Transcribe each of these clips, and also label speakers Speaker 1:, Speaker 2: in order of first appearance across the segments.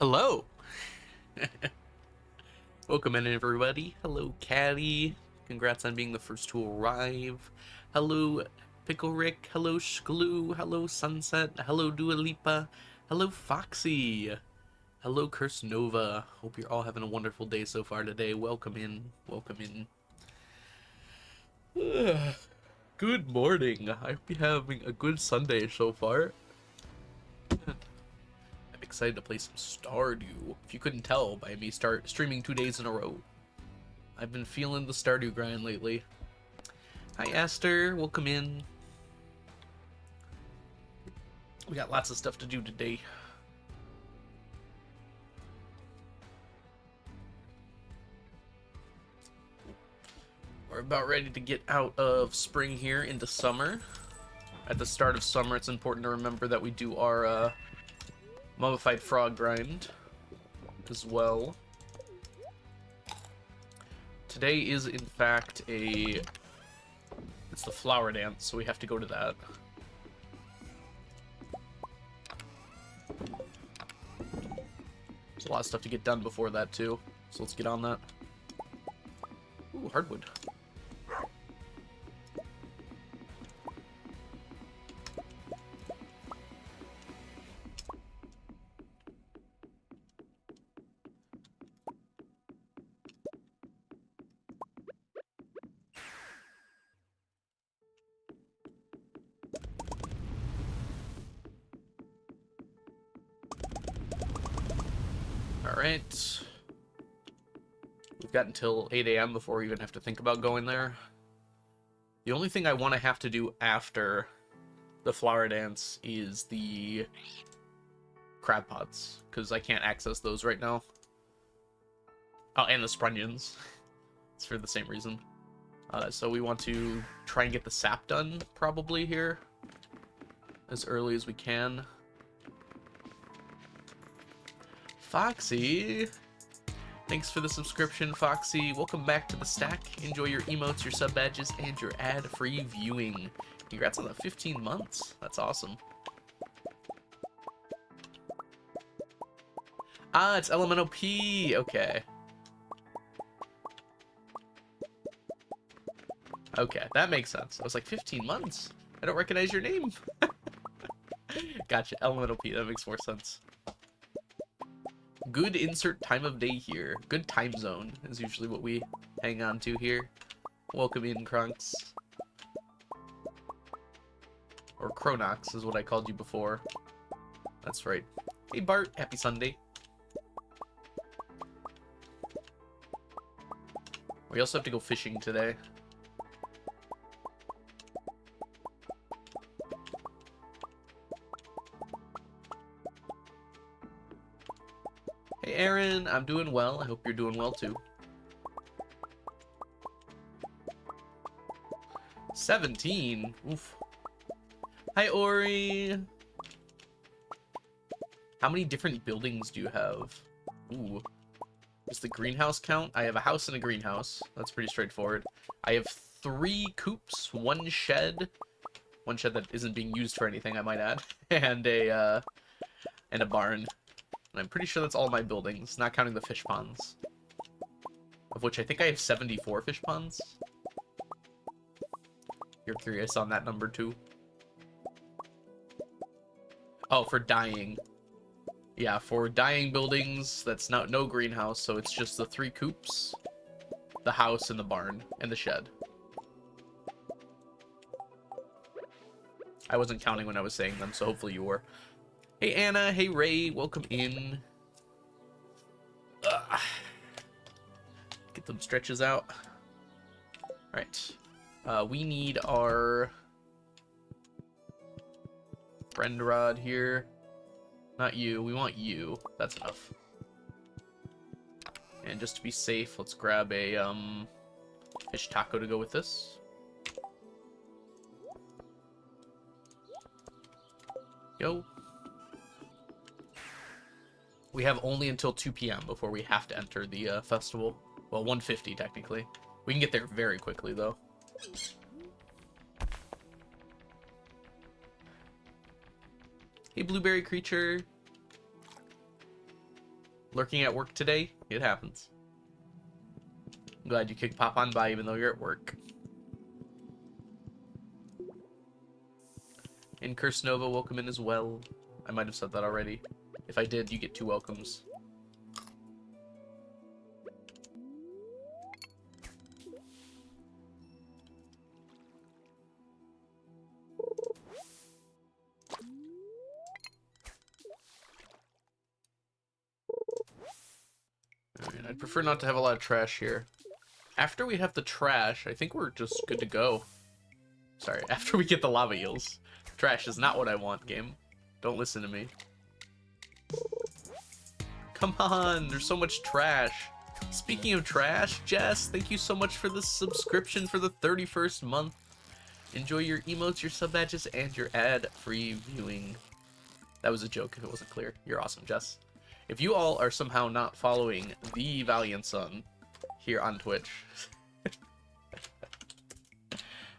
Speaker 1: Hello. Welcome in, everybody. Hello, Caddy. Congrats on being the first to arrive. Hello, Pickle Rick. Hello, Shglue. Hello, Sunset. Hello, Dua Lipa. Hello, Foxy. Hello, Curse Nova. Hope you're all having a wonderful day so far today. Welcome in. Welcome in. Good morning. I hope you're having a good Sunday so far. I'm excited to play some Stardew. If you couldn't tell by me start streaming 2 days in a row. I've been feeling the Stardew grind lately. Hi, Aster. Welcome in. We got lots of stuff to do today. We're about ready to get out of spring here into summer. At the start of summer, it's important to remember that we do our mummified frog grind as well. Today is, in fact, it's the flower dance, so we have to go to that. There's a lot of stuff to get done before that, too. So let's get on that. Ooh, hardwood. Alright. We've got until 8 a.m. before we even have to think about going there. The only thing I want to have to do after the flower dance is the crab pots, because I can't access those right now. Oh, and the sprungions. It's for the same reason. So we want to try and get the sap done, probably, here. As early as we can. Foxy! Thanks for the subscription, Foxy. Welcome back to the stack. Enjoy your emotes, your sub badges, and your ad-free viewing. Congrats on the 15 months. That's awesome. Ah, it's Elemental P. Okay. Okay, that makes sense. I was like, 15 months? I don't recognize your name. Gotcha, Elemental P. That makes more sense. Good insert time of day here. Good time zone is usually what we hang on to here. Welcome in, Krunks. Or Cronox is what I called you before. That's right. Hey, Bart. Happy Sunday. We also have to go fishing today. Hey, Aaron. I'm doing well. I hope you're doing well, too. 17. Oof. Hi, Ori. How many different buildings do you have? Ooh. Does the greenhouse count? I have a house and a greenhouse. That's pretty straightforward. I have 3 coops, 1 shed. 1 shed that isn't being used for anything, I might add. And a barn. And I'm pretty sure that's all my buildings, not counting the fish ponds. Of which I think I have 74 fish ponds. You're curious on that number too? Oh, for dying. Yeah, for dying buildings, that's no greenhouse, so it's just the 3 coops, the house, and the barn, and the shed. I wasn't counting when I was saying them, so hopefully you were. Hey, Anna. Hey, Ray. Welcome in. Ugh. Get them stretches out. Alright. We need our friend rod here. Not you. We want you. That's enough. And just to be safe, let's grab a fish taco to go with this. Yo. We have only until 2 p.m. before we have to enter the festival. Well, 1:50 technically. We can get there very quickly, though. Hey, blueberry creature. Lurking at work today? It happens. I'm glad you could pop on by even though you're at work. And Curse Nova, welcome in as well. I might have said that already. If I did, you get 2 welcomes. Alright, I'd prefer not to have a lot of trash here. After we have the trash, I think we're just good to go. Sorry, after we get the lava eels. Trash is not what I want, game. Don't listen to me. Come on, there's so much trash. Speaking of trash, Jess, thank you so much for the subscription for the 31st month. Enjoy your emotes, your sub badges, and your ad-free viewing. That was a joke if it wasn't clear. You're awesome, Jess. If you all are somehow not following the Valiant Son here on Twitch,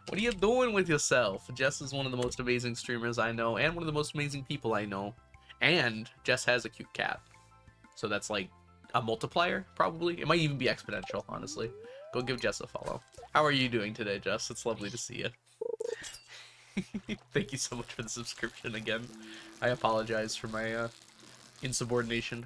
Speaker 1: what are you doing with yourself? Jess is one of the most amazing streamers I know, and one of the most amazing people I know. And Jess has a cute cat. So that's like a multiplier, probably. It might even be exponential, honestly. Go give Jess a follow. How are you doing today, Jess? It's lovely to see you. Thank you so much for the subscription again. I apologize for my insubordination.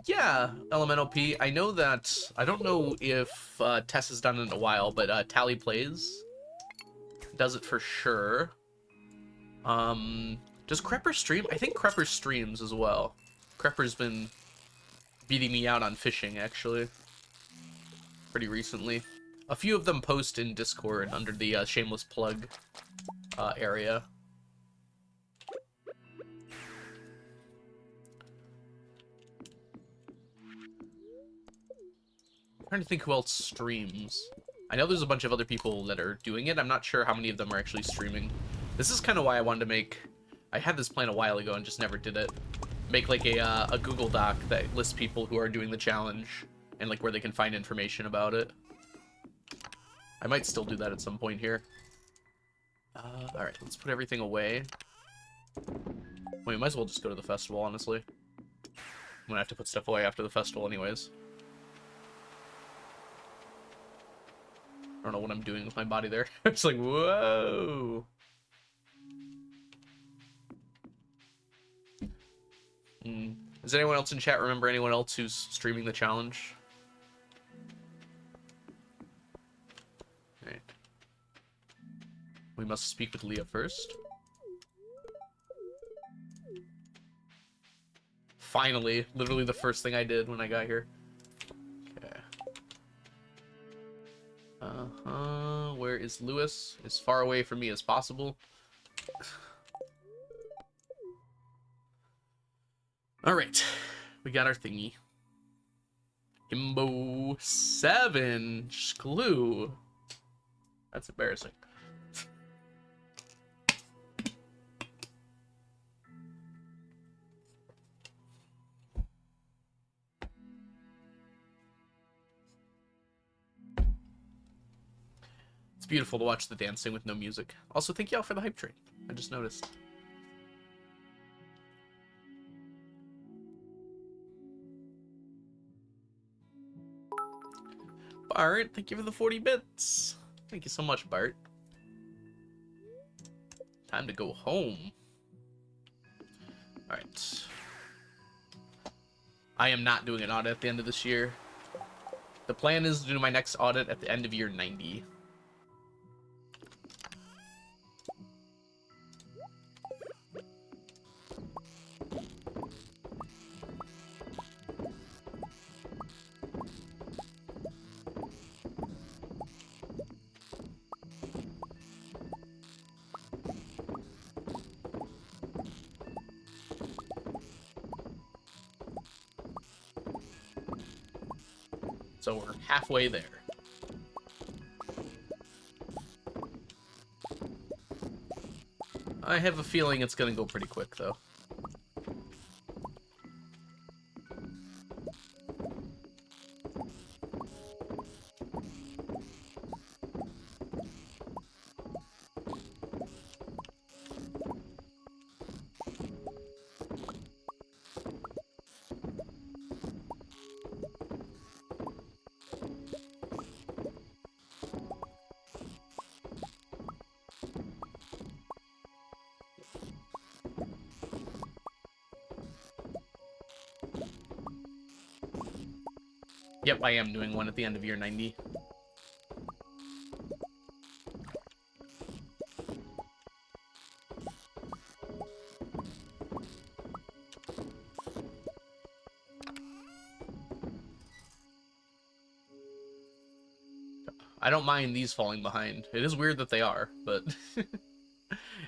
Speaker 1: Yeah, Elemental P. I know that, I don't know if Tess has done it in a while, but Tally Plays does it for sure. Does Crepper stream? I think Crepper streams as well. Crepper's been beating me out on fishing, actually. Pretty recently. A few of them post in Discord under the shameless plug area. I'm trying to think who else streams. I know there's a bunch of other people that are doing it. I'm not sure how many of them are actually streaming. This is kind of why I wanted to make... I had this plan a while ago and just never did it. Make like a Google Doc that lists people who are doing the challenge and like where they can find information about it. I might still do that at some point here. Alright, let's put everything away. Well, we might as well just go to the festival, honestly. I'm gonna have to put stuff away after the festival anyways. I don't know what I'm doing with my body there. It's like, whoa! Does anyone else in chat remember anyone else who's streaming the challenge? Right. We must speak with Leah first. Finally, literally the first thing I did when I got here. Okay. Where is Lewis? As far away from me as possible. Alright. We got our thingy. Himbo 7 Screw. That's embarrassing. It's beautiful to watch the dancing with no music. Also, thank y'all for the hype train. I just noticed. Bart, thank you for the 40 bits. Thank you so much, Bart. Time to go home. Alright. I am not doing an audit at the end of this year. The plan is to do my next audit at the end of year 90. So we're halfway there. I have a feeling it's gonna go pretty quick, though. Yep, I am doing one at the end of year 90. I don't mind these falling behind. It is weird that they are, but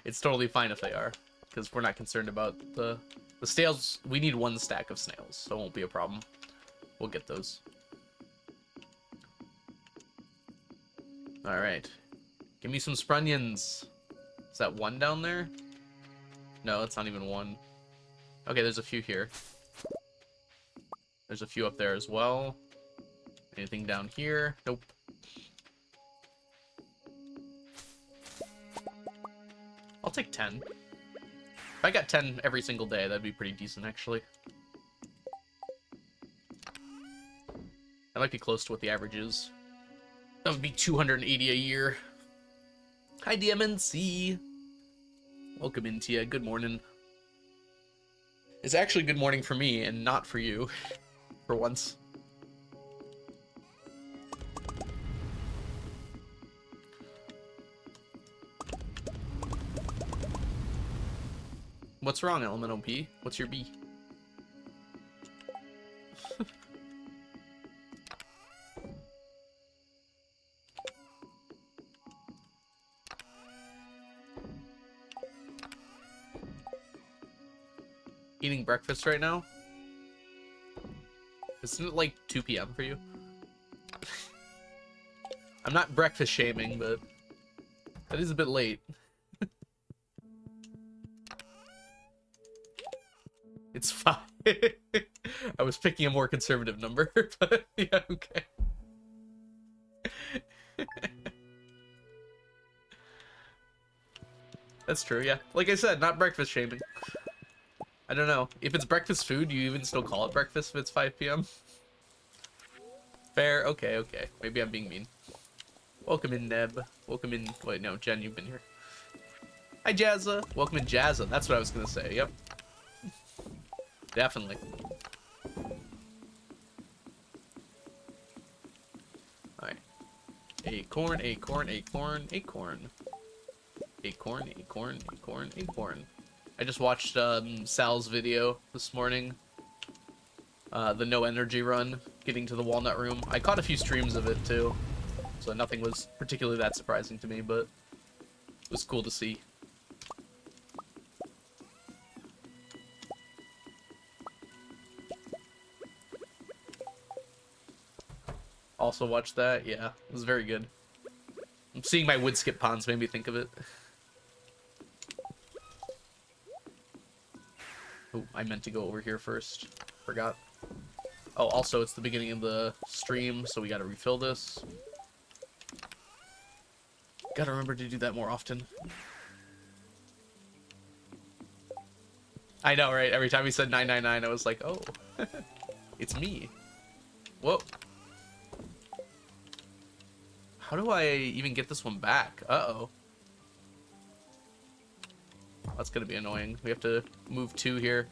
Speaker 1: it's totally fine if they are, because we're not concerned about the snails. We need one stack of snails, so it won't be a problem. We'll get those. All right. Give me some sprunions. Is that one down there? No, it's not even one. Okay, there's a few here. There's a few up there as well. Anything down here? Nope. I'll take 10. If I got 10 every single day, that'd be pretty decent, actually. That might be close to what the average is. That would be 280 a year. Hi, DMNC. Welcome in, Tia. Good morning. It's actually good morning for me and not for you, for once. What's wrong, Elemental P? What's your B? Eating breakfast right now? Isn't it like 2 p.m. for you? I'm not breakfast shaming, but that is a bit late. It's fine. I was picking a more conservative number, but yeah, okay. That's true, yeah. Like I said, not breakfast shaming. I don't know. If it's breakfast food, do you even still call it breakfast if it's 5 p.m.? Fair, okay, okay. Maybe I'm being mean. Welcome in, Neb. Welcome in... Wait, no, Jen, you've been here. Hi, Jazza. Welcome in, Jazza. That's what I was gonna say, yep. Definitely. Alright. Acorn, acorn, acorn, acorn. Acorn, acorn, acorn, acorn. I just watched Sal's video this morning. The no energy run, getting to the walnut room. I caught a few streams of it too, so nothing was particularly that surprising to me, but it was cool to see. Also watched that, yeah, it was very good. Seeing my wood skip ponds made me think of it. Oh, I meant to go over here first. Forgot. Oh, also, it's the beginning of the stream, so we gotta refill this. Gotta remember to do that more often. I know, right? Every time he said 999, I was like, oh, it's me. Whoa. How do I even get this one back? Uh-oh. That's gonna be annoying. We have to move 2 here.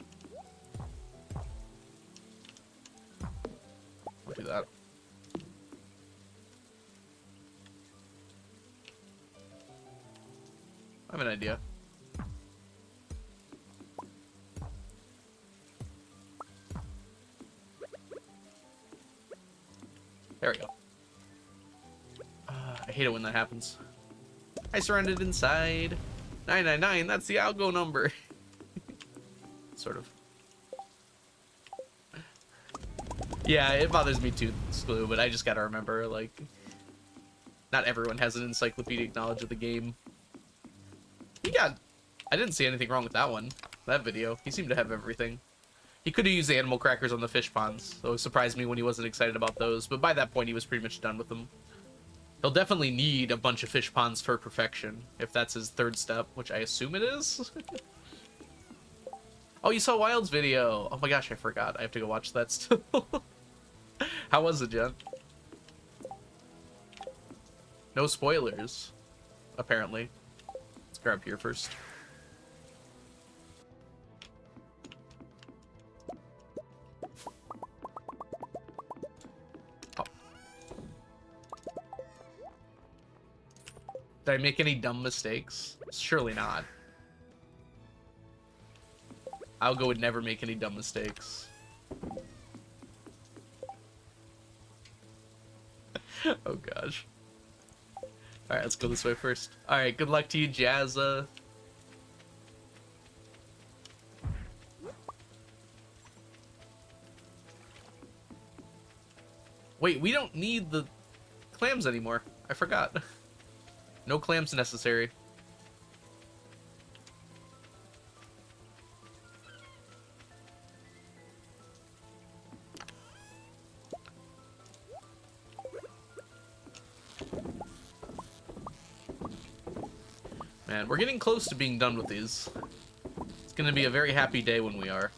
Speaker 1: I'll do that. I have an idea. There we go. I hate it when that happens. I surrendered inside. 999, that's the algo number. Sort of. Yeah, it bothers me too, Screw, but I just gotta remember, like, not everyone has an encyclopedic knowledge of the game. I didn't see anything wrong with that one. That video. He seemed to have everything. He could have used the animal crackers on the fish ponds, so it surprised me when he wasn't excited about those, but by that point he was pretty much done with them. He'll definitely need a bunch of fish ponds for perfection, if that's his 3rd step, which I assume it is. Oh, you saw Wild's video! Oh my gosh, I forgot. I have to go watch that still. How was it, Jen? No spoilers, apparently. Let's grab here first. Did I make any dumb mistakes? Surely not. I'll go with never make any dumb mistakes. Oh gosh. Alright, let's go this way first. Alright, good luck to you, Jazza. Wait, we don't need the clams anymore. I forgot. No clams necessary. Man, we're getting close to being done with these. It's gonna be a very happy day when we are.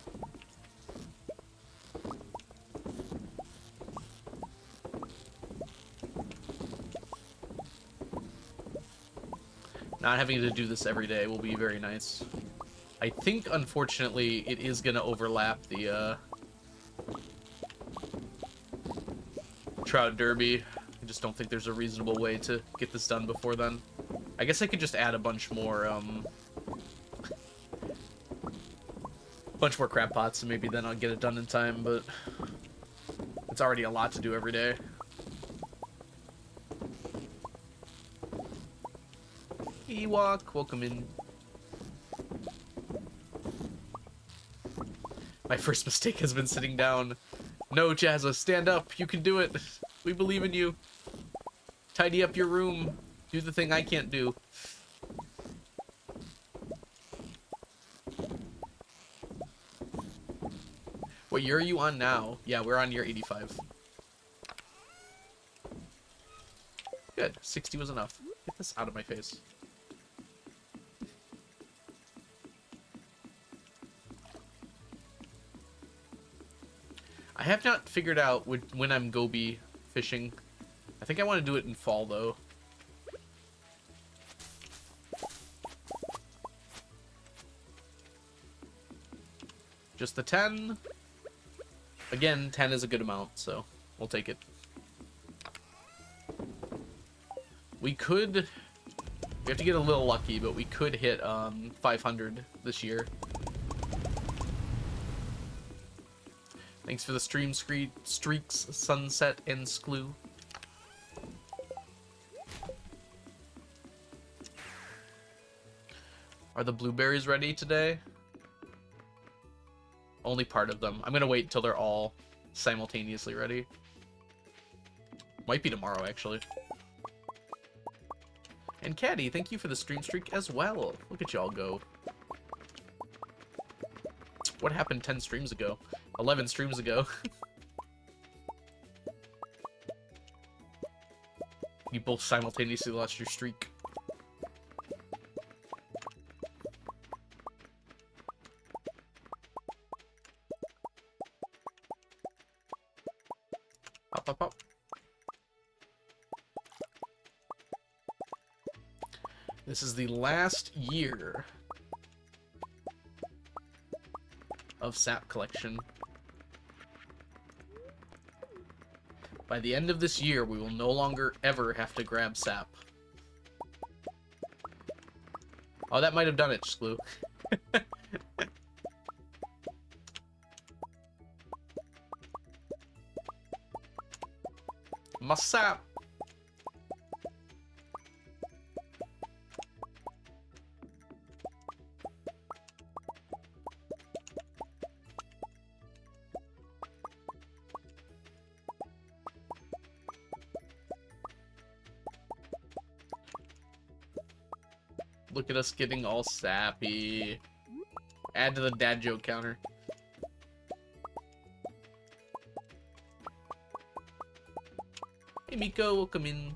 Speaker 1: Not having to do this every day will be very nice. I think, unfortunately, it is gonna overlap the, Trout Derby. I just don't think there's a reasonable way to get this done before then. I guess I could just add a bunch more crab pots, and maybe then I'll get it done in time, but it's already a lot to do every day. Ewok, welcome in. My first mistake has been sitting down. No, Jazza, stand up. You can do it. We believe in you. Tidy up your room. Do the thing I can't do. What year are you on now? Yeah, we're on year 85. Good. 60 was enough. Get this out of my face. I have not figured out when I'm goby fishing. I think I want to do it in fall, though. Just the 10. Again, 10 is a good amount, so we'll take it. We have to get a little lucky, but we could hit 500 this year. Thanks for the stream streaks, Sunset, and Sklew. Are the blueberries ready today? Only part of them. I'm gonna wait until they're all simultaneously ready. Might be tomorrow, actually. And Caddy, thank you for the stream streak as well. Look at y'all go. What happened 10 streams ago? 11 streams ago. You both simultaneously lost your streak. Pop, pop, pop. This is the last year of sap collection. By the end of this year, we will no longer ever have to grab sap. Oh, that might have done it, Sklew. My sap. Look at us getting all sappy. Add to the dad joke counter. Hey Miko, welcome in.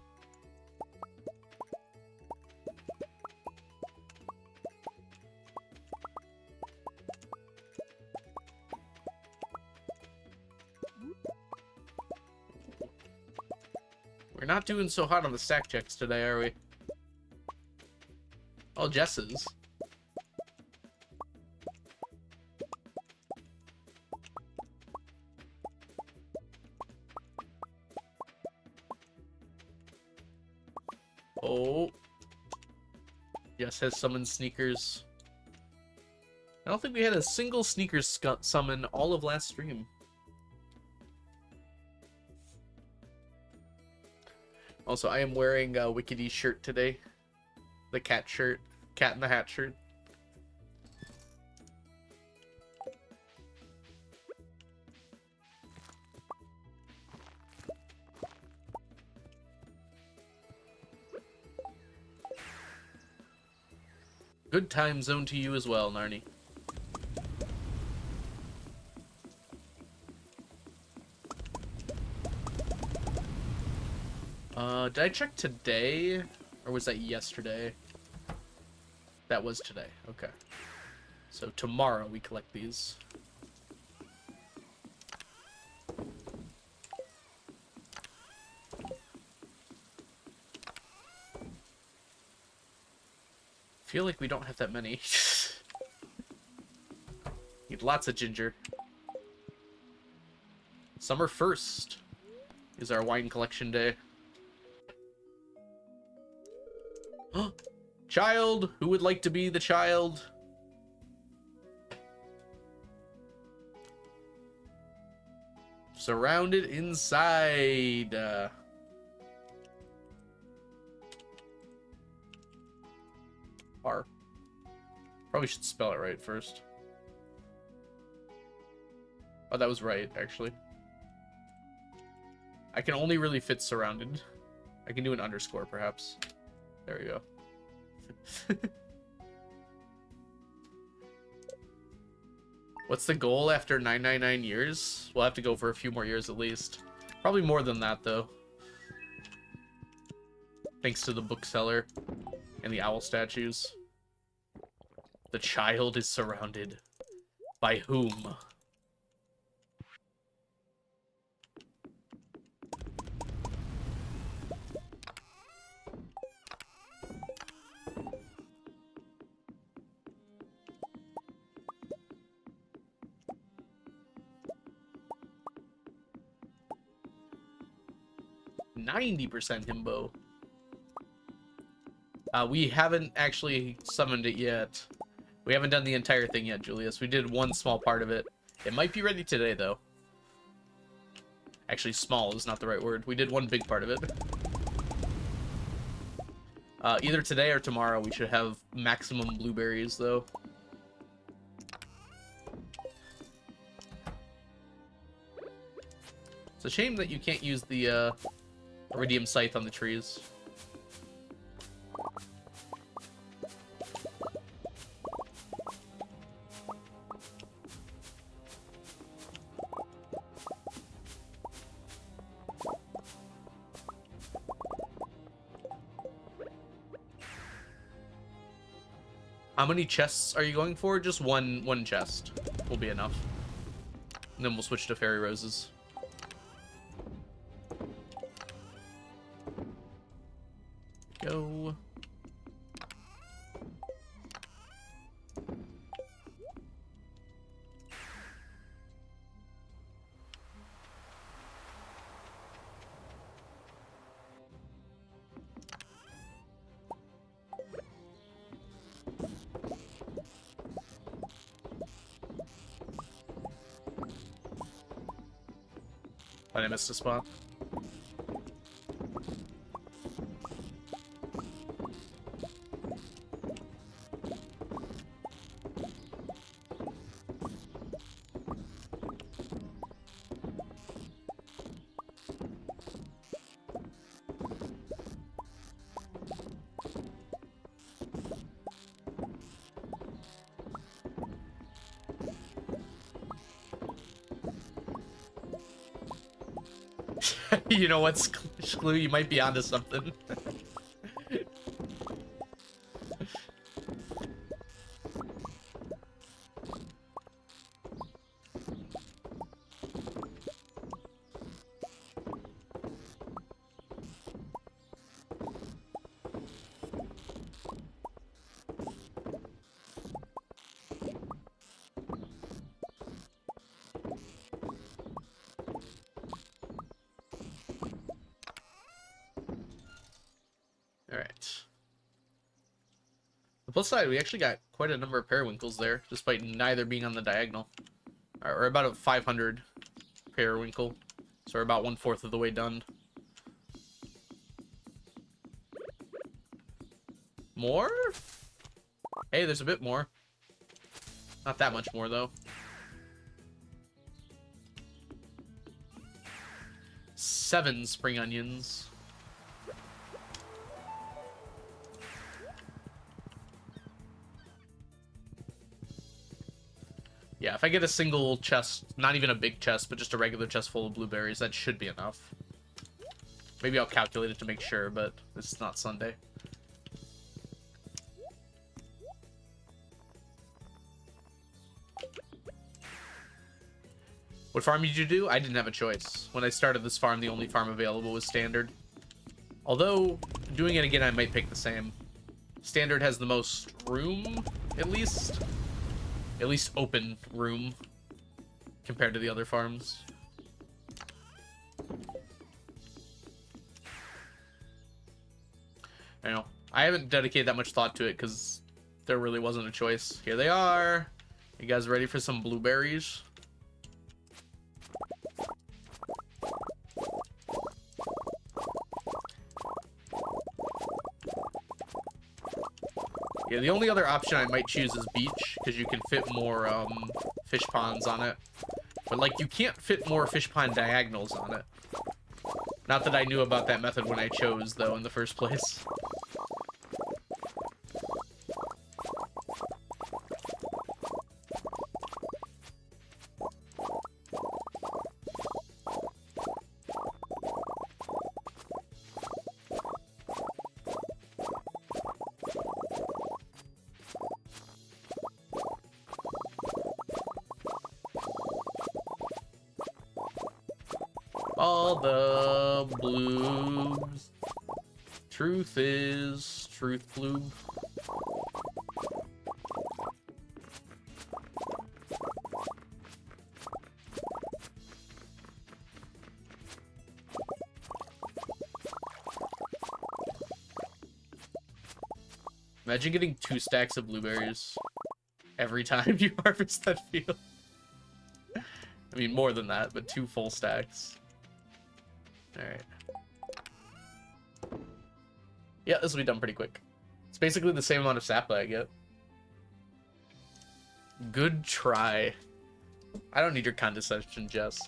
Speaker 1: We're not doing so hot on the stack checks today, are we? Oh, Jess is. Oh. Yes, has summoned sneakers. I don't think we had a single sneakers summon all of last stream. Also, I am wearing a Wickedy's shirt today. The cat shirt. Cat in the Hat shirt. Good time zone to you as well, Narni. Did I check today? Or was that yesterday? That was today. Okay. So tomorrow we collect these. Feel like we don't have that many. Need lots of ginger. Summer 1st is our wine collection day. Child! Who would like to be the child? Surrounded inside. R. Probably should spell it right first. Oh, that was right, actually. I can only really fit surrounded. I can do an underscore, perhaps. There we go. What's the goal after 999 years? We'll have to go for a few more years at least. Probably more than that, though. Thanks to the bookseller and the owl statues. The child is surrounded. By whom? %90 himbo. We haven't actually summoned it yet. We haven't done the entire thing yet, Julius. We did one small part of it. It might be ready today, though. Actually, small is not the right word. We did one big part of it. Either today or tomorrow, we should have maximum blueberries, though. It's a shame that you can't use the iridium scythe on the trees. How many chests are you going for? Just one chest will be enough. And then we'll switch to fairy roses. Go. I missed a spot. You know what, Sklu, you might be onto something. The plus side, we actually got quite a number of periwinkles there, despite neither being on the diagonal. Or about a 500 periwinkle. So we're about 1/4 of the way done. More? Hey, there's a bit more. Not that much more, though. 7 spring onions. Yeah, if I get a single chest, not even a big chest, but just a regular chest full of blueberries, that should be enough. Maybe I'll calculate it to make sure, but it's not Sunday. What farm did you do? I didn't have a choice. When I started this farm, the only farm available was Standard. Although, doing it again, I might pick the same. Standard has the most room, at least. At least open room, compared to the other farms. I know. I haven't dedicated that much thought to it, because there really wasn't a choice. Here they are. You guys ready for some blueberries? Yeah, the only other option I might choose is beach, because you can fit more fish ponds on it. But, like, you can't fit more fish pond diagonals on it. Not that I knew about that method when I chose, though, in the first place. All the blues. Truth is truth blue. Imagine getting 2 stacks of blueberries every time you harvest that field. I mean, more than that, but 2 full stacks. Alright. Yeah, this will be done pretty quick. It's basically the same amount of sap that I get. Good try. I don't need your condescension, Jess.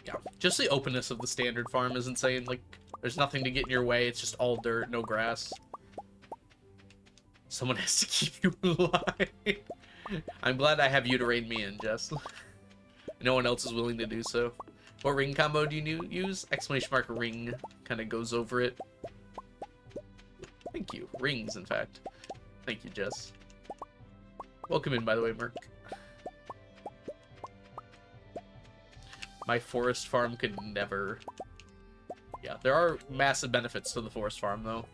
Speaker 1: Yeah, just the openness of the standard farm is insane. Like, there's nothing to get in your way. It's just all dirt, no grass. Someone has to keep you alive. I'm glad I have you to rein me in, Jess. No one else is willing to do so. What ring combo do you use? Exclamation mark ring kind of goes over it. Thank you. Rings, in fact. Thank you, Jess. Welcome in, by the way, Merc. My forest farm could never... Yeah, there are massive benefits to the forest farm, though.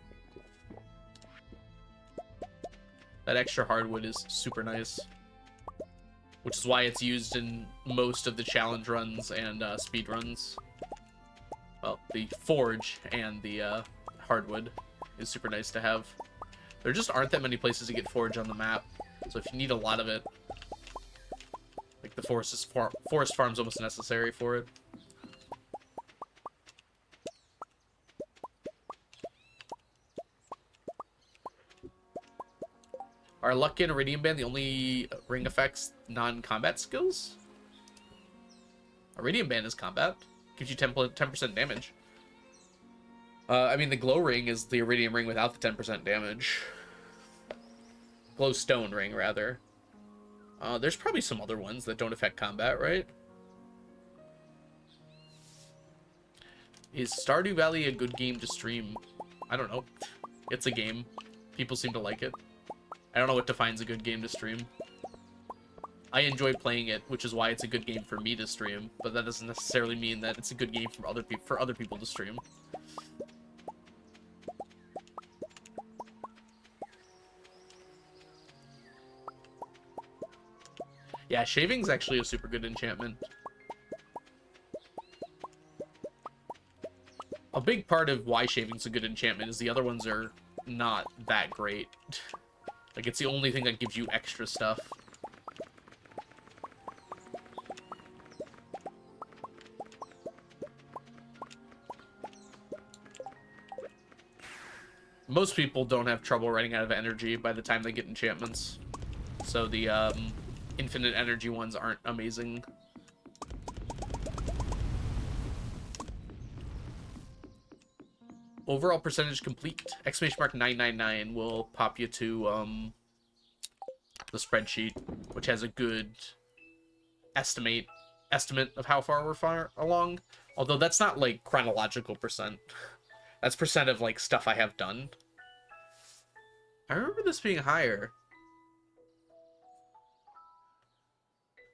Speaker 1: That extra hardwood is super nice. Which is why it's used in most of the challenge runs and speed runs. Well, the forge and the hardwood is super nice to have. There just aren't that many places to get forge on the map. So if you need a lot of it, like the forest farm's almost necessary for it. Are Luck and Iridium Band the only ring effects non-combat skills? Iridium Band is combat. Gives you 10% damage. I mean, the Glow Ring is the Iridium Ring without the 10% damage. Glowstone Ring, rather. There's probably some other ones that don't affect combat, right? Is Stardew Valley a good game to stream? I don't know. It's a game. People seem to like it. I don't know what defines a good game to stream. I enjoy playing it, which is why it's a good game for me to stream, but that doesn't necessarily mean that it's a good game for other people to stream. Yeah, shaving's actually a super good enchantment. A big part of why shaving's a good enchantment is the other ones are not that great. Like, it's the only thing that gives you extra stuff. Most people don't have trouble running out of energy by the time they get enchantments. So the infinite energy ones aren't amazing. Overall percentage complete. Exclamation mark 999 will pop you to the spreadsheet, which has a good estimate of how far we're far along. Although that's not like chronological percent. That's percent of like stuff I have done. I remember this being higher.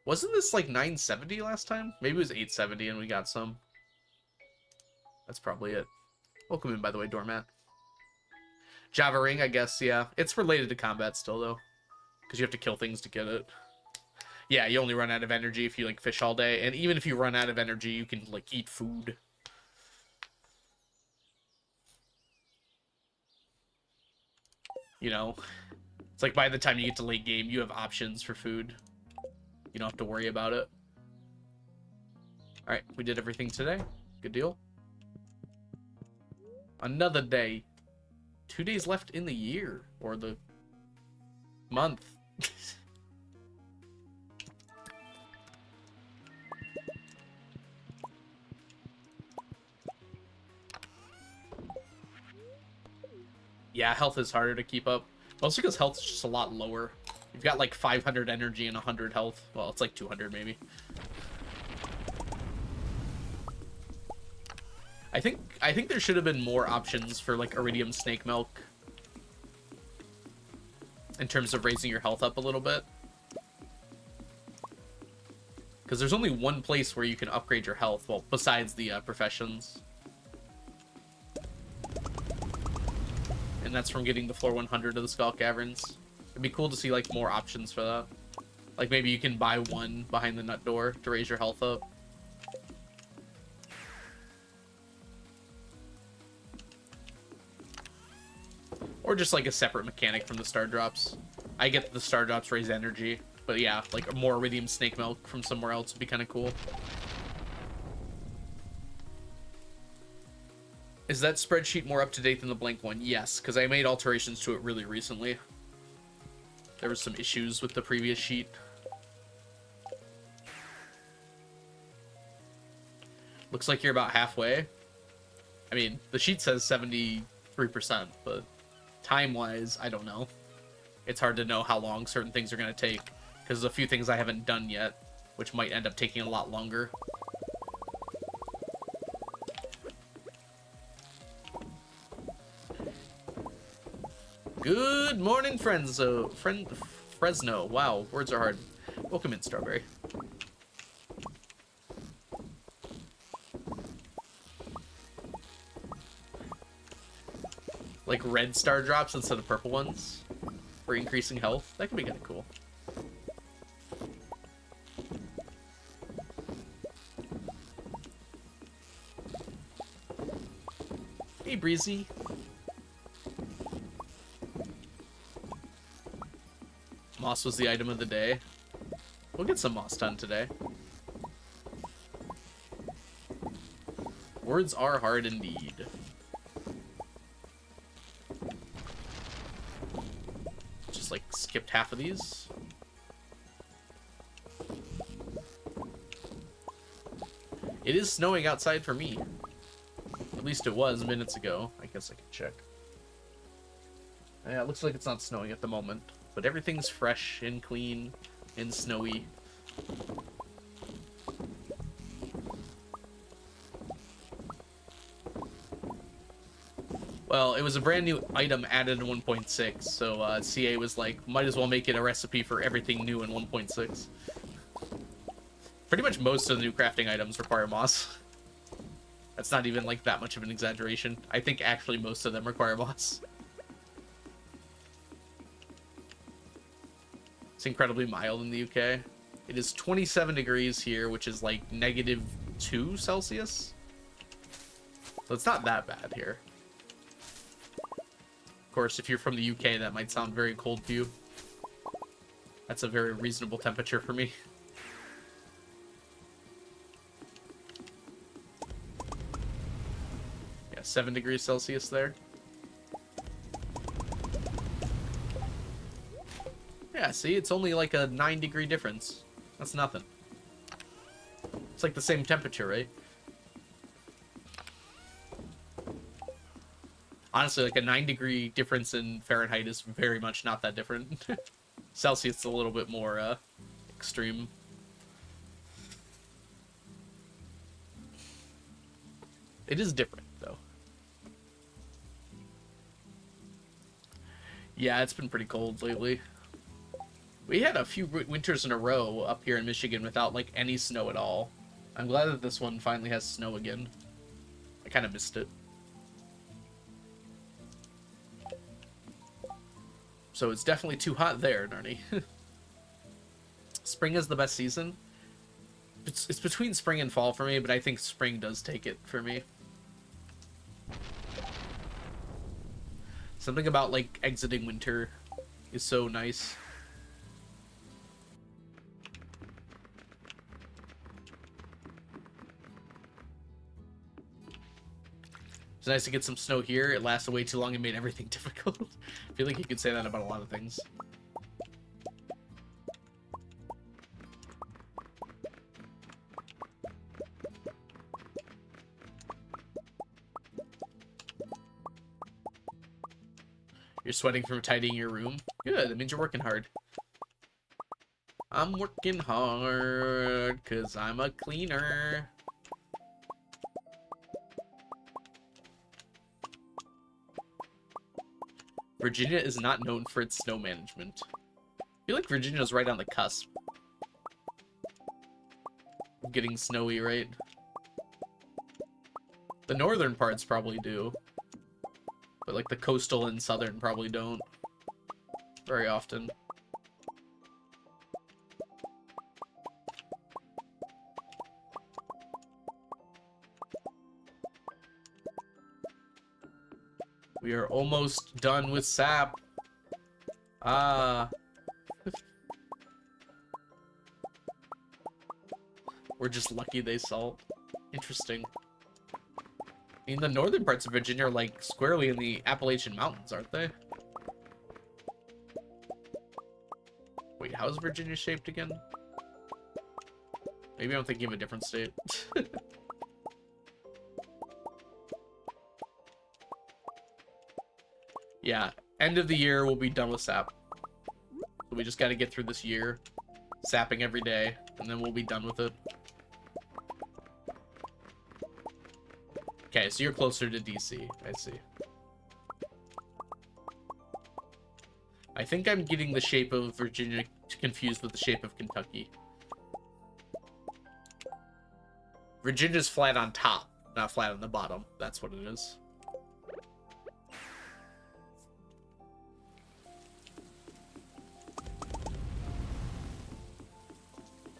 Speaker 1: Wasn't this like 970 last time? Maybe it was 870 and we got some. That's probably it. Welcome in, by the way, Doormat. Java Ring, I guess, yeah. It's related to combat still, though. Because you have to kill things to get it. Yeah, you only run out of energy if you, like, fish all day. And even if you run out of energy, you can, like, eat food. You know? It's like by the time you get to late game, you have options for food. You don't have to worry about it. Alright, we did everything today. Good deal. Another day. 2 days left in the year. Or the month. Yeah, health is harder to keep up. Mostly because health is just a lot lower. You've got like 500 energy and 100 health. Well, it's like 200 maybe. I think there should have been more options for like iridium snake milk. In terms of raising your health up a little bit. Because there's only one place where you can upgrade your health. Well, besides the professions. And that's from getting the floor 100 of the Skull Caverns. It'd be cool to see like more options for that. Like maybe you can buy one behind the nut door to raise your health up. Or just like a separate mechanic from the star drops. I get that the star drops raise energy, but yeah, like more iridium snake milk from somewhere else would be kind of cool. Is that spreadsheet more up to date than the blank one? Yes, because I made alterations to it really recently. There was some issues with the previous sheet. Looks like you're about halfway. I mean, the sheet says 73%, but time-wise, I don't know. It's hard to know how long certain things are going to take, because there's a few things I haven't done yet, which might end up taking a lot longer. Good morning, Fresno. Wow, words are hard. Welcome in, Strawberry. Like red star drops instead of purple ones for increasing health. That could be kind of cool. Hey, Breezy. Moss was the item of the day. We'll get some moss done today. Words are hard indeed. Just like skipped half of these. It is snowing outside for me. At least it was minutes ago. I guess I can check. Yeah, it looks like it's not snowing at the moment. But everything's fresh and clean and snowy. Well, it was a brand new item added in 1.6, so CA was like, might as well make it a recipe for everything new in 1.6. Pretty much most of the new crafting items require moss. That's not even like that much of an exaggeration. I think actually most of them require moss. It's incredibly mild in the UK. It is 27 degrees here, which is like -2 Celsius. So it's not that bad here. Of course, if you're from the UK, that might sound very cold to you. That's a very reasonable temperature for me. Yeah, 7 degrees Celsius there. Yeah, see, it's only like a 9-degree difference. That's nothing. It's like the same temperature, right? Honestly, like a 9-degree difference in Fahrenheit is very much not that different. Celsius is a little bit more extreme. It is different, though. Yeah, it's been pretty cold lately. We had a few winters in a row up here in Michigan without, like, any snow at all. I'm glad that this one finally has snow again. I kind of missed it. So it's definitely too hot there, Narnie. Spring is the best season. It's between spring and fall for me, but I think spring does take it for me. Something about, like, exiting winter is so nice. It's nice to get some snow here. It lasted way too long and made everything difficult. I feel like you could say that about a lot of things. You're sweating from tidying your room? Good, that means you're working hard. I'm working hard, because I'm a cleaner. Virginia is not known for its snow management. I feel like Virginia's right on the cusp of getting snowy, right? The northern parts probably do. But like the coastal and southern probably don't very often. We are almost done with sap. Ah. We're just lucky they salt. Interesting. I mean, the northern parts of Virginia are like squarely in the Appalachian Mountains, aren't they? Wait, how is Virginia shaped again? Maybe I'm thinking of a different state. Yeah, end of the year we'll be done with sap. So we just got to get through this year, sapping every day, and then we'll be done with it. Okay, so you're closer to DC. I see. I think I'm getting the shape of Virginia confused with the shape of Kentucky. Virginia's flat on top, not flat on the bottom. That's what it is.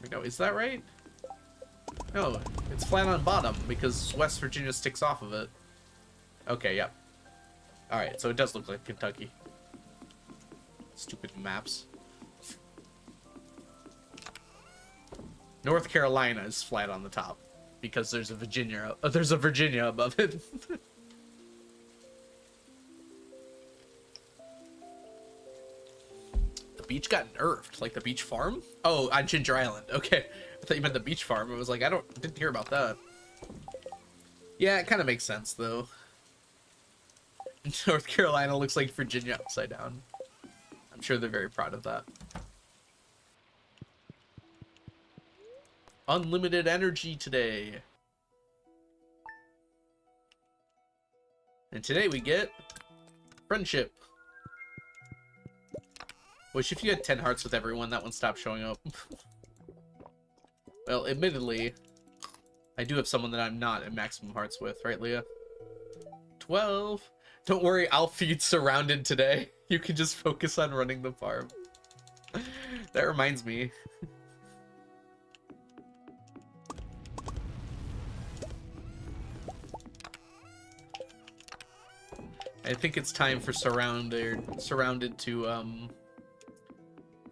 Speaker 1: No, is that right? No, it's flat on bottom because West Virginia sticks off of it. Okay, yep. Alright, so it does look like Kentucky. Stupid maps. North Carolina is flat on the top because there's a Virginia above it. Beach got nerfed, like the beach farm. Oh, on Ginger Island. Okay, I thought you meant the beach farm. I was like, didn't hear about that. Yeah, it kind of makes sense though. North Carolina looks like Virginia upside down. I'm sure they're very proud of that. Unlimited energy today. And today we get friendship. Wish if you had 10 hearts with everyone, that one stopped showing up. Well, admittedly, I do have someone that I'm not at maximum hearts with, right, Leah? 12. Don't worry, I'll feed surrounded today. You can just focus on running the farm. That reminds me. I think it's time for Surrounded to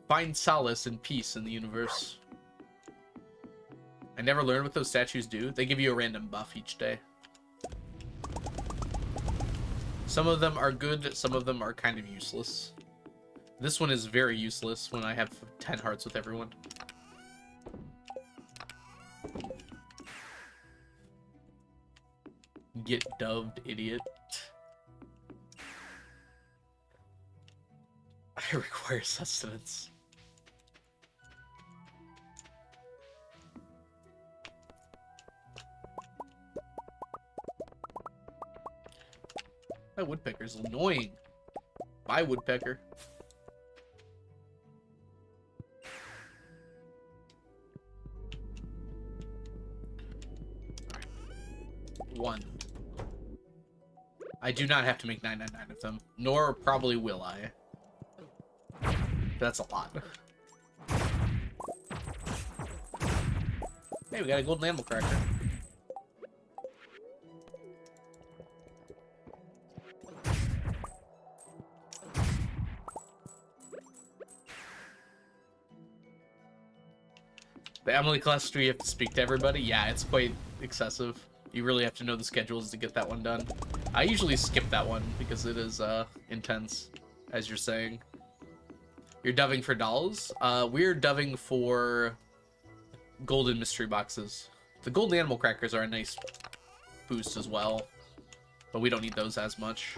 Speaker 1: find solace and peace in the universe. I never learned what those statues do. They give you a random buff each day. Some of them are good, some of them are kind of useless. This one is very useless when I have 10 hearts with everyone. Get dubbed, idiot. I require sustenance. My woodpecker's annoying. My woodpecker. One. I do not have to make 999 of them, nor probably will I. That's a lot. Hey, we got a golden animal cracker. The Emily cluster, you have to speak to everybody. Yeah, it's quite excessive. You really have to know the schedules to get that one done. I usually skip that one because it is intense, as you're saying. You're doving for dolls? We're doving for golden mystery boxes. The golden animal crackers are a nice boost as well, but we don't need those as much.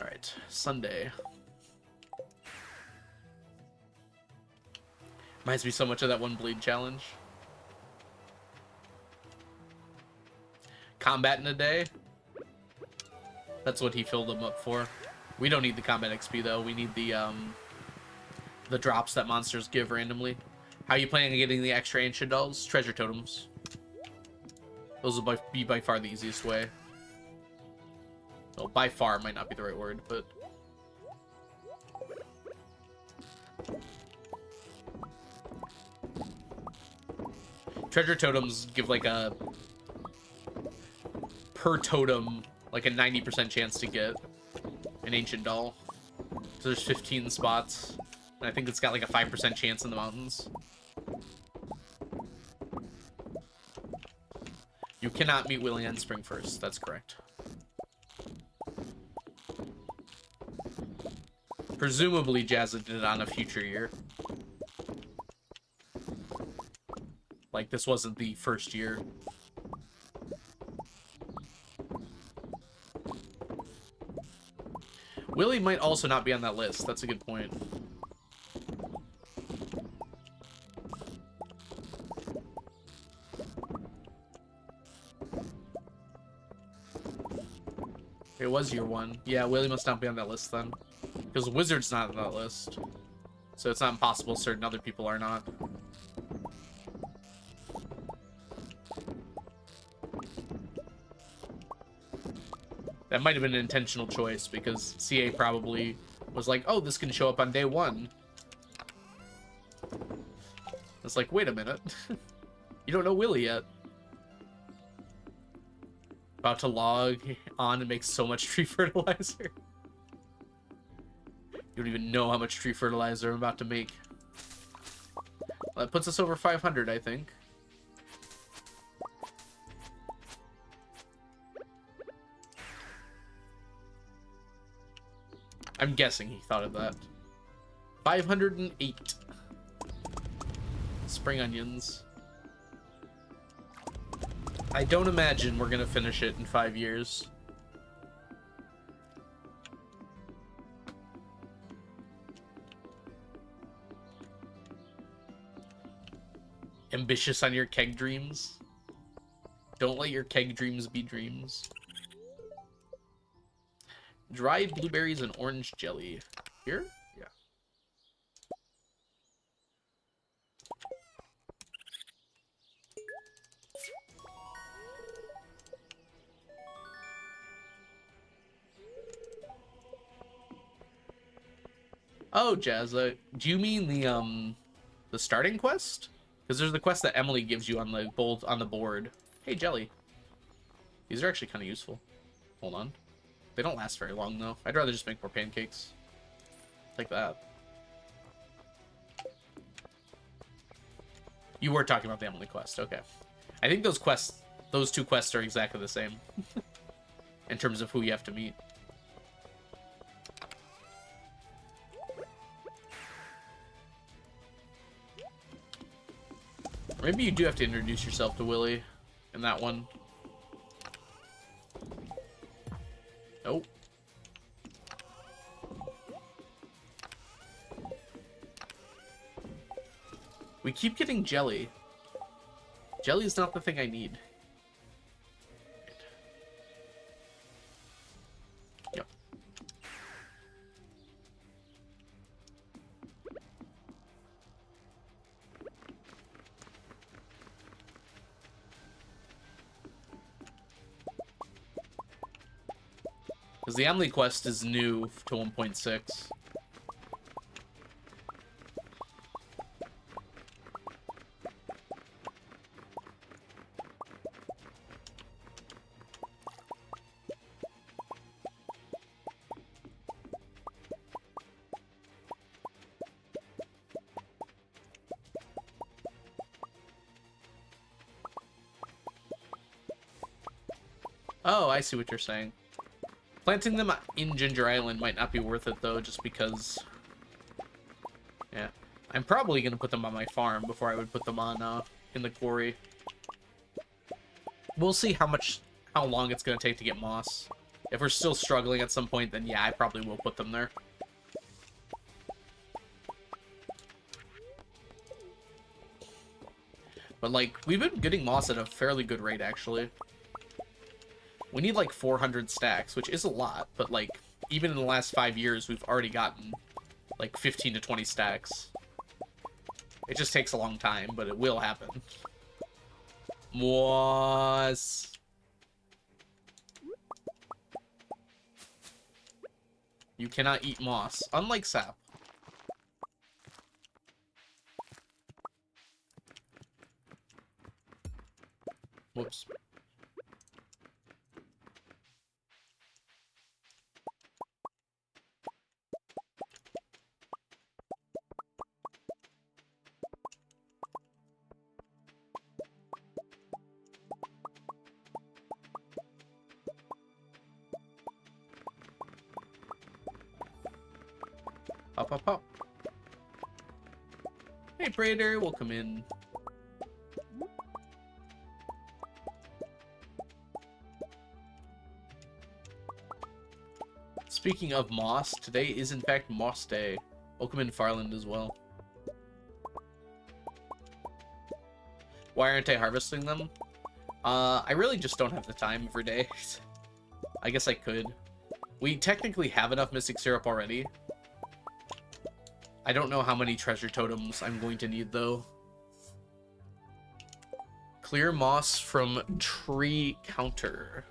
Speaker 1: Alright, Sunday. Reminds me so much of that one bleed challenge. Combat in a day. That's what he filled them up for. We don't need the combat XP though. We need the drops that monsters give randomly. How are you planning on getting the extra ancient dolls? Treasure totems. Those will be by far the easiest way. Well, by far might not be the right word, but treasure totems give like a per totem, like a 90% chance to get an ancient doll. So there's 15 spots. And I think it's got like a 5% chance in the mountains. You cannot meet Willie on Spring 1st. That's correct. Presumably Jazza did it on a future year. Like this wasn't the first year. Willie might also not be on that list. That's a good point. It was year one. Yeah, Willie must not be on that list then. Because Wizard's not on that list. So it's not impossible certain other people are not. That might have been an intentional choice because CA probably was like, oh, this can show up on day one. It's like, wait a minute. You don't know Willie yet. About to log on and make so much tree fertilizer. You don't even know how much tree fertilizer I'm about to make. Well, that puts us over 500, I think. I'm guessing he thought of that. 508. Spring onions. I don't imagine we're gonna finish it in 5 years. Ambitious on your keg dreams? Don't let your keg dreams be dreams. Dried blueberries and orange jelly. Here? Yeah. Oh, Jazza, do you mean the starting quest? Because there's the quest that Emily gives you on the board. Hey, Jelly. These are actually kind of useful. Hold on. They don't last very long, though. I'd rather just make more pancakes. Like that. You were talking about the Emily quest. Okay. I think those two quests are exactly the same. In terms of who you have to meet. Or maybe you do have to introduce yourself to Willy in that one. Nope. We keep getting jelly. Jelly is not the thing I need. Yep. Because the Emily quest is new to 1.6. Oh, I see what you're saying. Planting them in Ginger Island might not be worth it, though, just because... Yeah. I'm probably going to put them on my farm before I would put them on in the quarry. We'll see how long it's going to take to get moss. If we're still struggling at some point, then yeah, I probably will put them there. But, like, we've been getting moss at a fairly good rate, actually. We need, like, 400 stacks, which is a lot, but, like, even in the last 5 years, we've already gotten, like, 15 to 20 stacks. It just takes a long time, but it will happen. Moss. You cannot eat moss, unlike sap. Whoops. Hop, hop, hop. Hey, Prater, welcome in. Speaking of moss, today is in fact Moss Day. Welcome in Farland as well. Why aren't I harvesting them? I really just don't have the time every day. I guess I could. We technically have enough Mystic Syrup already. I don't know how many treasure totems I'm going to need, though. Clear moss from tree counter.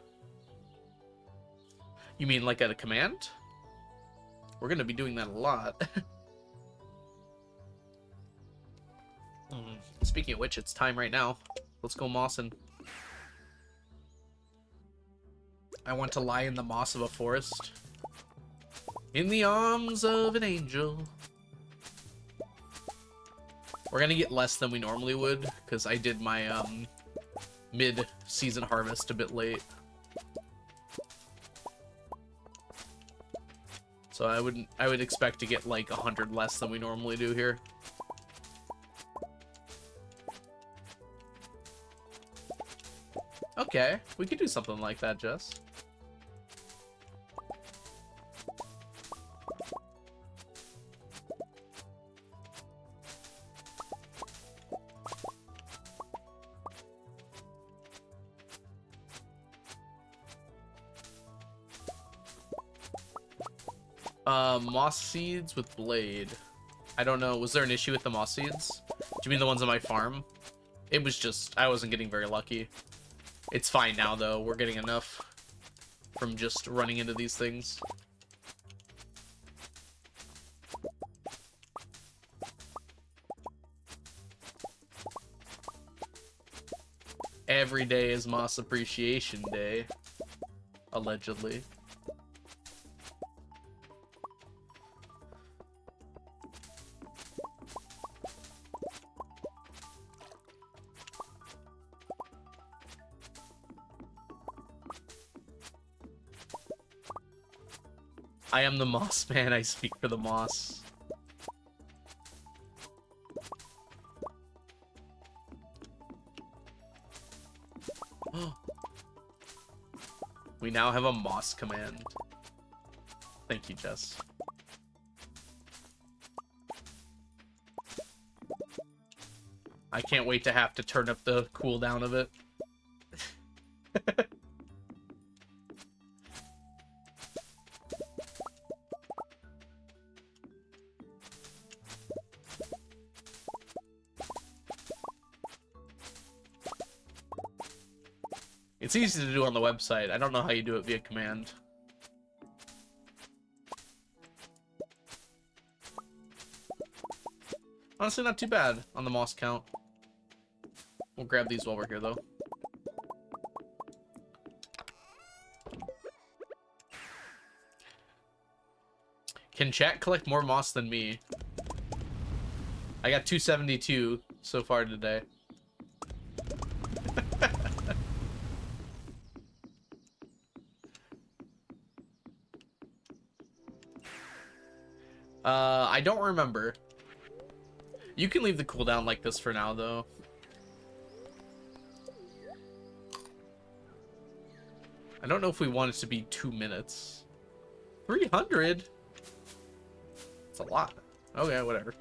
Speaker 1: You mean like at a command? We're going to be doing that a lot. Speaking of which, it's time right now. Let's go mossing. I want to lie in the moss of a forest. In the arms of an angel. We're gonna get less than we normally would, because I did my mid-season harvest a bit late. So I would expect to get like 100 less than we normally do here. Okay, we could do something like that, Jess. Moss seeds with blade. I don't know. Was there an issue with the moss seeds? Do you mean the ones on my farm? It was just, I wasn't getting very lucky. It's fine now, though. We're getting enough from just running into these things. Every day is Moss Appreciation Day. Allegedly. I am the moss man, I speak for the moss. We now have a moss command. Thank you, Jess. I can't wait to have to turn up the cooldown of it. It's easy to do on the website. I don't know how you do it via command. Honestly, not too bad on the moss count. We'll grab these while we're here, though. Can chat collect more moss than me? I got 272 so far today. I don't remember. You can leave the cooldown like this for now, though. I don't know if we want it to be 2 minutes. 300? It's a lot. Okay, whatever.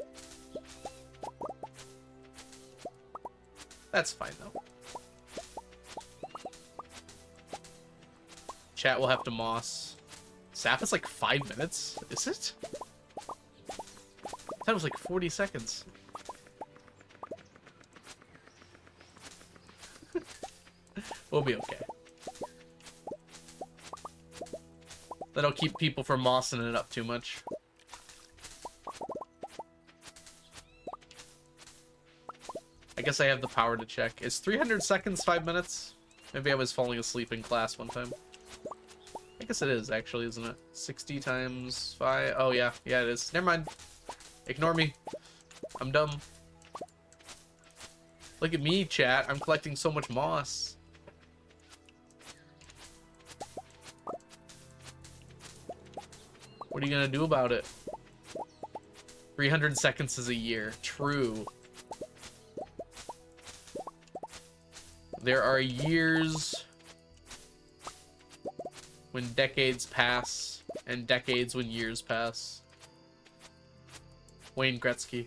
Speaker 1: That's fine, though. Chat will have to moss. Sap is like 5 minutes? Is it? That was like 40 seconds. We'll be okay. That'll keep people from mossing it up too much. I guess I have the power to check. Is 300 seconds 5 minutes? Maybe I was falling asleep in class one time. I guess it is, actually, isn't it? 60 times 5. Oh, yeah. Yeah, it is. Never mind. Ignore me. I'm dumb. Look at me, chat. I'm collecting so much moss. What are you gonna do about it? 300 seconds is a year. True. There are years when decades pass, and decades when years pass. Wayne Gretzky.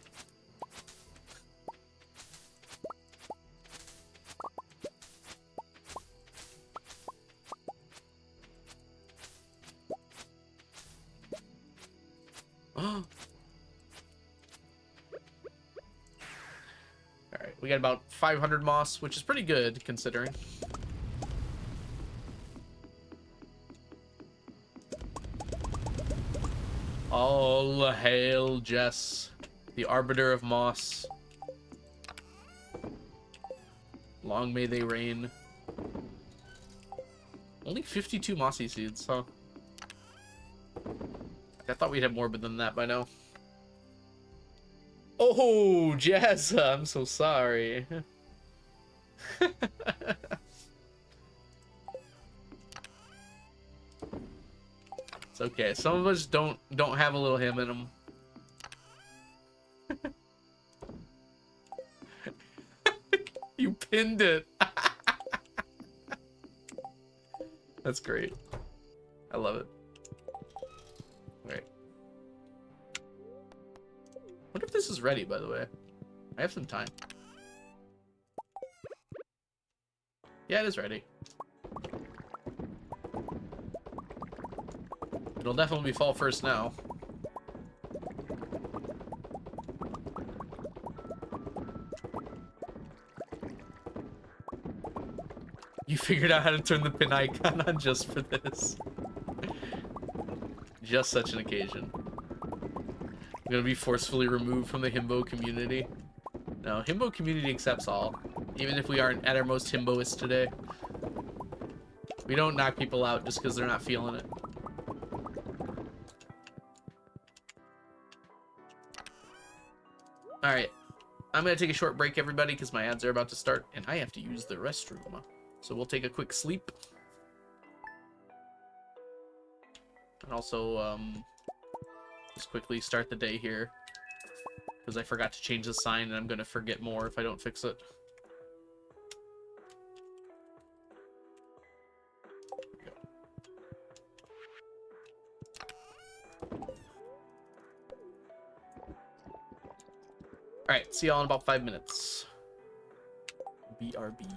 Speaker 1: Alright, we got about 500 moss, which is pretty good, considering. All hail Jess, the arbiter of moss. Long may they reign. Only 52 mossy seeds, huh? I thought we'd have more than that by now. Oh, Jess, I'm so sorry. It's okay. Some of us don't have a little him in them. You pinned it. That's great. I love it. Wait. Wonder if this is ready, by the way. I have some time. Yeah, it is ready. It'll definitely be fall first now. You figured out how to turn the pin icon on just for this. Just such an occasion. I'm gonna be forcefully removed from the himbo community. No, himbo community accepts all. Even if we aren't at our most himboist today. We don't knock people out just because they're not feeling it. Alright. I'm going to take a short break, everybody, because my ads are about to start, and I have to use the restroom. So we'll take a quick sleep. And also, just quickly start the day here. Because I forgot to change the sign, and I'm going to forget more if I don't fix it. Alright, see y'all in about 5 minutes. BRB.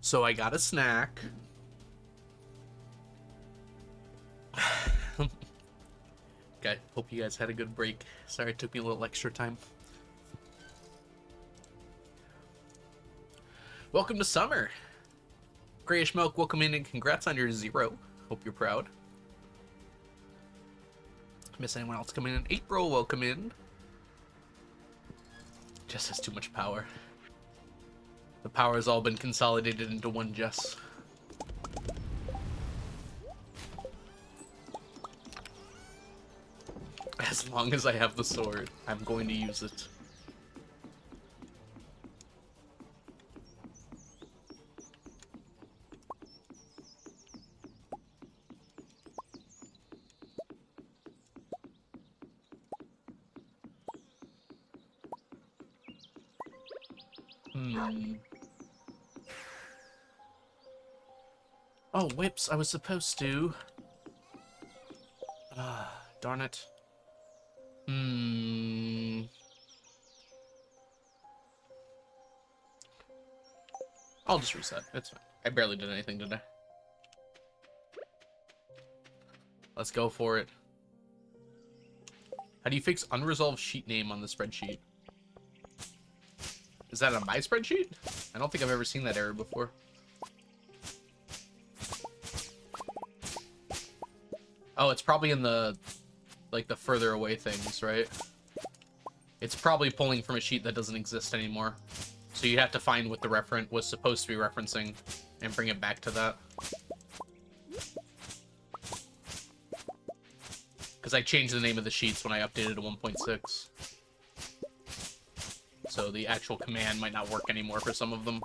Speaker 1: So I got a snack. Okay, hope you guys had a good break. Sorry it took me a little extra time. Welcome to summer. Grayish Milk, welcome in and congrats on your 0. Hope you're proud. Miss anyone else coming in? April, welcome in. Jess has too much power. The power has all been consolidated into one Jess. As long as I have the sword, I'm going to use it. Oh, whips, I was supposed to. Darn it. I'll just reset. It's fine. I barely did anything today. Let's go for it. How do you fix unresolved sheet name on the spreadsheet? Is that on my spreadsheet? I don't think I've ever seen that error before. Oh, it's probably in the, like, the further away things, right? It's probably pulling from a sheet that doesn't exist anymore. So you have to find what the referent was supposed to be referencing and bring it back to that. Because I changed the name of the sheets when I updated to 1.6. So the actual command might not work anymore for some of them.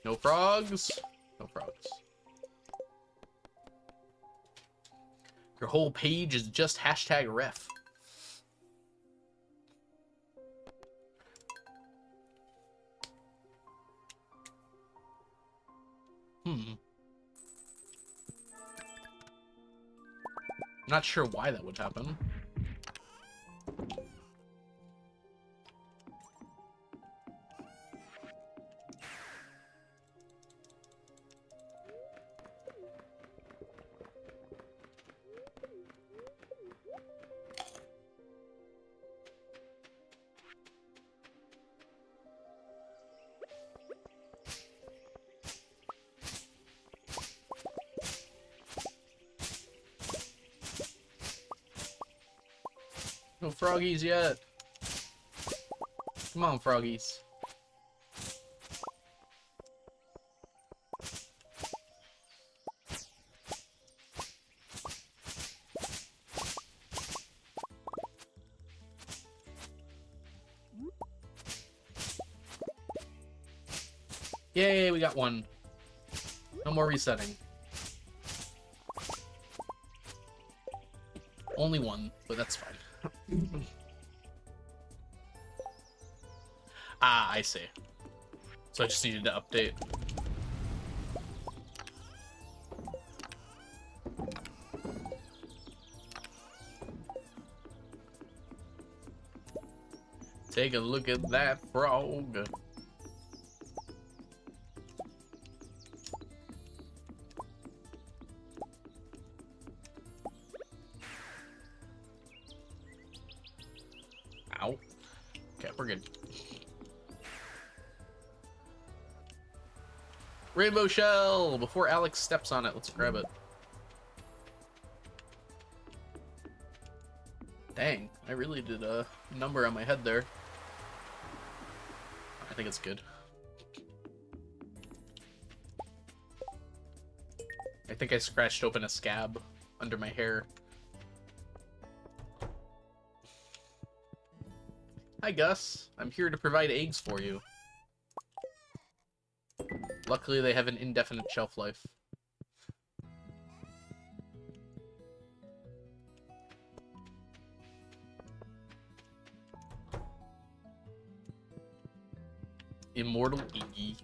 Speaker 1: No frogs. No frogs. Your whole page is just hashtag ref. Not sure why that would happen. No froggies yet. Come on, froggies. Yay, we got one. No more resetting. Only one, but that's fine. Ah, I see. So I just needed to update. Take a look at that frog. Ow. Okay, we're good. Rainbow shell! Before Alex steps on it, let's grab it. Dang, I really did a number on my head there. I think it's good. I think I scratched open a scab under my hair. Hi, Gus. I'm here to provide eggs for you. Luckily, they have an indefinite shelf life. Immortal Iggy.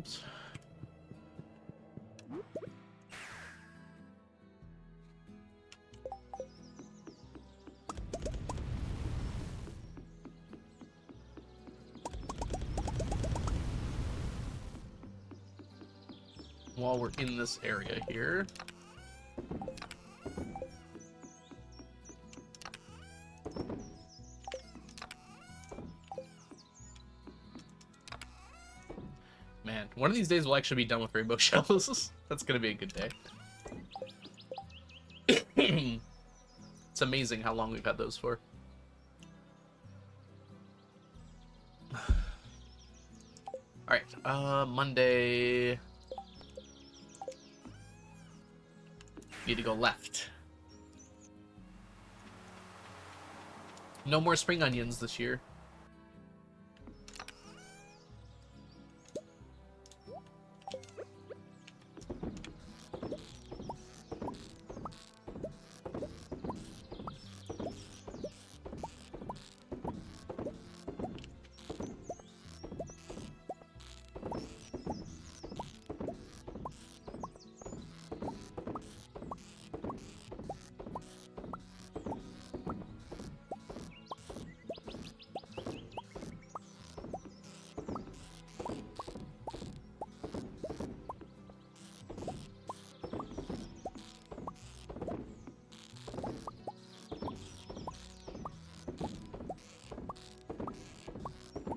Speaker 1: Oops. While we're in this area here, man, one of these days we'll actually be done with rainbow shells. That's gonna be a good day. It's amazing how long we've had those for. Alright, Monday. Need to go left. No more spring onions this year.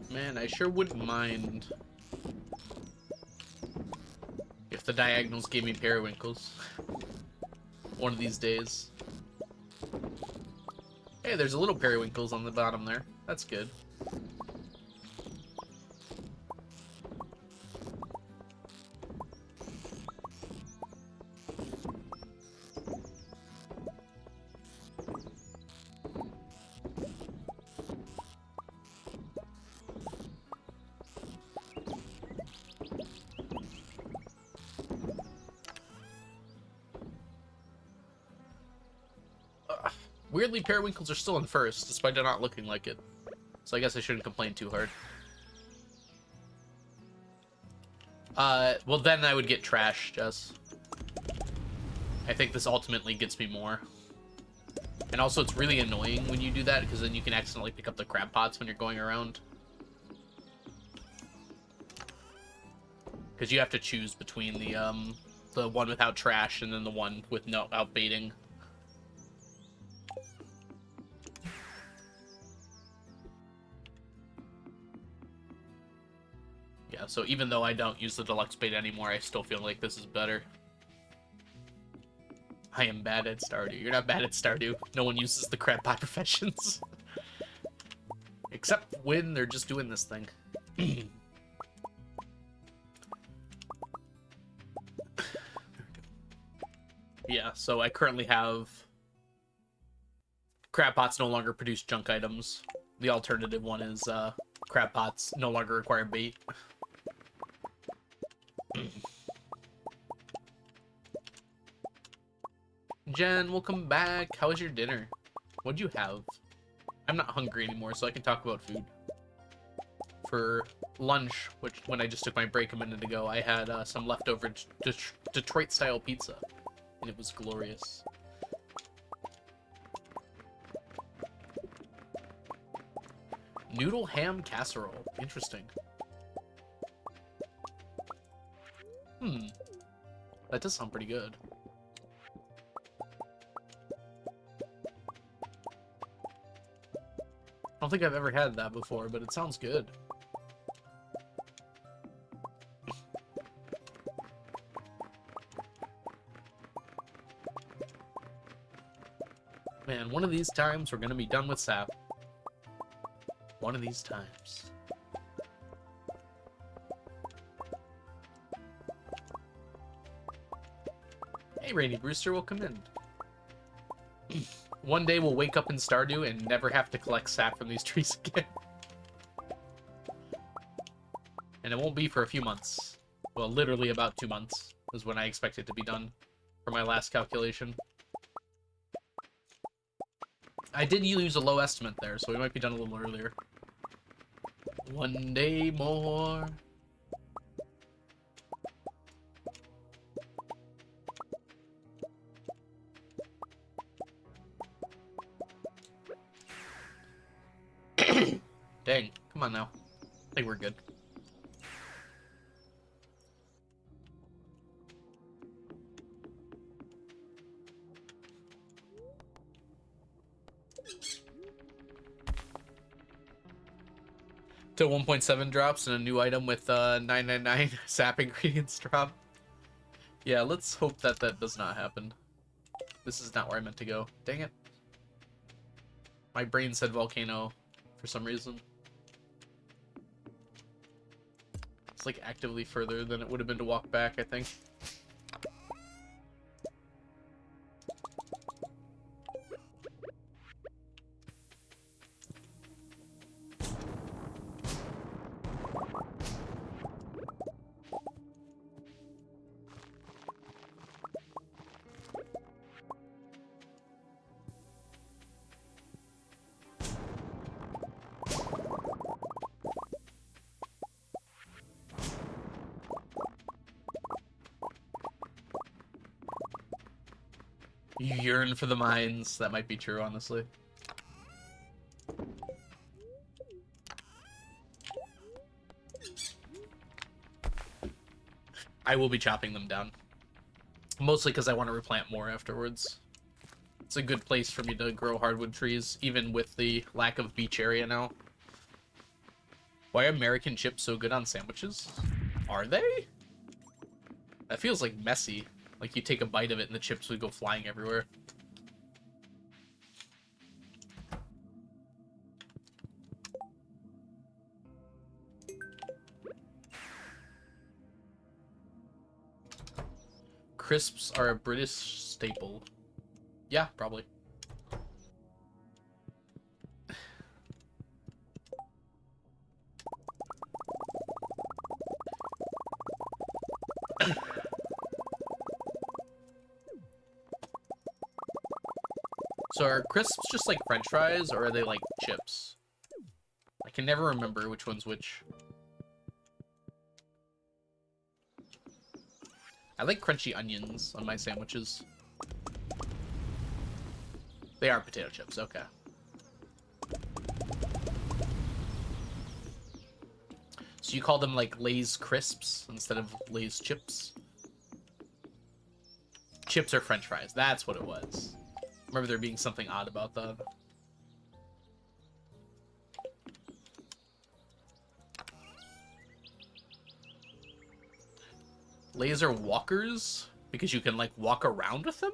Speaker 1: Man, I sure wouldn't mind if the diagonals gave me periwinkles one of these days. Hey, there's a little periwinkles on the bottom there. That's good. Weirdly, periwinkles are still in first, despite it not looking like it. So I guess I shouldn't complain too hard. Well then I would get trash, Jess. I think this ultimately gets me more. And also it's really annoying when you do that, because then you can accidentally pick up the crab pots when you're going around. Because you have to choose between the one without trash and then the one with no outbaiting. Yeah, so even though I don't use the deluxe bait anymore, I still feel like this is better. I am bad at Stardew. You're not bad at Stardew. No one uses the crab pot professions. Except when they're just doing this thing. Yeah, so I currently have crab pots no longer produce junk items. The alternative one is crab pots no longer require bait. Jen, welcome back. How was your dinner? What'd you have? I'm not hungry anymore, so I can talk about food. For lunch, which when I just took my break a minute ago, I had some leftover Detroit-style pizza, and it was glorious. Noodle ham casserole. Interesting. That does sound pretty good. I don't think I've ever had that before, but it sounds good. Man, one of these times we're gonna be done with sap. One of these times. Hey, Rainy Brewster, welcome in. One day we'll wake up in Stardew and never have to collect sap from these trees again. And it won't be for a few months. Well, literally about 2 months is when I expect it to be done for my last calculation. I did use a low estimate there, so we might be done a little earlier. One day more. Dang, come on now. I think we're good. Till 1.7 drops and a new item with 999 sap ingredients drop. Yeah, let's hope that that does not happen. This is not where I meant to go. Dang it. My brain said volcano for some reason. It's like actively further than it would have been to walk back, I think. You yearn for the mines. That might be true, honestly. I will be chopping them down. Mostly because I want to replant more afterwards. It's a good place for me to grow hardwood trees, even with the lack of beach area now. Why are American chips so good on sandwiches? Are they? That feels like messy. Like you take a bite of it and the chips would go flying everywhere. Crisps are a British staple. Yeah, probably. So are crisps just like French fries, or are they like chips? I can never remember which one's which. I like crunchy onions on my sandwiches. They are potato chips, okay. So you call them like Lay's crisps instead of Lay's chips? Chips are French fries, that's what it was. Remember there being something odd about that. Lay's are walkers? Because you can, like, walk around with them?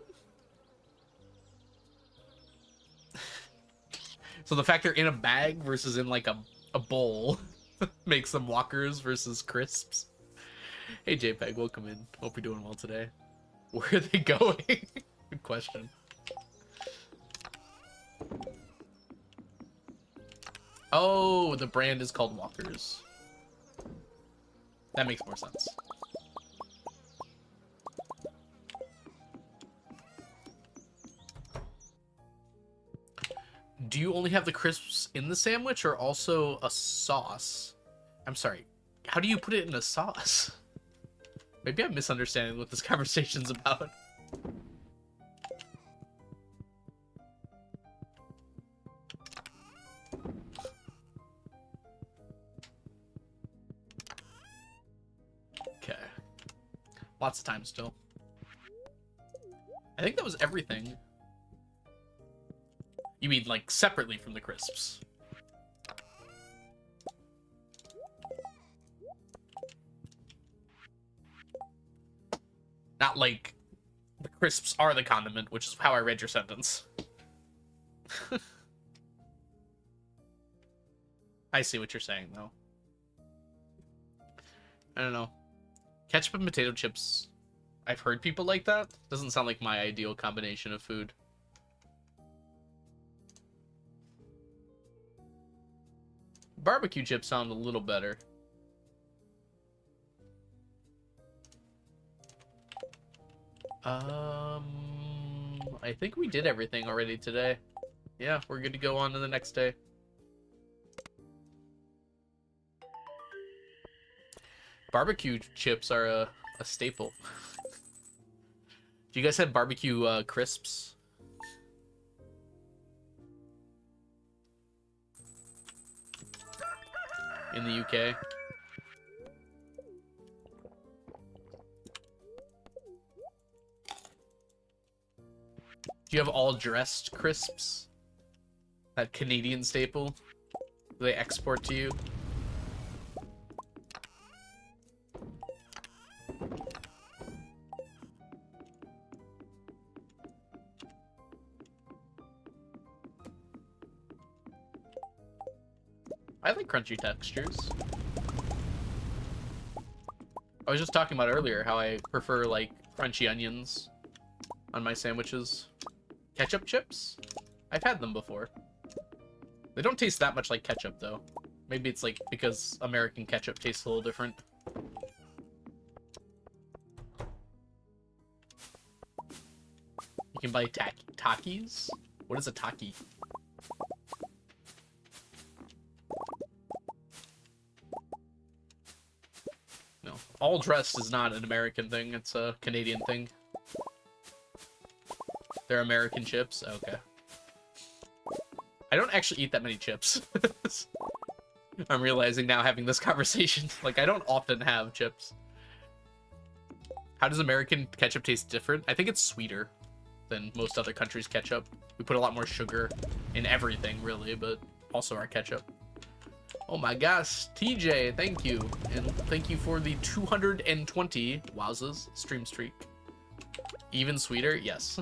Speaker 1: So the fact they're in a bag versus in, like, a bowl makes them walkers versus crisps. Hey, JPEG, welcome in. Hope you're doing well today. Where are they going? Good question. Oh, the brand is called Walkers. That makes more sense. Do you only have the crisps in the sandwich or also a sauce? I'm sorry. How do you put it in a sauce? Maybe I'm misunderstanding what this conversation's about. Okay. Lots of time still. I think that was everything. You mean, like, separately from the crisps? Not like the crisps are the condiment, which is how I read your sentence. I see what you're saying, though. I don't know. Ketchup and potato chips. I've heard people like that. Doesn't sound like my ideal combination of food. Barbecue chips sound a little better. I think we did everything already today. Yeah, we're good to go on to the next day. Barbecue chips are a staple. Do you guys have barbecue crisps? in the UK. Do you have all dressed crisps? That Canadian staple? Do they export to you? I like crunchy textures. I was just talking about earlier how I prefer, like, crunchy onions on my sandwiches. Ketchup chips? I've had them before. They don't taste that much like ketchup, though. Maybe it's, like, because American ketchup tastes a little different. You can buy Takis? What is a Taki? No. All dressed is not an American thing. It's a Canadian thing. They're American chips? Okay. I don't actually eat that many chips. I'm realizing now having this conversation. Like, I don't often have chips. How does American ketchup taste different? I think it's sweeter than most other countries' ketchup. We put a lot more sugar in everything, really, but also our ketchup. Oh my gosh, TJ, thank you. And thank you for the 220 wowzers stream streak. Even sweeter? Yes.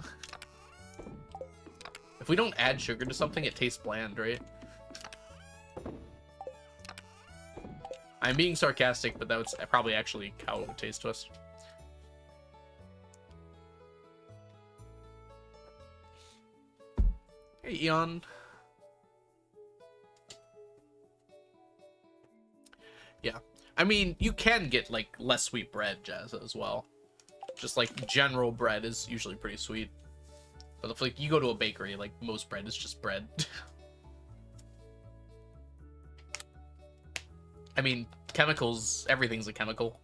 Speaker 1: If we don't add sugar to something, it tastes bland, right? I'm being sarcastic, but that was probably actually how it would taste to us. Hey, Eon. Yeah. I mean, you can get, like, less sweet bread, Jazz, as well. Just, like, general bread is usually pretty sweet. But if, like, you go to a bakery, like, most bread is just bread. I mean, chemicals, everything's a chemical.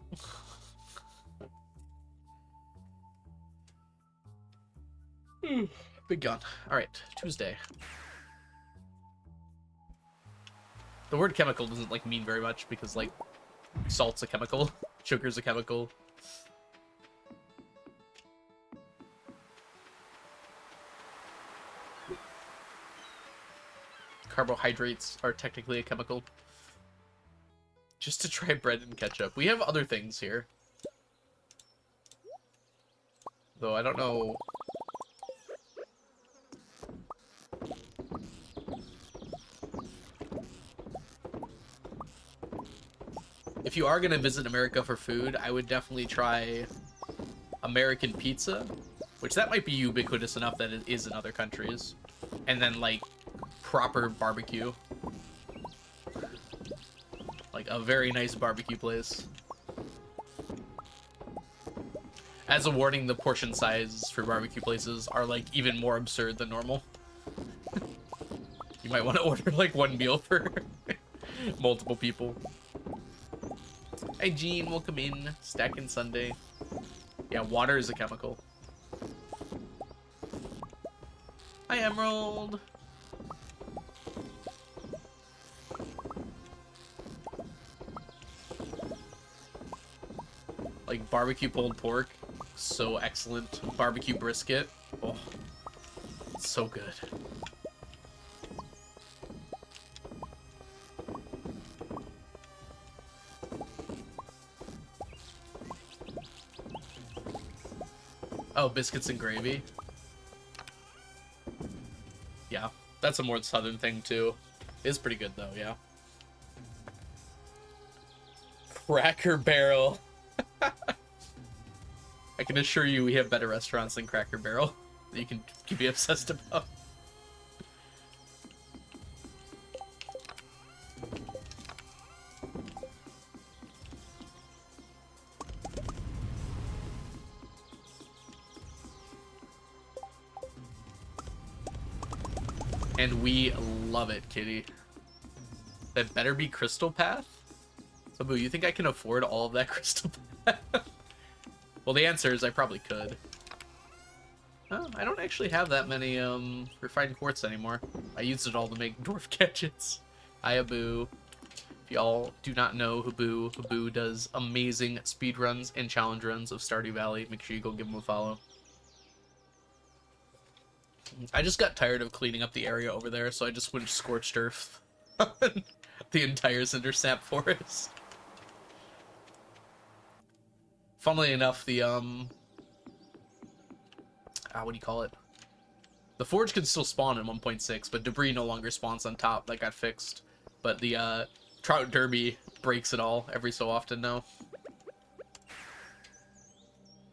Speaker 1: Big gun. Alright, Tuesday. The word chemical doesn't, like, mean very much because, like, salt's a chemical, sugar's a chemical. Carbohydrates are technically a chemical. Just to try bread and ketchup. We have other things here. Though I don't know. If you are going to visit America for food, I would definitely try American pizza, which that might be ubiquitous enough that it is in other countries. And then, like, proper barbecue. Like, a very nice barbecue place. As a warning, the portion sizes for barbecue places are, like, even more absurd than normal. You might want to order, like, one meal for multiple people. Hey, Gene, welcome in. Stacking Sunday. Yeah, water is a chemical. Hi, Emerald. Like, barbecue pulled pork. So excellent. Barbecue brisket. Oh, so good. Oh, biscuits and gravy. Yeah, that's a more southern thing, too. It's pretty good, though, yeah. Cracker Barrel. I can assure you we have better restaurants than Cracker Barrel that you can be obsessed about. And we love it, kitty. That better be Crystal Path? Sabu, you think I can afford all of that Crystal Path? Well, the answer is I probably could. Oh, I don't actually have that many refined quartz anymore. I used it all to make dwarf gadgets. Ayabu. If y'all do not know Haboo does amazing speed runs and challenge runs of Stardew Valley. Make sure you go give him a follow. I just got tired of cleaning up the area over there, so I just went scorched earth the entire Cindersnap forest. Funnily enough, the what do you call it? The forge can still spawn in 1.6, but debris no longer spawns on top. That got fixed. But the Trout Derby breaks it all every so often now.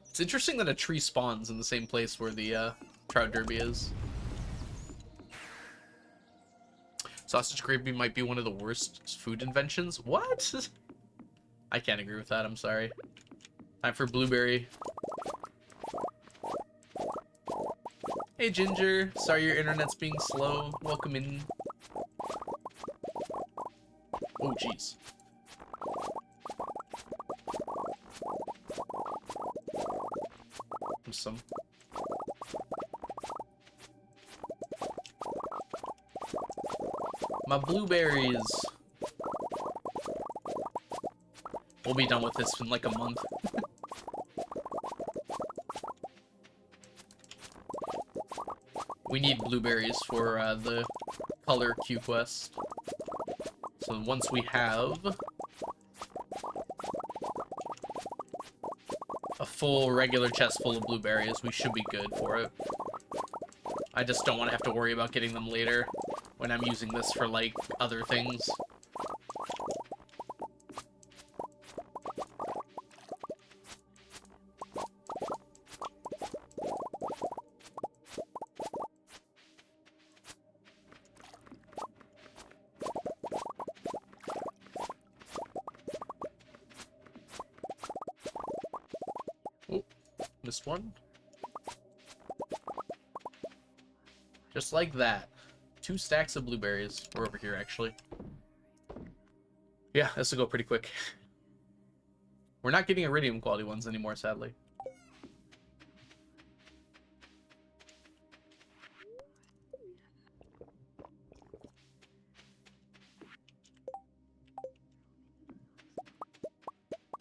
Speaker 1: It's interesting that a tree spawns in the same place where the Trout Derby is. Sausage gravy might be one of the worst food inventions. What? I can't agree with that, I'm sorry. Time for blueberry. Hey Ginger, sorry your internet's being slow. Welcome in. Oh jeez. Some. My blueberries. We'll be done with this in like a month. We need blueberries for the color Q quest. So once we have a full regular chest full of blueberries, we should be good for it. I just don't want to have to worry about getting them later when I'm using this for like other things. Missed one. Just like that. 2 stacks of blueberries. We're over here, actually. Yeah, this will go pretty quick. We're not getting iridium quality ones anymore, sadly.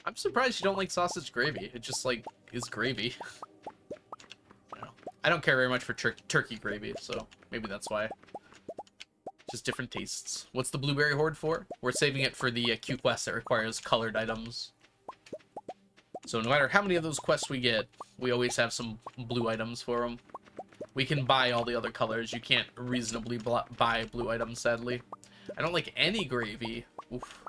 Speaker 1: I'm surprised you don't like sausage gravy. It just, like, is gravy. I don't care very much for turkey gravy, so maybe that's why. Just different tastes. What's the blueberry horde for? We're saving it for the Q quest that requires colored items. So no matter how many of those quests we get, we always have some blue items for them. We can buy all the other colors. You can't reasonably buy blue items, sadly. I don't like any gravy. Oof.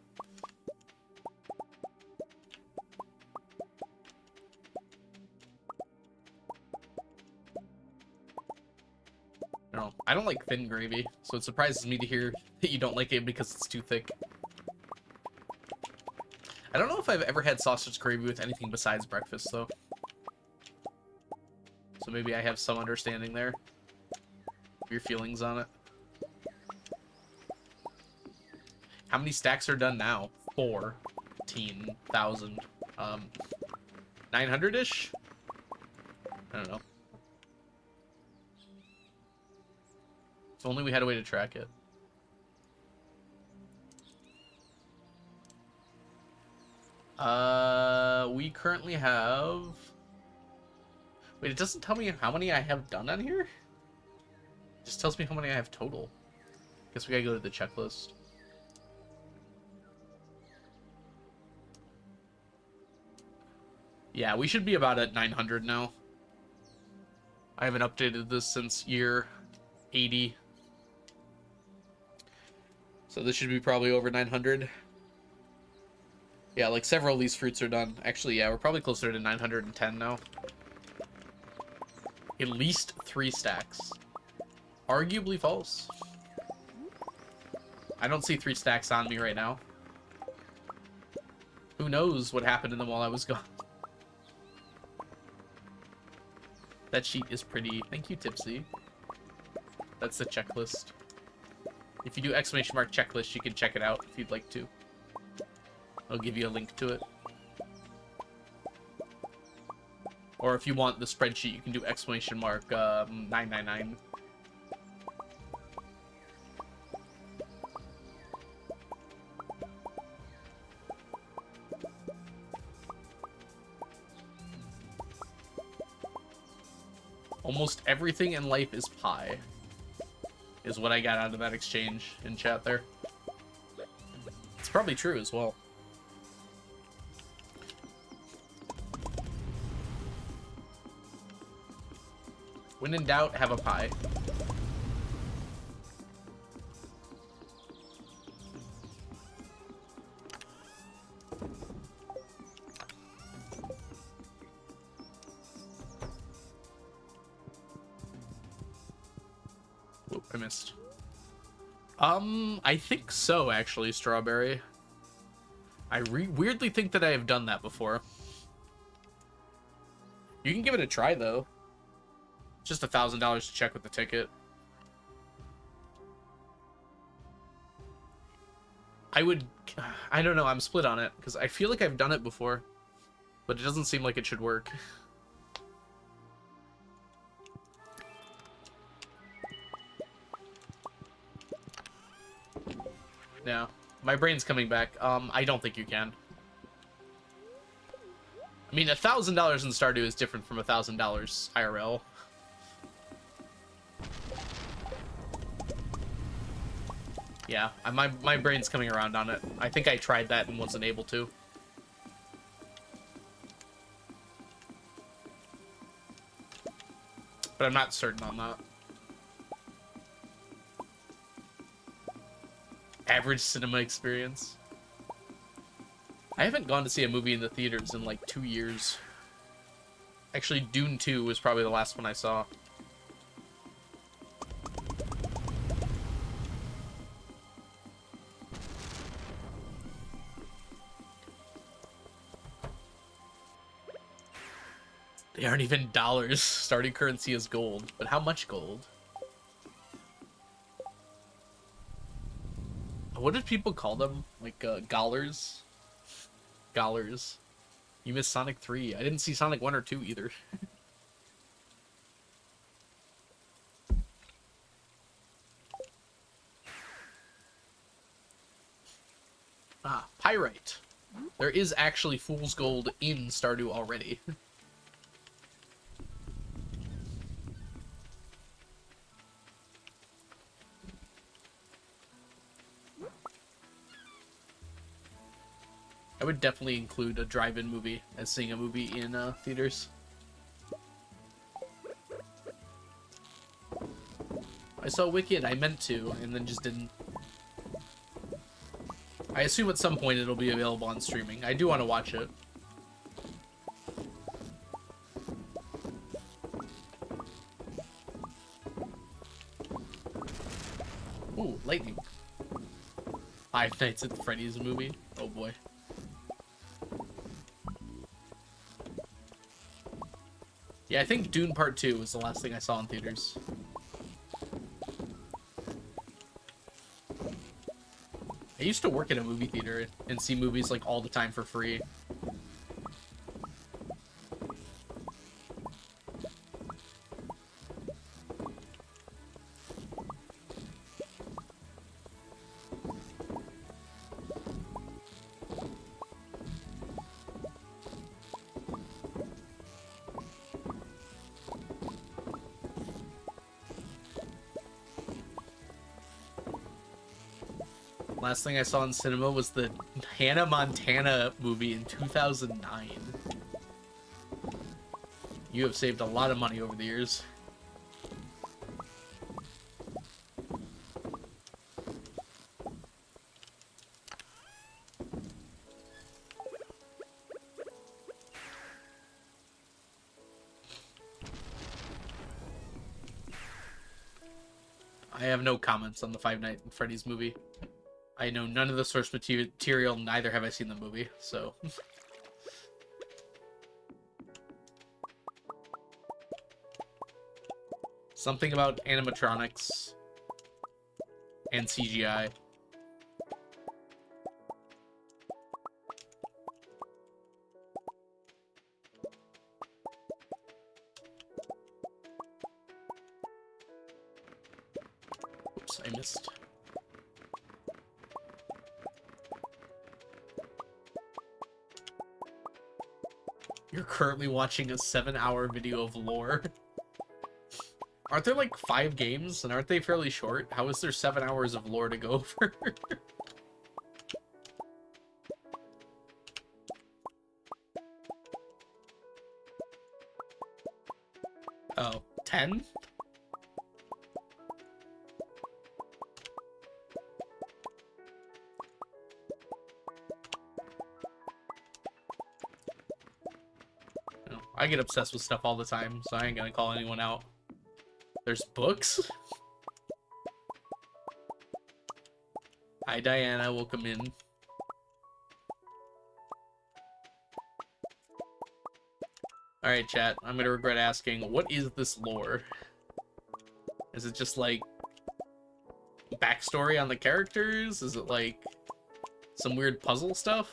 Speaker 1: No, I don't like thin gravy, so it surprises me to hear that you don't like it because it's too thick. I don't know if I've ever had sausage gravy with anything besides breakfast, though. So maybe I have some understanding there of your feelings on it. How many stacks are done now? 14,000. 900-ish? I don't know. If only we had a way to track it. We currently have... Wait, it doesn't tell me how many I have done on here? It just tells me how many I have total. Guess we gotta go to the checklist. Yeah, we should be about at 900 now. I haven't updated this since year 80. So this should be probably over 900. Yeah, like several of these fruits are done. Actually, yeah, we're probably closer to 910 now. At least 3 stacks. Arguably false. I don't see 3 stacks on me right now. Who knows what happened to them while I was gone. That sheet is pretty. Thank you, Tipsy. That's the checklist. If you do exclamation mark checklist, you can check it out if you'd like to. I'll give you a link to it. Or if you want the spreadsheet, you can do exclamation mark 999. Almost everything in life is pie, is what I got out of that exchange in chat there. It's probably true as well. When in doubt, have a pie. Oop, I missed. I think so, actually, Strawberry. I weirdly think that I have done that before. You can give it a try, though. Just $1,000 to check with the ticket. I don't know, I'm split on it, because I feel like I've done it before, but it doesn't seem like it should work. No. My brain's coming back. I don't think you can. I mean, $1,000 in Stardew is different from $1,000 IRL. Yeah, my brain's coming around on it. I think I tried that and wasn't able to. But I'm not certain on that. Average cinema experience. I haven't gone to see a movie in the theaters in like 2 years. Actually, Dune 2 was probably the last one I saw. They aren't even dollars. Starting currency is gold. But how much gold? What did people call them? Like, Gollers? Gollers. You missed Sonic 3. I didn't see Sonic 1 or 2 either. Ah, Pyrite. There is actually Fool's Gold in Stardew already. I would definitely include a drive-in movie as seeing a movie in theaters. I saw Wicked, I meant to, and then just didn't. I assume at some point it'll be available on streaming. I do want to watch it. Ooh, lightning. Five Nights at Freddy's movie. Oh boy. Yeah, I think Dune Part 2 was the last thing I saw in theaters. I used to work at a movie theater and see movies like all the time for free. Last thing I saw in cinema was the Hannah Montana movie in 2009. You have saved a lot of money over the years. I have no comments on the Five Nights at Freddy's movie. I know none of the source material, neither have I seen the movie, so... Something about animatronics and CGI. Oops, I missed. You're currently watching a 7-hour video of lore. Aren't there like 5 games, and aren't they fairly short? How is there 7 hours of lore to go over? Oh, 10? No, I get obsessed with stuff all the time, so I ain't gonna call anyone out. There's books? Hi, Diana. Welcome in. Alright, chat. I'm gonna regret asking, what is this lore? Is it just, like, backstory on the characters? Is it, like, some weird puzzle stuff?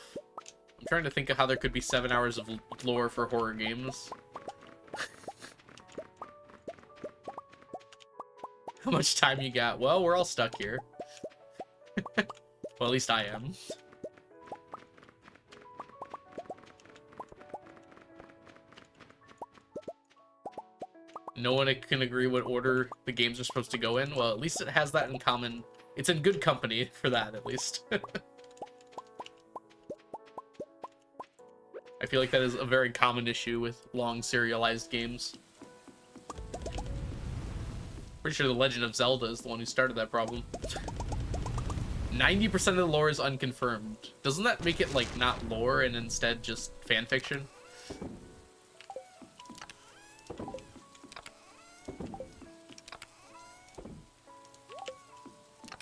Speaker 1: I'm trying to think of how there could be 7 hours of lore for horror games. How much time you got? Well, we're all stuck here. Well, at least I am. No one can agree what order the games are supposed to go in. Well, at least it has that in common. It's in good company for that, at least. I feel like that is a very common issue with long serialized games. Pretty sure The Legend of Zelda is the one who started that problem. 90% of the lore is unconfirmed. Doesn't that make it, like, not lore and instead just fanfiction?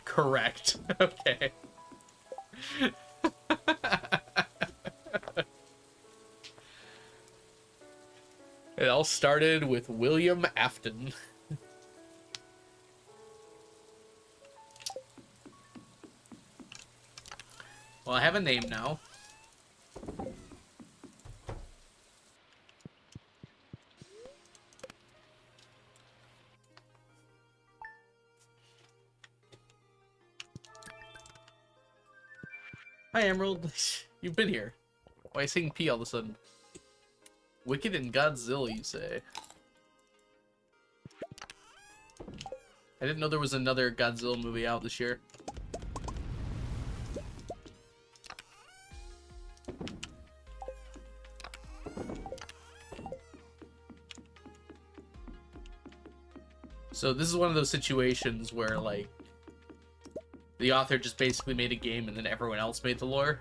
Speaker 1: Correct. Okay. It all started with William Afton. Well, I have a name now. Hi, Emerald. You've been here. Why sing P all of a sudden? Wicked and Godzilla, you say? I didn't know there was another Godzilla movie out this year. So this is one of those situations where, like, the author just basically made a game and then everyone else made the lore.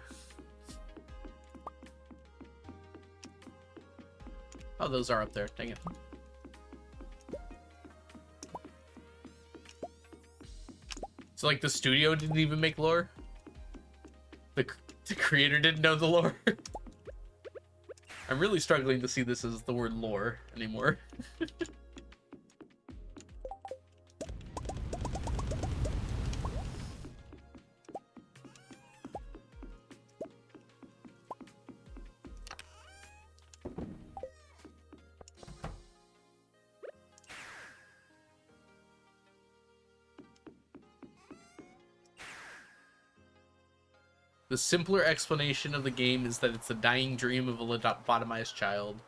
Speaker 1: Oh, those are up there. Dang it. So, like, the studio didn't even make lore? The creator didn't know the lore? I'm really struggling to see this as the word lore anymore. The simpler explanation of the game is that it's the dying dream of a lobotomized child.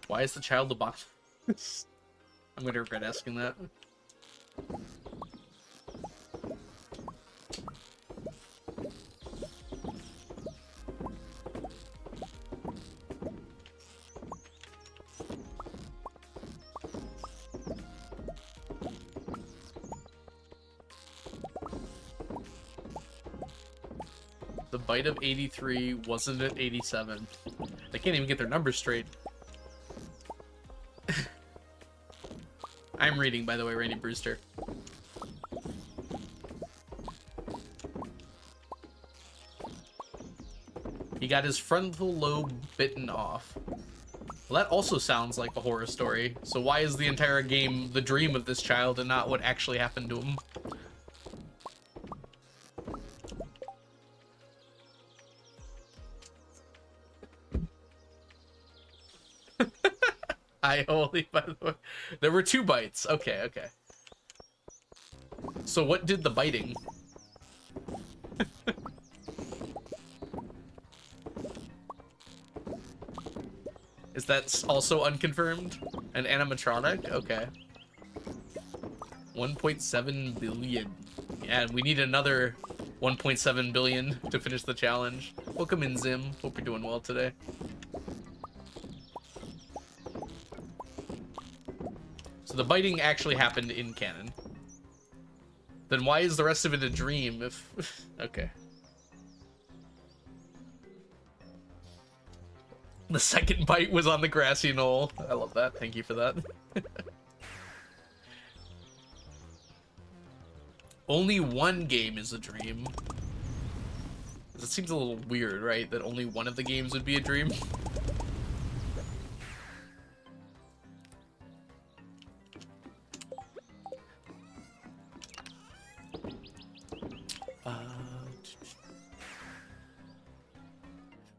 Speaker 1: Why is the child lobotomized? I'm going to regret asking that. The bite of 83 wasn't at 87. They can't even get their numbers straight. I'm reading, by the way, Randy Brewster. He got his frontal lobe bitten off. Well, that also sounds like a horror story. So why is the entire game the dream of this child and not what actually happened to him? I only, by the way. There were 2 bites. Okay, okay. So what did the biting? Is that also unconfirmed? An animatronic? Okay. 1.7 billion. Yeah, and we need another 1.7 billion to finish the challenge. Welcome in, Zim. Hope you're doing well today. So the biting actually happened in canon. Then why is the rest of it a dream if... Okay. The second bite was on the grassy knoll. I love that. Thank you for that. Only one game is a dream. It seems a little weird, right? That only one of the games would be a dream.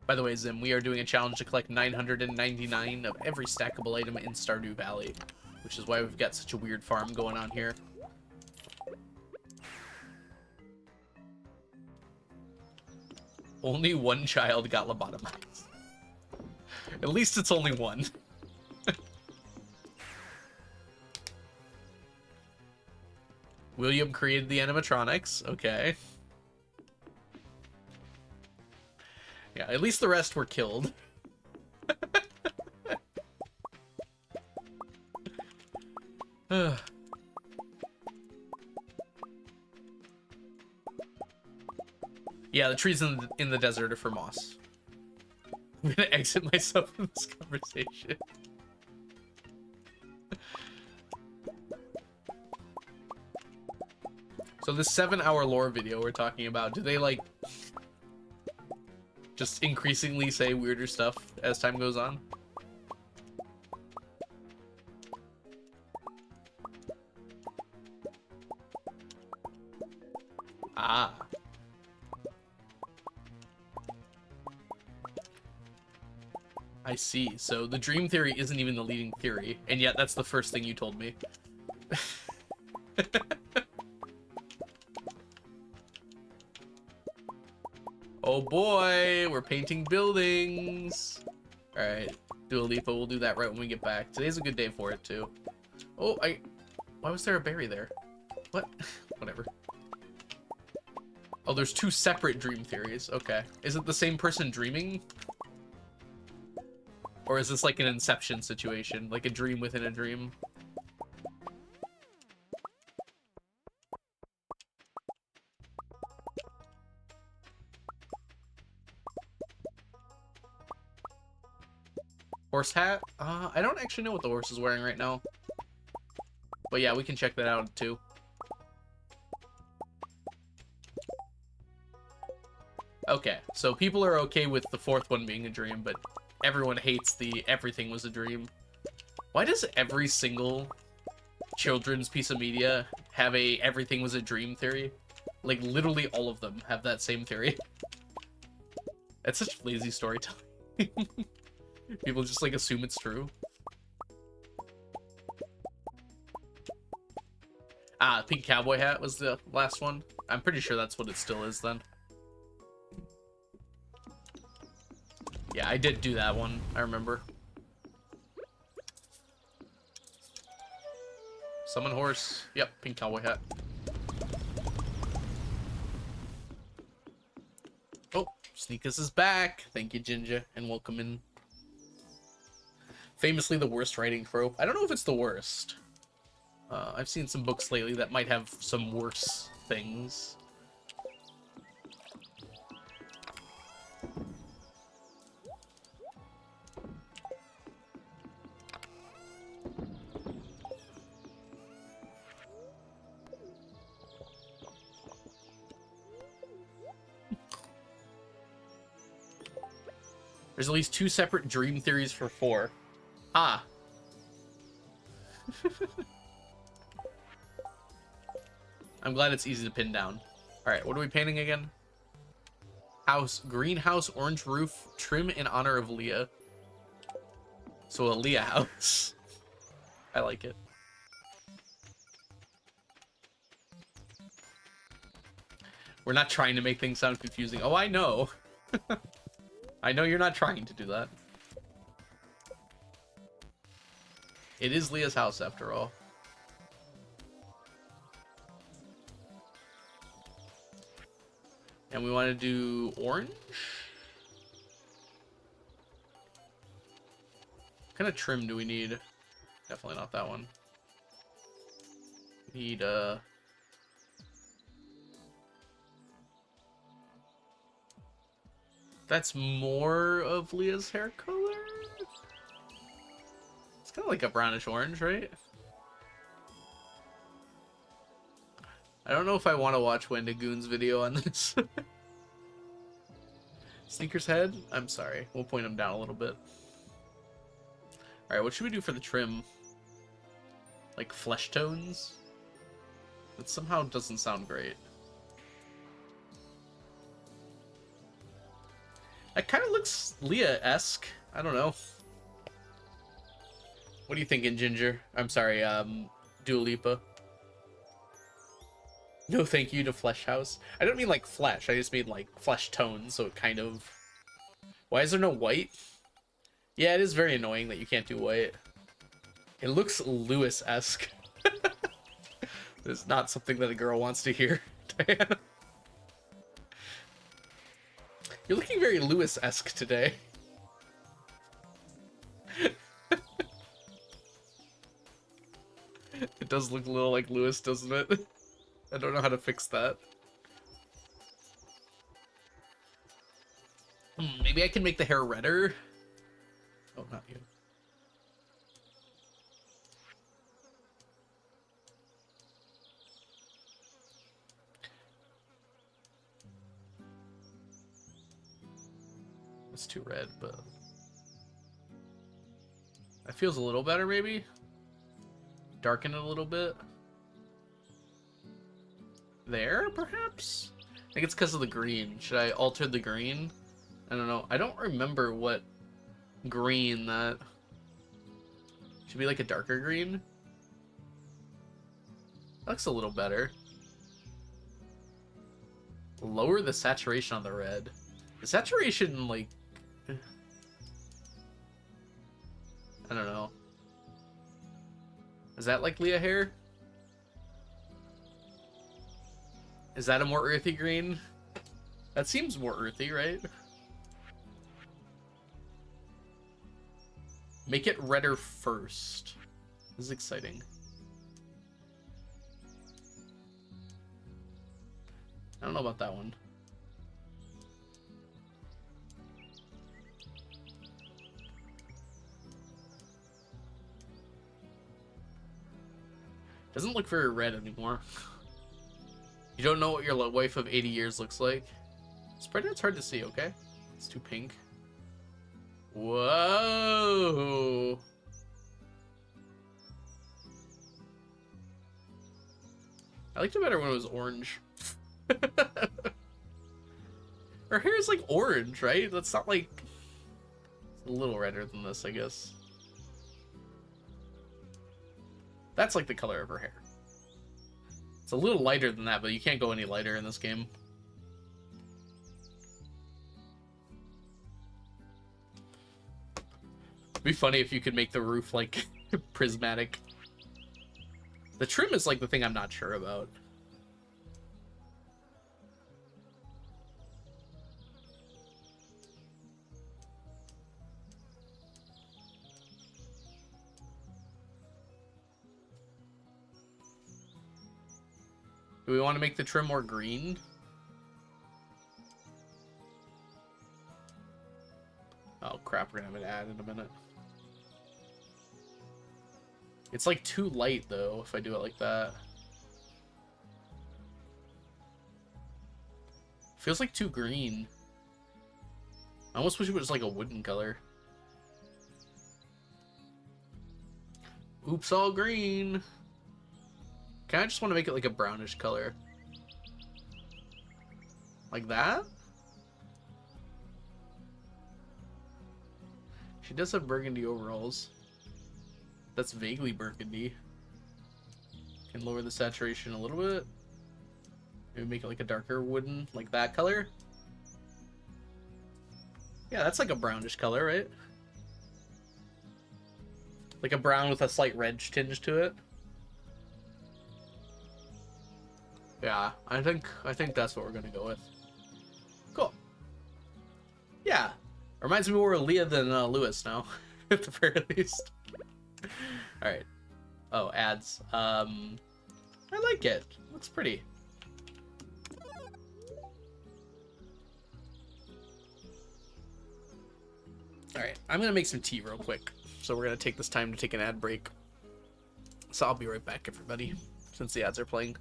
Speaker 1: By the way, Zim, we are doing a challenge to collect 999 of every stackable item in Stardew Valley, which is why we've got such a weird farm going on here. Only one child got lobotomized. At least it's only one. William created the animatronics. Okay. Yeah, at least the rest were killed. Yeah, the trees in the desert are for moss. I'm gonna exit myself from this conversation. So this 7-hour lore video we're talking about, do they like just increasingly say weirder stuff as time goes on? Ah. I see. So the dream theory isn't even the leading theory, and yet that's the first thing you told me. Oh boy, we're painting buildings. All right, Dua Lipa, we'll do that right when we get back. Today's a good day for it too. Oh, why was there a berry there? What? Whatever. Oh, there's two separate dream theories. Okay. Is it the same person dreaming? Or is this like an Inception situation? Like a dream within a dream? Horse hat? I don't actually know what the horse is wearing right now. But yeah, we can check that out too. Okay, so people are okay with the fourth one being a dream, but everyone hates the everything was a dream. Why does every single children's piece of media have a everything was a dream theory? Like, literally all of them have that same theory. It's such lazy storytelling. People just, like, assume it's true. Ah, pink cowboy hat was the last one. I'm pretty sure that's what it still is, then. Yeah, I did do that one, I remember. Summon horse. Yep, pink cowboy hat. Oh, Sneakus is back. Thank you, Ginger, and welcome in. Famously the worst writing trope. I don't know if it's the worst. I've seen some books lately that might have some worse things. There's at least 2 separate dream theories for 4. Ah. I'm glad it's easy to pin down. Alright, what are we painting again? House, greenhouse, orange roof, trim in honor of Leah. So a Leah house. I like it. We're not trying to make things sound confusing. Oh, I know. I know you're not trying to do that. It is Leah's house after all. And we want to do orange? What kind of trim do we need? Definitely not that one. We need, that's more of Leah's hair color? It's kind of like a brownish orange, right? I don't know if I want to watch Wendigoon's video on this. Sneaker's head? I'm sorry. We'll point him down a little bit. Alright, what should we do for the trim? Like flesh tones? That somehow doesn't sound great. That kind of looks Leah-esque. I don't know. What are you thinking, Ginger? I'm sorry, Dua Lipa. No thank you to Flesh House. I don't mean like flesh, I just mean like flesh tone, so it kind of... Why is there no white? Yeah, it is very annoying that you can't do white. It looks Lewis-esque. It's not something that a girl wants to hear, Diana. You're looking very Lewis-esque today. It does look a little like Lewis, doesn't it? I don't know how to fix that. Maybe I can make the hair redder? Oh, not you. It's too red, but... That feels a little better, maybe? Darken it a little bit. There, perhaps? I think it's because of the green. Should I alter the green? I don't know. I don't remember what green that... Should be like a darker green? That looks a little better. Lower the saturation on the red. The saturation, like... I don't know. Is that like Leah hair? Is that a more earthy green? That seems more earthy, right? Make it redder first. This is exciting. I don't know about that one. Doesn't look very red anymore. You don't know what your wife of 80 years looks like? Spread it's hard to see, okay? It's too pink. Whoa! I liked it better when it was orange. Her hair is like orange, right? That's not like... It's a little redder than this, I guess. That's like the color of her hair. It's a little lighter than that, but you can't go any lighter in this game. It'd be funny if you could make the roof like prismatic. The trim is like the thing I'm not sure about. Do we want to make the trim more green? Oh crap, we're gonna have an ad in a minute. It's like too light though, if I do it like that. Feels like too green. I almost wish it was like a wooden color. Oops, all green. Kinda just want to make it like a brownish color. Like that? She does have burgundy overalls. That's vaguely burgundy. Can lower the saturation a little bit. Maybe make it like a darker wooden, like that color. Yeah, that's like a brownish color, right? Like a brown with a slight red tinge to it. Yeah, I think that's what we're gonna go with. Cool. Yeah. Reminds me more of Leah than Lewis now, at the very least. Alright. Oh, ads. I like it. Looks pretty. Alright, I'm gonna make some tea real quick. So we're gonna take this time to take an ad break. So I'll be right back, everybody, since the ads are playing.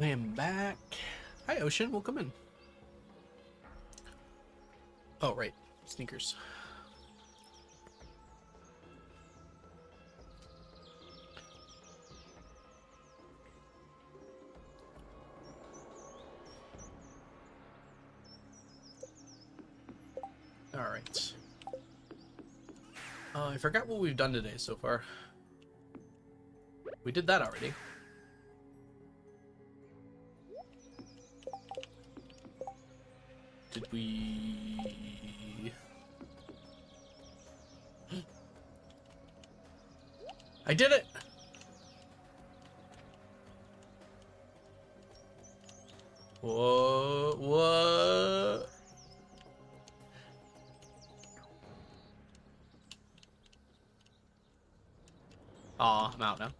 Speaker 1: I am back. Hi, Ocean. Welcome in. Oh, right. Sneakers. All right. I forgot what we've done today so far. We did that already. Did we... I did it! Whoa, what? Aw, I'm out now.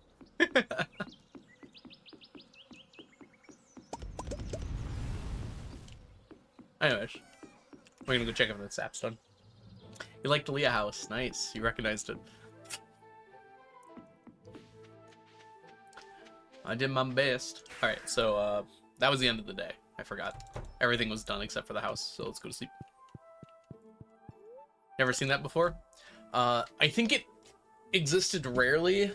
Speaker 1: Anyways, we're gonna go check if the sap's done. You liked Leah House. Nice. You recognized it. I did my best. Alright, so that was the end of the day. I forgot. Everything was done except for the house, so let's go to sleep. Never seen that before? I think it existed rarely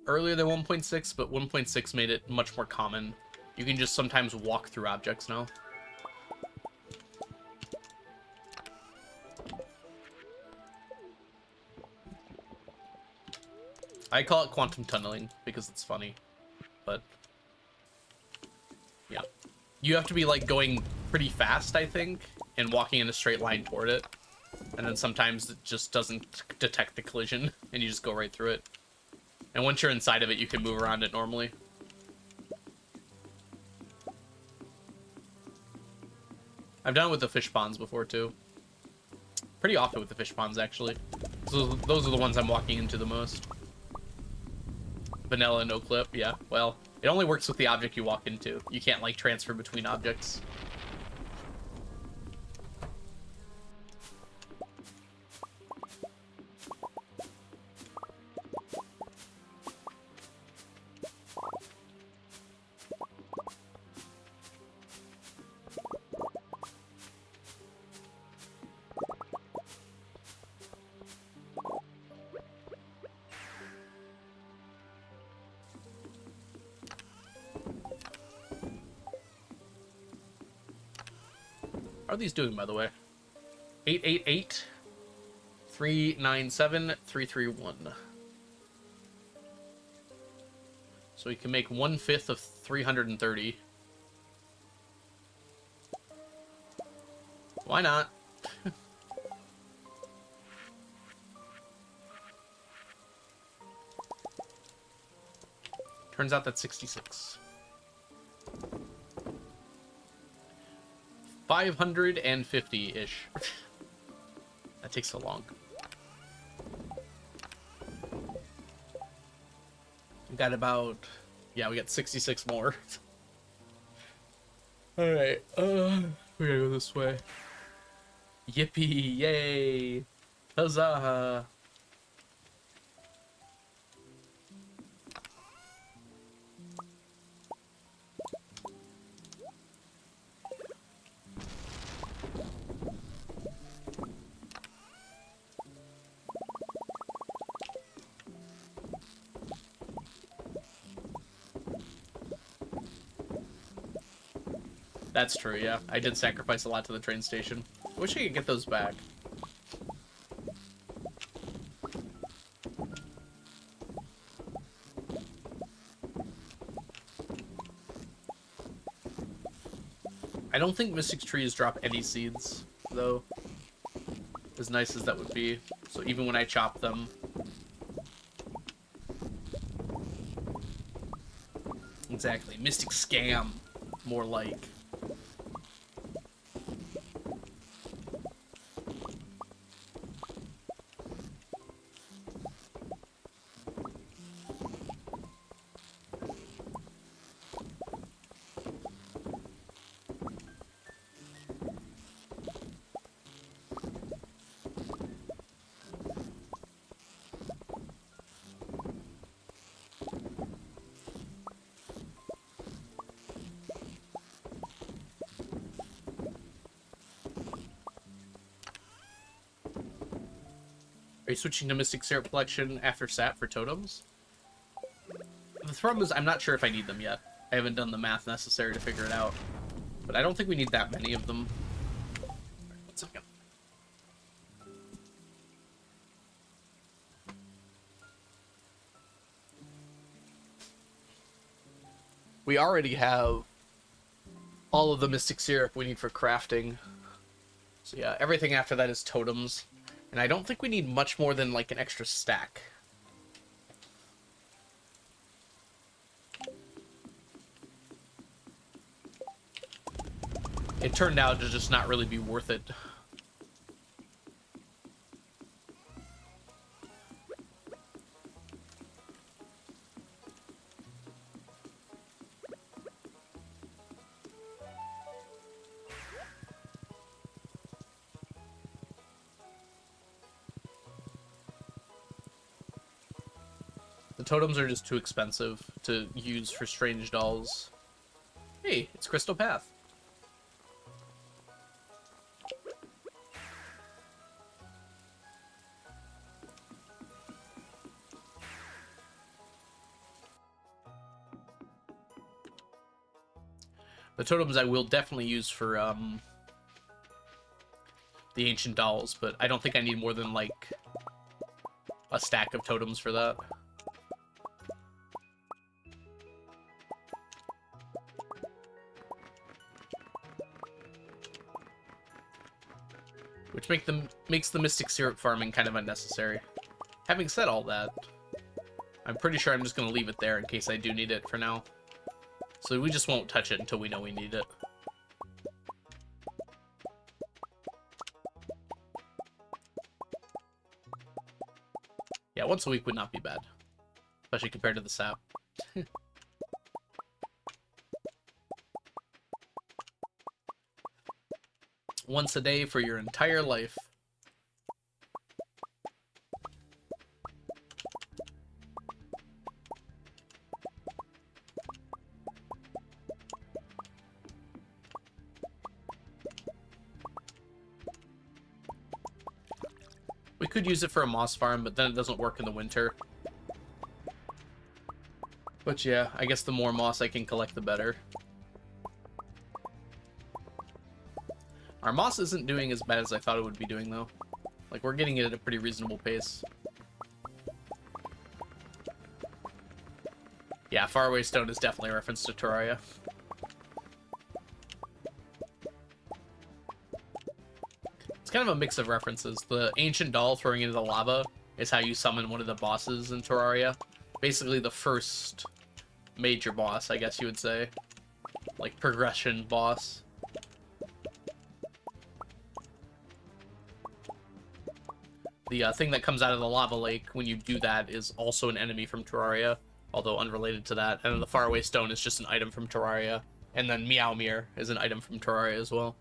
Speaker 1: earlier than 1.6, but 1.6 made it much more common. You can just sometimes walk through objects now. I call it quantum tunneling because it's funny, but yeah. You have to be like going pretty fast, I think, and walking in a straight line toward it. And then sometimes it just doesn't detect the collision and you just go right through it. And once you're inside of it, you can move around it normally. I've done it with the fish ponds before too. Pretty often with the fish ponds, actually. So those are the ones I'm walking into the most. Vanilla, no clip, yeah. Well, it only works with the object you walk into. You can't, like, transfer between objects. How are these doing, by the way? 888 397 331. So we can make 1/5 of 330. Why not? Turns out that's 66. 550-ish. That takes so long. We got about... Yeah, we got 66 more. Alright, we gotta go this way. Yippee, yay! Huzzah! That's true, yeah. I did sacrifice a lot to the train station. I wish I could get those back. I don't think Mystic Trees drop any seeds, though. As nice as that would be. So even when I chop them... Exactly. Mystic Scam. More like... Are you switching to Mystic Syrup Collection after sap for totems? The problem is I'm not sure if I need them yet. I haven't done the math necessary to figure it out. But I don't think we need that many of them. Right, 1 second. We already have all of the Mystic Syrup we need for crafting. So yeah, everything after that is totems. And I don't think we need much more than like an extra stack. It turned out to just not really be worth it. The totems are just too expensive to use for strange dolls. Hey, it's Crystal Path. The totems I will definitely use for the ancient dolls, but I don't think I need more than like a stack of totems for that. Which makes the Mystic Syrup farming kind of unnecessary. Having said all that, I'm pretty sure I'm just going to leave it there in case I do need it for now. So we just won't touch it until we know we need it. Yeah, once a week would not be bad. Especially compared to the sap. Once a day for your entire life. We could use it for a moss farm, but then it doesn't work in the winter. But yeah, I guess the more moss I can collect, the better. Our moss isn't doing as bad as I thought it would be doing, though. Like, we're getting it at a pretty reasonable pace. Yeah, Faraway Stone is definitely a reference to Terraria. It's kind of a mix of references. The ancient doll throwing into the lava is how you summon one of the bosses in Terraria. Basically the first major boss, I guess you would say. Like, progression boss. The thing that comes out of the lava lake when you do that is also an enemy from Terraria, although unrelated to that. And then the Faraway Stone is just an item from Terraria. And then Meowmere is an item from Terraria as well.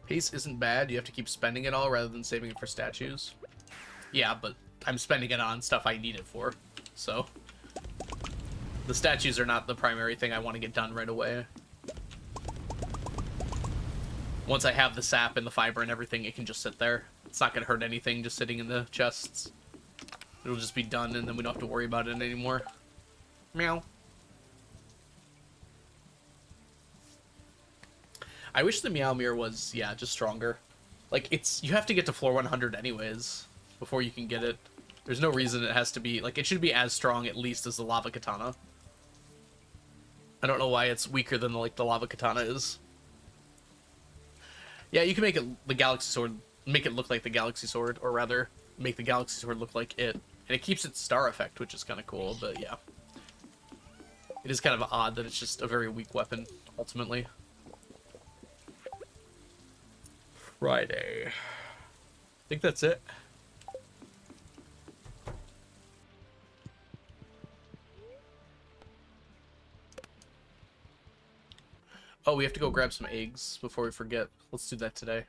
Speaker 1: Pace isn't bad. You have to keep spending it all rather than saving it for statues. Yeah, but I'm spending it on stuff I need it for. So the statues are not the primary thing I want to get done right away. Once I have the sap and the fiber and everything, it can just sit there. It's not going to hurt anything just sitting in the chests. It'll just be done, and then we don't have to worry about it anymore. Meow. I wish the Meowmere was, yeah, just stronger. Like, you have to get to floor 100 anyways before you can get it. There's no reason it has to be, like, it should be as strong at least as the Lava Katana. I don't know why it's weaker than, like, the Lava Katana is. Yeah, you can make it the Galaxy Sword, make it look like the Galaxy Sword, or rather, make the Galaxy Sword look like it. And it keeps its star effect, which is kind of cool, but yeah. It is kind of odd that it's just a very weak weapon, ultimately. Friday. I think that's it. Oh, we have to go grab some eggs before we forget. Let's do that today.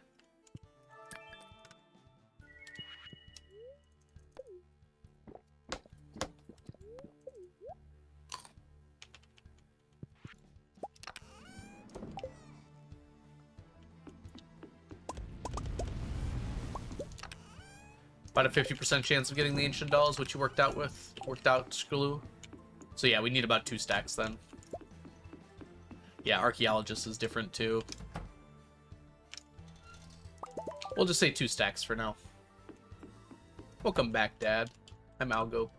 Speaker 1: About a 50% chance of getting the ancient doll is what you worked out, Skulu. So yeah, we need about 2 stacks then. Yeah, archaeologist is different too. We'll just say 2 stacks for now. Welcome back, Dad. I'm Algo.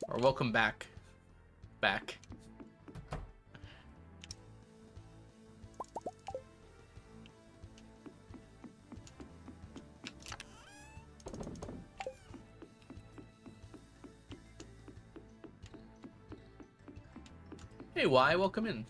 Speaker 1: Or welcome back. Back. Hey, Y, welcome in.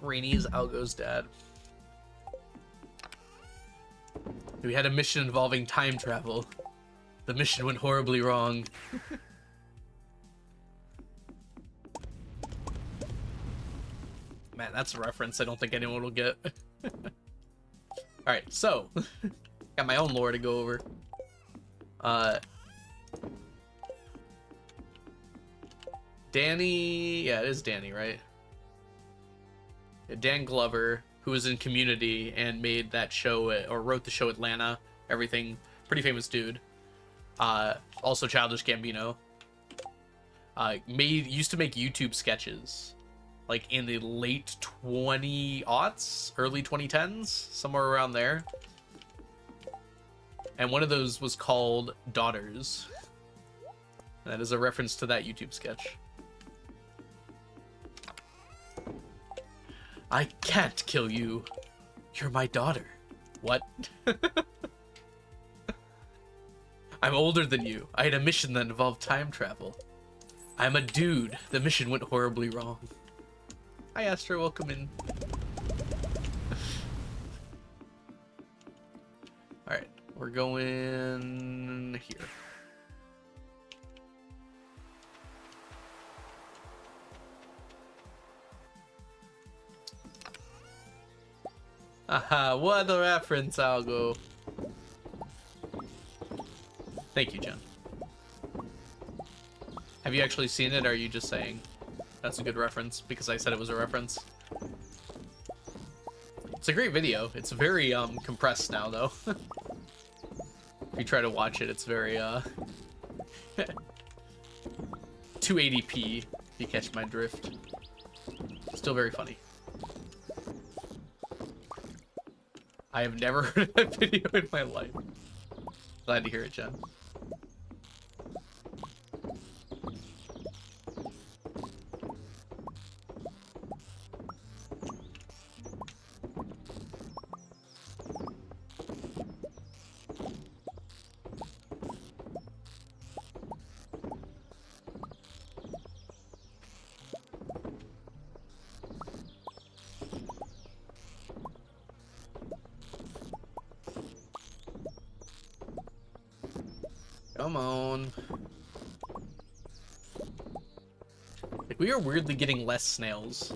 Speaker 1: Rainy is Algo's dad. We had a mission involving time travel. The mission went horribly wrong. Man, that's a reference I don't think anyone will get. Alright, so. Got my own lore to go over. Danny... Yeah, it is Danny, right? Dan Glover, who was in Community and made that show, or wrote the show Atlanta, everything, pretty famous dude. Also Childish Gambino. Used to make YouTube sketches, like in the late 20-aughts, early 2010s, somewhere around there. And one of those was called Daughters. That is a reference to that YouTube sketch. I can't kill you. You're my daughter. What? I'm older than you. I had a mission that involved time travel. I'm a dude. The mission went horribly wrong. Hi, Astro. Welcome in. Alright. We're going here. Aha, what a reference, Algo. Thank you, Jen. Have you actually seen it, or are you just saying that's a good reference because I said it was a reference? It's a great video. It's very compressed now, though. If you try to watch it, it's very 280p, if you catch my drift. Still very funny. I have never heard of that video in my life. Glad to hear it, Jen. Come on. Like, we are weirdly getting less snails.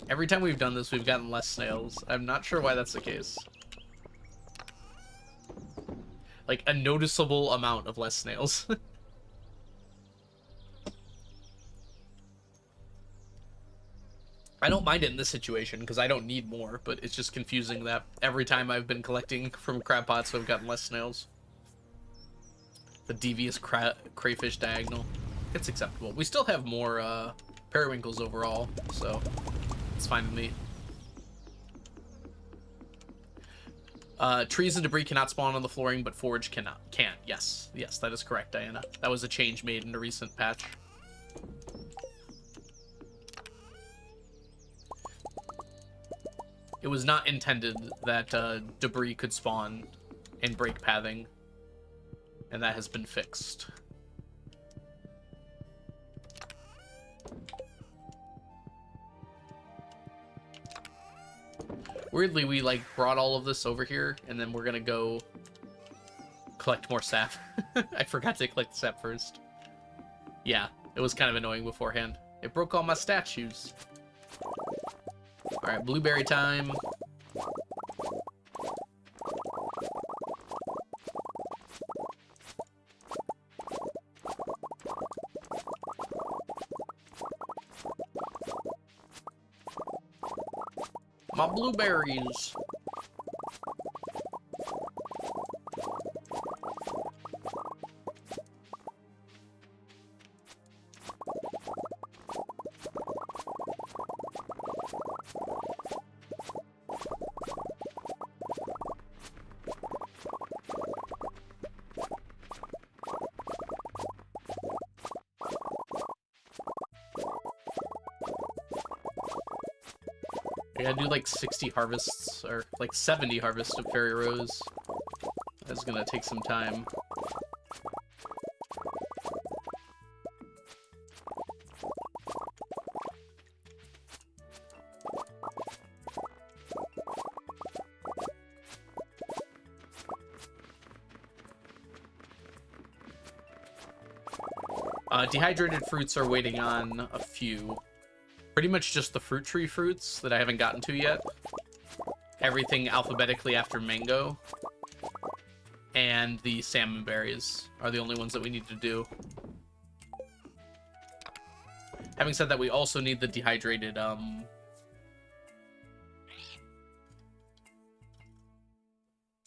Speaker 1: Every time we've done this, we've gotten less snails. I'm not sure why that's the case. Like, a noticeable amount of less snails. I don't mind it in this situation, because I don't need more, but it's just confusing that every time I've been collecting from crab pots, I've gotten less snails. The devious crayfish diagonal. It's acceptable. We still have more periwinkles overall, so it's fine with me. Trees and debris cannot spawn on the flooring, but forage can. Yes, yes, that is correct, Diana. That was a change made in a recent patch. It was not intended that debris could spawn and break pathing, and that has been fixed. Weirdly, we like brought all of this over here, and then we're gonna go collect more sap. I forgot to collect the sap first. Yeah, it was kind of annoying beforehand. It broke all my statues. Alright, blueberry time. My blueberries. I gotta do like 60 harvests, or like 70 harvests of fairy rose. That's gonna take some time. Dehydrated fruits are waiting on a few. Pretty much just the fruit tree fruits that I haven't gotten to yet. Everything alphabetically after mango. And the salmon berries are the only ones that we need to do. Having said that, we also need the dehydrated,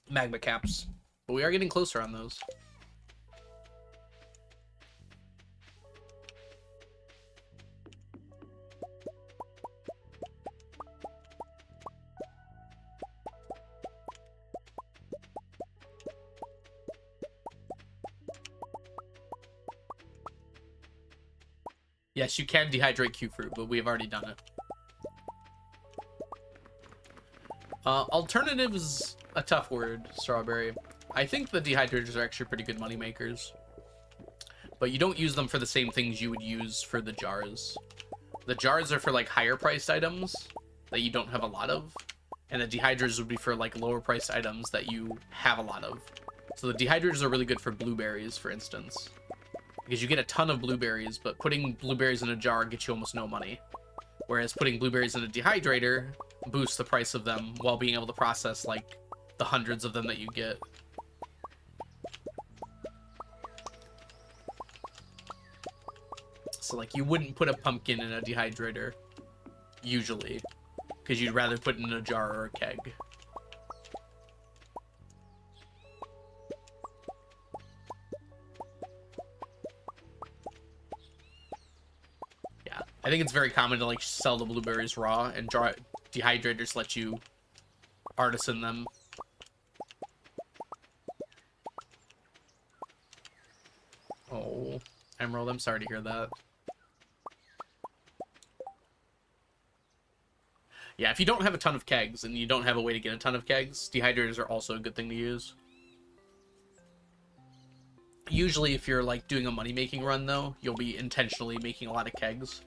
Speaker 1: magma caps. But we are getting closer on those. Yes, you can dehydrate Q fruit, but we have already done it. Alternative is a tough word, strawberry. I think the dehydrators are actually pretty good money makers. But you don't use them for the same things you would use for the jars. The jars are for like higher priced items that you don't have a lot of. And the dehydrators would be for like lower priced items that you have a lot of. So the dehydrators are really good for blueberries, for instance. Because you get a ton of blueberries, but putting blueberries in a jar gets you almost no money. Whereas putting blueberries in a dehydrator boosts the price of them while being able to process, like, the hundreds of them that you get. So, like, you wouldn't put a pumpkin in a dehydrator, usually. Because you'd rather put it in a jar or a keg. I think it's very common to like sell the blueberries raw, and dehydrators let you artisan them. Oh, Emerald, I'm sorry to hear that. Yeah, if you don't have a ton of kegs and you don't have a way to get a ton of kegs, dehydrators are also a good thing to use. Usually if you're like doing a money-making run though, you'll be intentionally making a lot of kegs.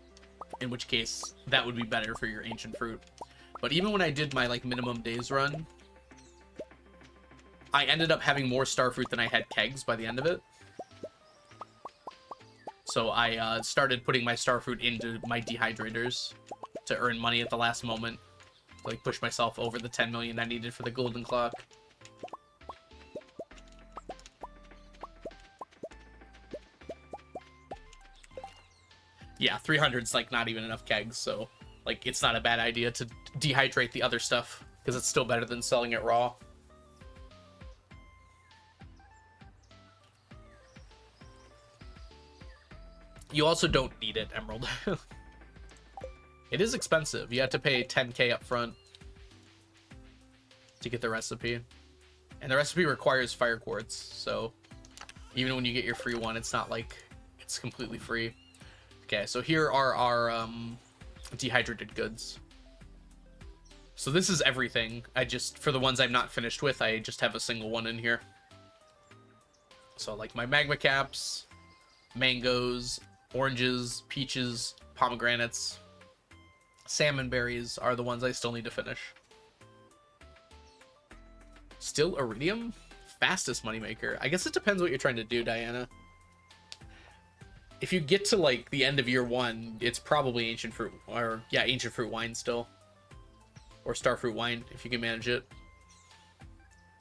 Speaker 1: In which case, that would be better for your ancient fruit. But even when I did my, like, minimum days run, I ended up having more star fruit than I had kegs by the end of it. So I started putting my star fruit into my dehydrators to earn money at the last moment. To, like, push myself over the 10 million I needed for the golden clock. Yeah, 300's like not even enough kegs, so like it's not a bad idea to dehydrate the other stuff because it's still better than selling it raw. You also don't need it, Emerald. It is expensive. You have to pay 10k up front to get the recipe. And the recipe requires fire quartz, so even when you get your free one, it's not like it's completely free. Okay, so here are our dehydrated goods. So this is everything. For the ones I'm not finished with, I just have a single one in here. So like my magma caps, mangoes, oranges, peaches, pomegranates, salmon berries are the ones I still need to finish. Still iridium? Fastest moneymaker. I guess it depends what you're trying to do, Diana. If you get to, like, the end of year 1, it's probably ancient fruit, or, yeah, ancient fruit wine still. Or starfruit wine, if you can manage it.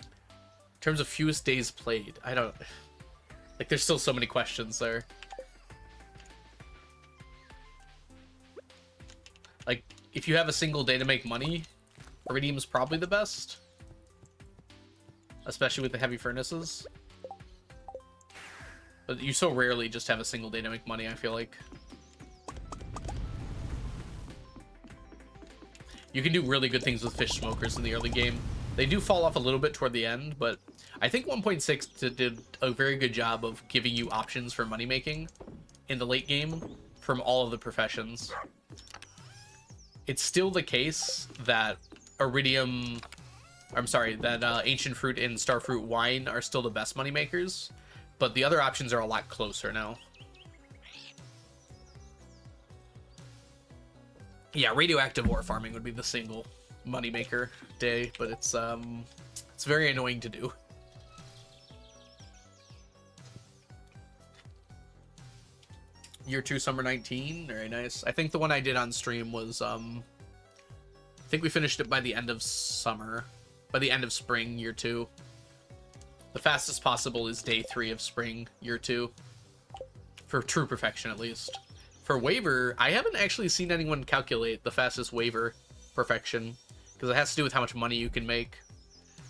Speaker 1: In terms of fewest days played, I don't... Like, there's still so many questions there. Like, if you have a single day to make money, iridium's probably the best. Especially with the heavy furnaces. But you so rarely just have a single day to make money, I feel like. You can do really good things with fish smokers in the early game. They do fall off a little bit toward the end, but I think 1.6 did a very good job of giving you options for money making in the late game from all of the professions. It's still the case that iridium... I'm sorry, that ancient fruit and starfruit wine are still the best money makers, but the other options are a lot closer now. Yeah, radioactive ore farming would be the single moneymaker day, but it's very annoying to do. Year 2 summer 19, very nice. I think the one I did on stream was I think we finished it by the end of summer, by the end of spring, year 2. The fastest possible is day 3 of spring, year 2, for true perfection at least. For waiver, I haven't actually seen anyone calculate the fastest waiver perfection, because it has to do with how much money you can make.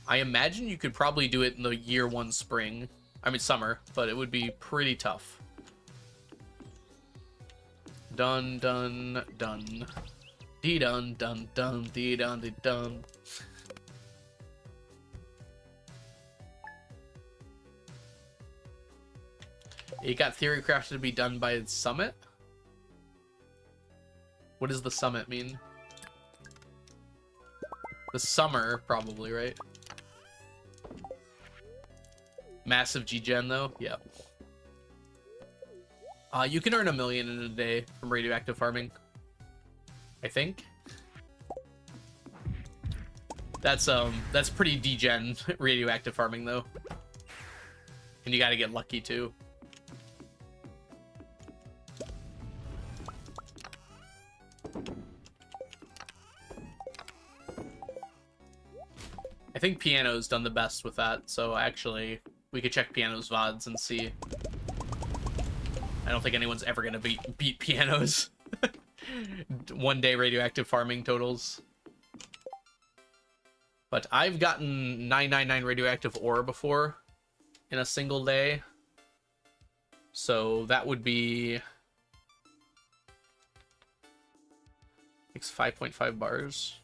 Speaker 1: I imagine you could probably do it in the year 1 spring, I mean summer, but it would be pretty tough. Dun dun dun. Dee dun dun dun dee dun dee dun. It got theory crafted to be done by its summit? What does the summit mean? The summer, probably, right? Massive G-Gen, though? Yep. You can earn $1 million in a day from radioactive farming. I think. That's pretty degen radioactive farming, though. And you gotta get lucky, too. I think Piano's done the best with that, so actually, we could check Piano's VODs and see. I don't think anyone's ever gonna beat Piano's 1 day radioactive farming totals. But I've gotten 999 radioactive ore before in a single day. So that would be... It's 5.5 bars.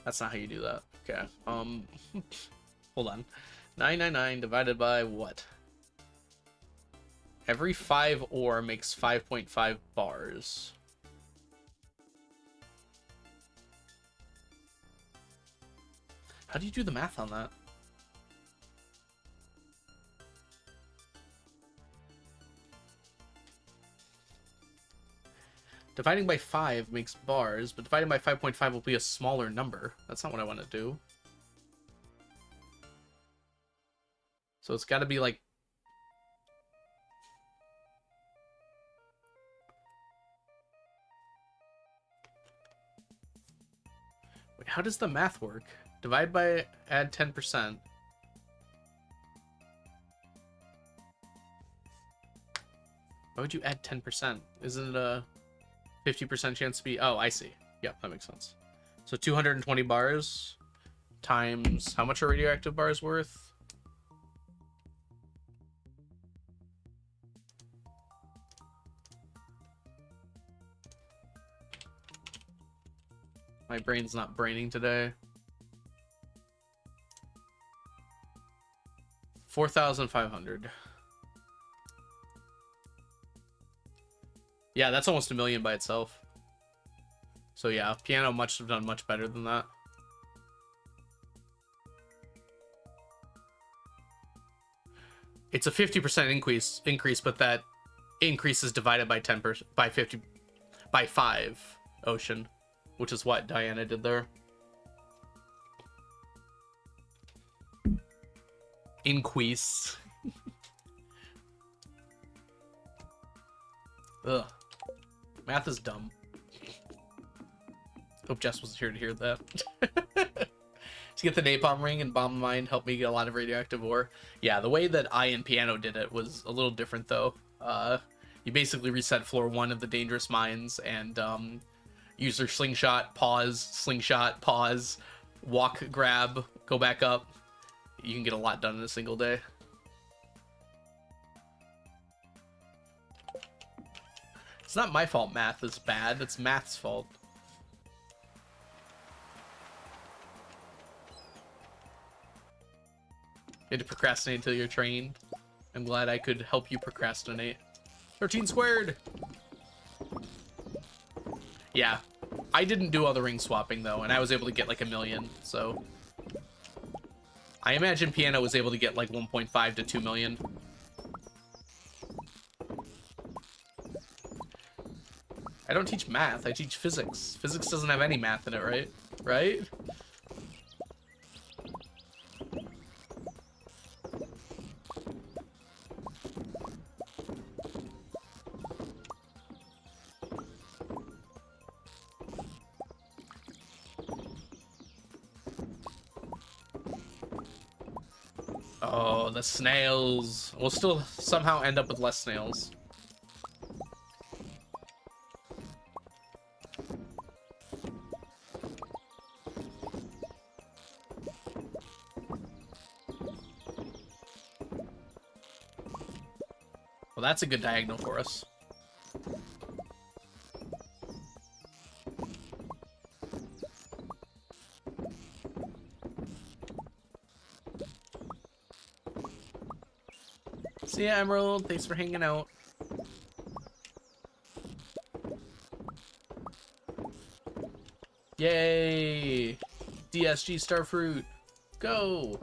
Speaker 1: That's not how you do that. Okay. Hold on. 999 divided by what? Every 5 ore makes 5.5 bars. How do you do the math on that? Dividing by 5 makes bars, but dividing by 5.5 will be a smaller number. That's not what I want to do. So it's got to be like... Wait, how does the math work? Divide by, add 10%. Why would you add 10%? Isn't it a 50% chance to be... Oh, I see. Yep, that makes sense. So 220 bars times... How much are radioactive bars worth? My brain's not braining today. 4,500. Yeah, that's almost $1 million by itself. So yeah, Piano must have done much better than that. It's a 50% increase, but that increase is divided by 10%, by 50, by 5. ocean, which is what Diana did there. Inqueeze. Ugh. Math is dumb. Hope Jess wasn't here to hear that. To get the napalm ring and bomb mine helped me get a lot of radioactive ore. Yeah, the way that I and Piano did it was a little different, though. You basically reset floor 1 of the dangerous mines and use your slingshot, pause, walk, grab, go back up. You can get a lot done in a single day. It's not my fault math is bad, it's math's fault. You had to procrastinate until you're trained. I'm glad I could help you procrastinate. 13 squared! Yeah. I didn't do all the ring swapping, though, and I was able to get like 1 million, so... I imagine Piano was able to get like 1.5 to 2 million. I don't teach math, I teach physics. Physics doesn't have any math in it, right? Right? Oh, the snails. We'll still somehow end up with less snails. Well, that's a good diagonal for us. See ya, Emerald. Thanks for hanging out. Yay! DSG Starfruit. Go!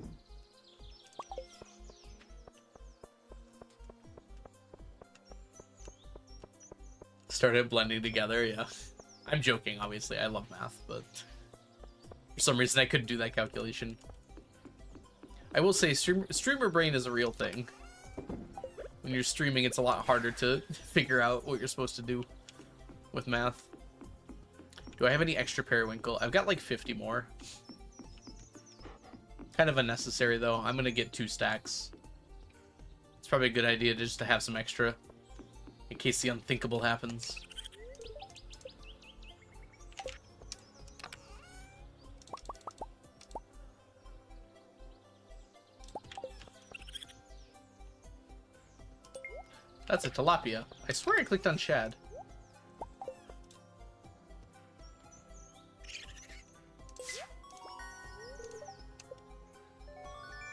Speaker 1: Started blending together, yeah. I'm joking, obviously. I love math, but for some reason I couldn't do that calculation. I will say, streamer brain is a real thing. When you're streaming, it's a lot harder to figure out what you're supposed to do with math. Do I have any extra periwinkle? I've got like 50 more. Kind of unnecessary, though. I'm going to get 2 stacks. It's probably a good idea just to have some extra in case the unthinkable happens. That's a tilapia. I swear I clicked on shad.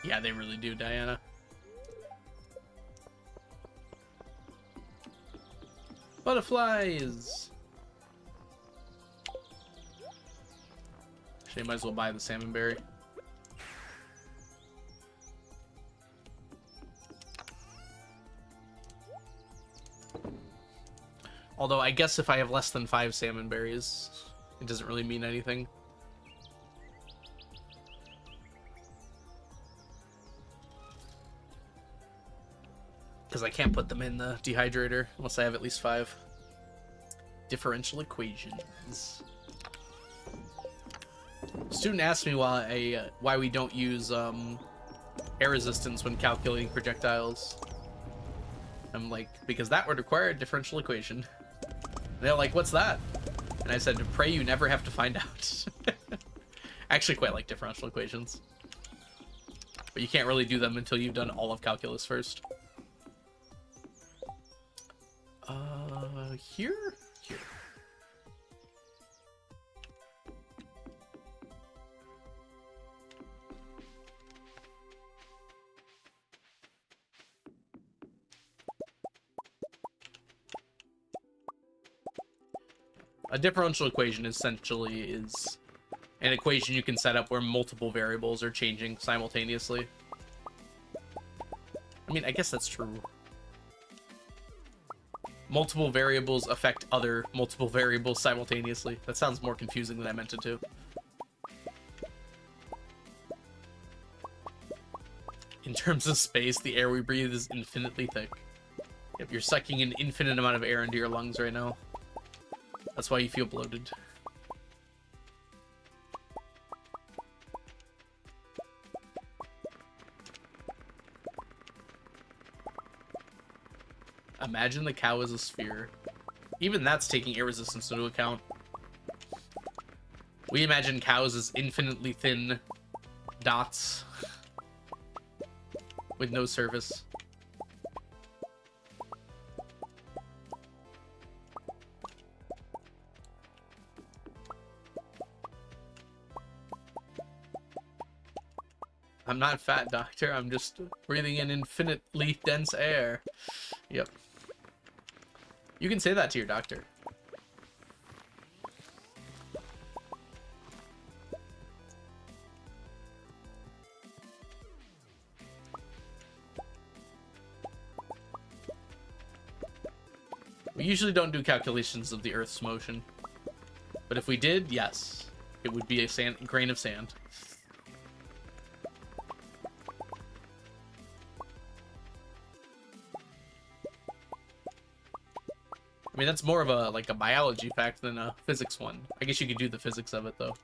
Speaker 1: Yeah, they really do, Diana. Butterflies! Actually, I might as well buy the salmon berry. Although, I guess if I have less than 5 salmon berries, it doesn't really mean anything. Because I can't put them in the dehydrator unless I have at least 5. Differential equations. Student asked me why we don't use air resistance when calculating projectiles. I'm like, because that would require a differential equation. And they're like, what's that? And I said, pray you never have to find out. I actually quite like differential equations. But you can't really do them until you've done all of calculus first. Here? Here. A differential equation essentially is an equation you can set up where multiple variables are changing simultaneously. I mean, I guess that's true. multiple variables affect other multiple variables simultaneously. That sounds more confusing than I meant it to. In terms of space, the air we breathe is infinitely thick. If you're sucking an infinite amount of air into your lungs right now, that's why you feel bloated. Imagine the cow is a sphere. Even that's taking air resistance into account. We imagine cows as infinitely thin dots with no surface. I'm not fat, doctor. I'm just breathing in infinitely dense air. Yep. You can say that to your doctor. We usually don't do calculations of the Earth's motion. But if we did, yes. It would be a grain of sand. I mean, that's more of a like a biology fact than a physics one. I guess you could do the physics of it, though.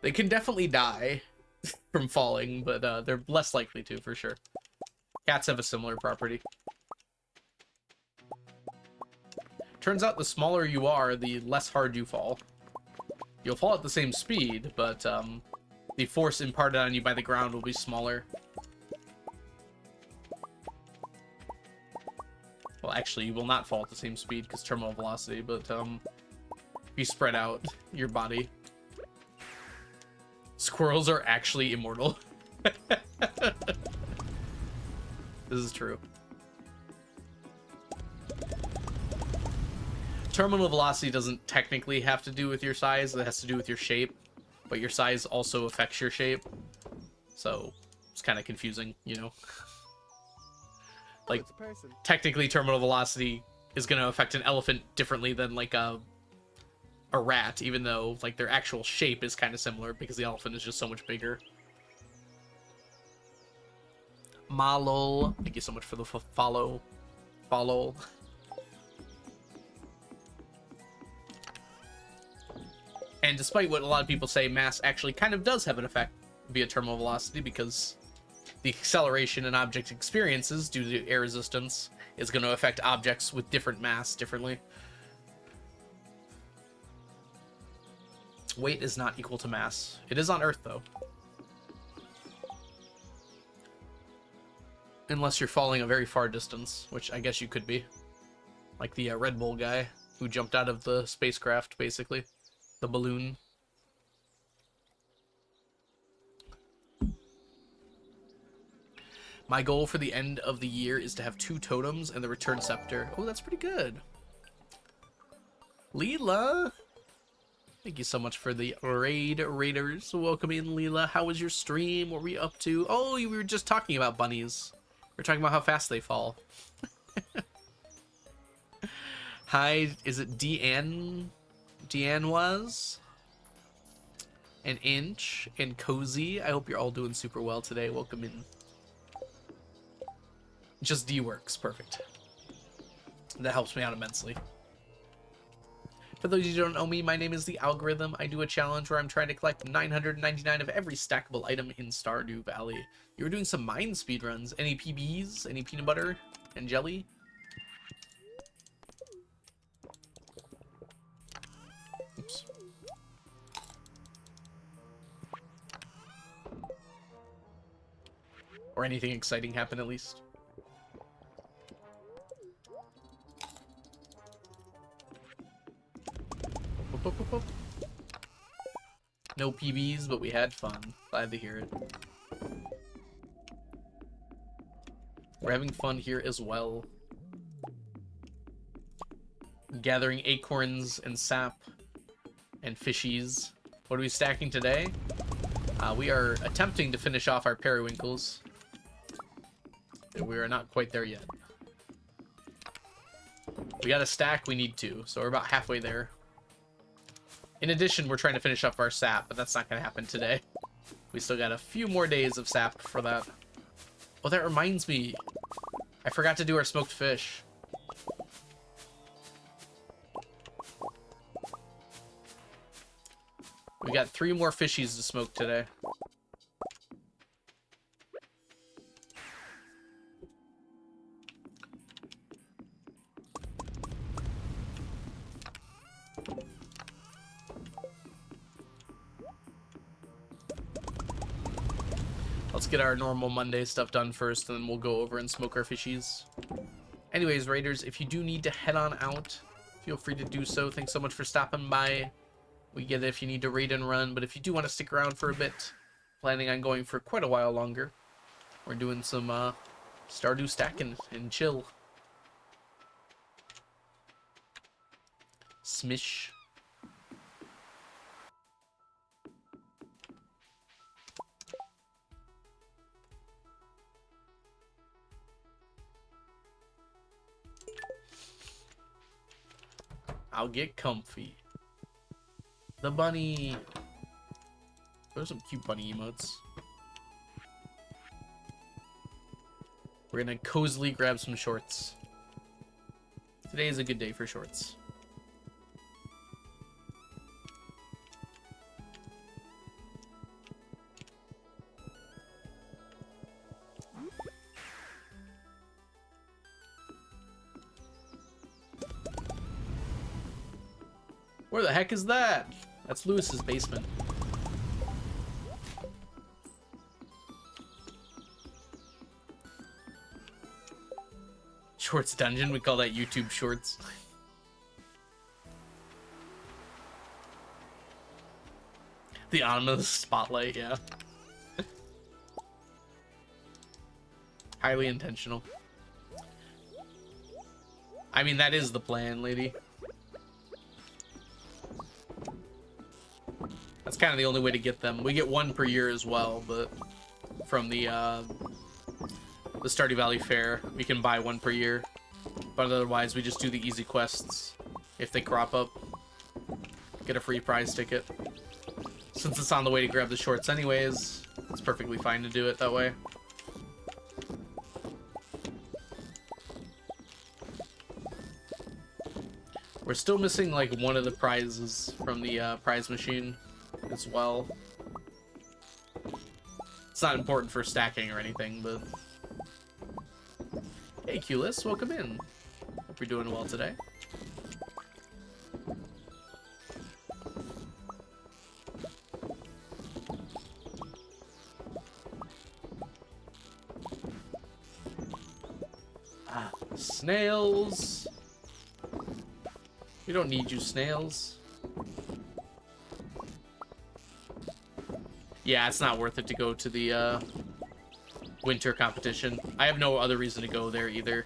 Speaker 1: They can definitely die from falling, but they're less likely to, for sure. Cats have a similar property. Turns out the smaller you are, the less hard you fall. You'll fall at the same speed, but the force imparted on you by the ground will be smaller. Well, actually, you will not fall at the same speed because terminal velocity, but if you spread out your body. Squirrels are actually immortal. This is true. Terminal velocity doesn't technically have to do with your size, it has to do with your shape, but your size also affects your shape. So, it's kind of confusing, you know? Like, technically terminal velocity is going to affect an elephant differently than, like, a rat, even though, like, their actual shape is kind of similar because the elephant is just so much bigger. Malol, thank you so much for the follow. Follow. And despite what a lot of people say, mass actually kind of does have an effect via terminal velocity because the acceleration an object experiences due to air resistance is going to affect objects with different mass differently. Weight is not equal to mass. It is on Earth, though. Unless you're falling a very far distance, which I guess you could be. Like the Red Bull guy who jumped out of the spacecraft, basically. The balloon. My goal for the end of the year is to have 2 totems and the return scepter. Oh, that's pretty good. Leela! Thank you so much for the raiders. Welcome in, Leela. How was your stream? What were you up to? Oh, we were just talking about bunnies. We were talking about how fast they fall. Hi, is it Deanne? Deanne was? And Inch and Cozy. I hope you're all doing super well today. Welcome in. Just D works. Perfect. That helps me out immensely. For those of you who don't know me, my name is The Algorithm. I do a challenge where I'm trying to collect 999 of every stackable item in Stardew Valley. You were doing some mine speedruns. Any PBs? Any peanut butter and jelly? Oops. Or anything exciting happen at least. No PBs, but we had fun. Glad to hear it. We're having fun here as well. Gathering acorns and sap and fishies. What are we stacking today? We are attempting to finish off our periwinkles. We are not quite there yet. We got a stack, we need 2, so we're about halfway there. In addition, we're trying to finish up our sap, but that's not going to happen today. We still got a few more days of sap for that. Oh, that reminds me. I forgot to do our smoked fish. We got 3 more fishies to smoke today. Let's get our normal Monday stuff done first, and then we'll go over and smoke our fishies. Anyways, Raiders, if you do need to head on out, feel free to do so. Thanks so much for stopping by. We get it if you need to raid and run, but if you do want to stick around for a bit, planning on going for quite a while longer, we're doing some Stardew stacking and chill. Smish. I'll get comfy. The bunny. There's some cute bunny emotes. We're gonna cozily grab some shorts. Today is a good day for shorts. Where the heck is that? That's Lewis's basement. Shorts dungeon, we call that YouTube Shorts. The ominous spotlight, yeah. Highly intentional. I mean, that is the plan, lady. That's kind of the only way to get them. We get 1 per year as well, but from the Stardew Valley Fair, we can buy 1 per year. But otherwise, we just do the easy quests. If they crop up, get a free prize ticket. Since it's on the way to grab the shorts anyways, it's perfectly fine to do it that way. We're still missing like 1 of the prizes from the prize machine as well. It's not important for stacking or anything, but... Hey, Culis, welcome in. Hope you're doing well today. Ah, snails. We don't need you, snails. Yeah, it's not worth it to go to the winter competition. I have no other reason to go there either.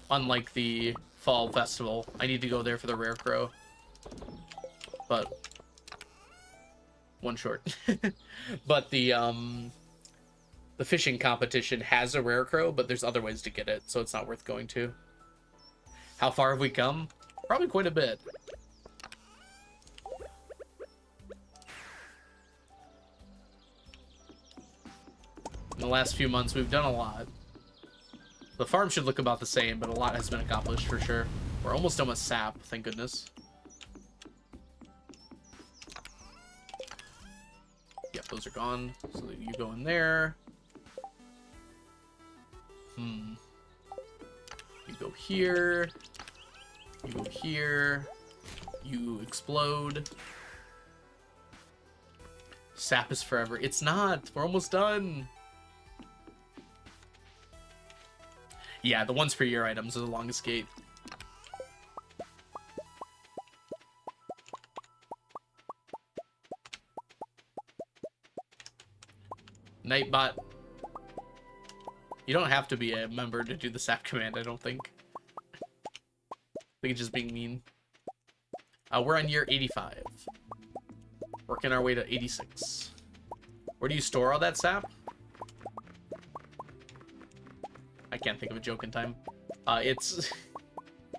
Speaker 1: Unlike the fall festival, I need to go there for the rare crow. But 1 short. But the fishing competition has a rare crow, but there's other ways to get it, so it's not worth going to. How far have we come? Probably quite a bit. In the last few months, we've done a lot. The farm should look about the same, but a lot has been accomplished for sure. We're almost done with sap, thank goodness. Yep, those are gone. So you go in there. You go here. You go here. You explode. Sap is forever. It's not. We're almost done. Yeah, the 1 per year items are the longest gate. Nightbot. You don't have to be a member to do the sap command, I don't think. I think it's just being mean. We're on year 85. Working our way to 86. Where do you store all that sap? I can't think of a joke in time. It's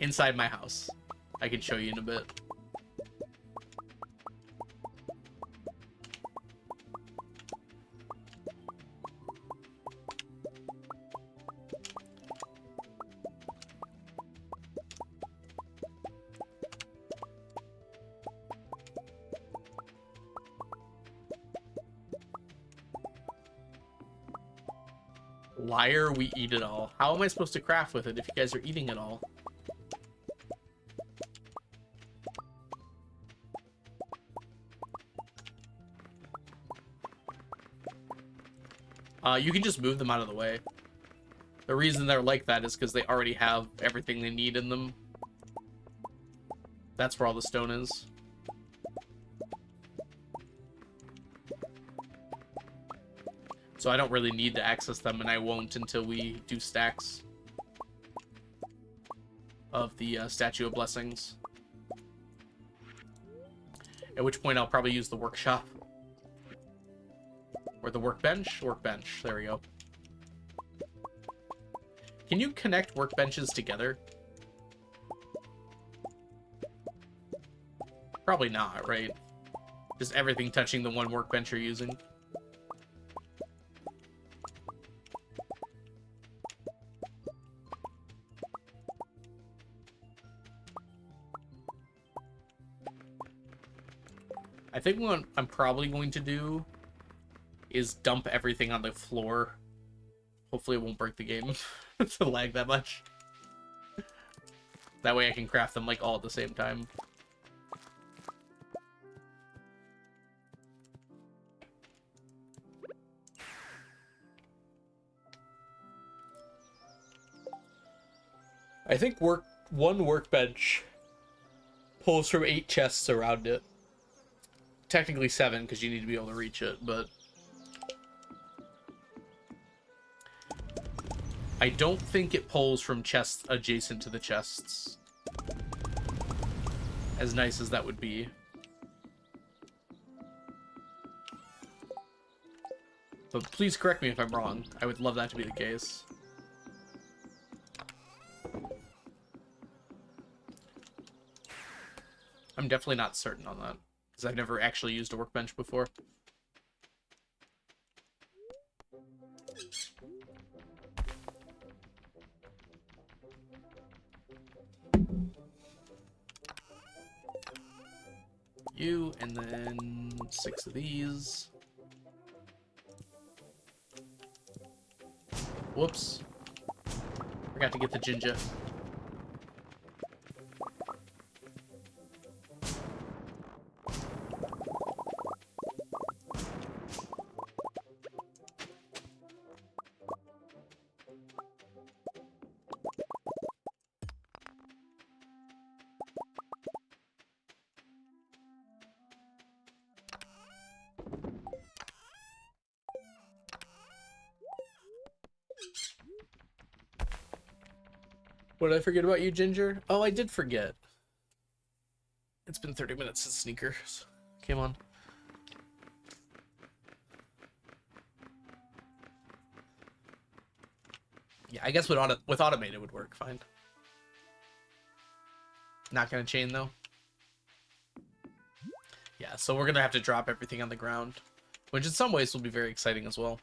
Speaker 1: inside my house. I can show you in a bit. Liar, we eat it all. How am I supposed to craft with it if you guys are eating it all? You can just move them out of the way. The reason they're like that is because they already have everything they need in them. That's where all the stone is. So I don't really need to access them, and I won't until we do stacks of the Statue of Blessings. At which point I'll probably use the workshop. Or the workbench? Workbench. There we go. Can you connect workbenches together? Probably not, right? Just everything touching the one workbench you're using. I think what I'm probably going to do is dump everything on the floor. Hopefully it won't break the game to lag that much. That way I can craft them like all at the same time. I think one workbench pulls from 8 chests around it. Technically 7 because you need to be able to reach it, but I don't think it pulls from chests adjacent to the chests. As nice as that would be. But please correct me if I'm wrong. I would love that to be the case. I'm definitely not certain on that, because I've never actually used a workbench before. You, and then 6 of these. Whoops. Forgot to get the ginger. What did I forget about you, Ginger? Oh, I did forget. It's been 30 minutes since Sneakers came on. Yeah, I guess with automated would work fine. Not gonna chain though. Yeah, so we're gonna have to drop everything on the ground, which in some ways will be very exciting as well.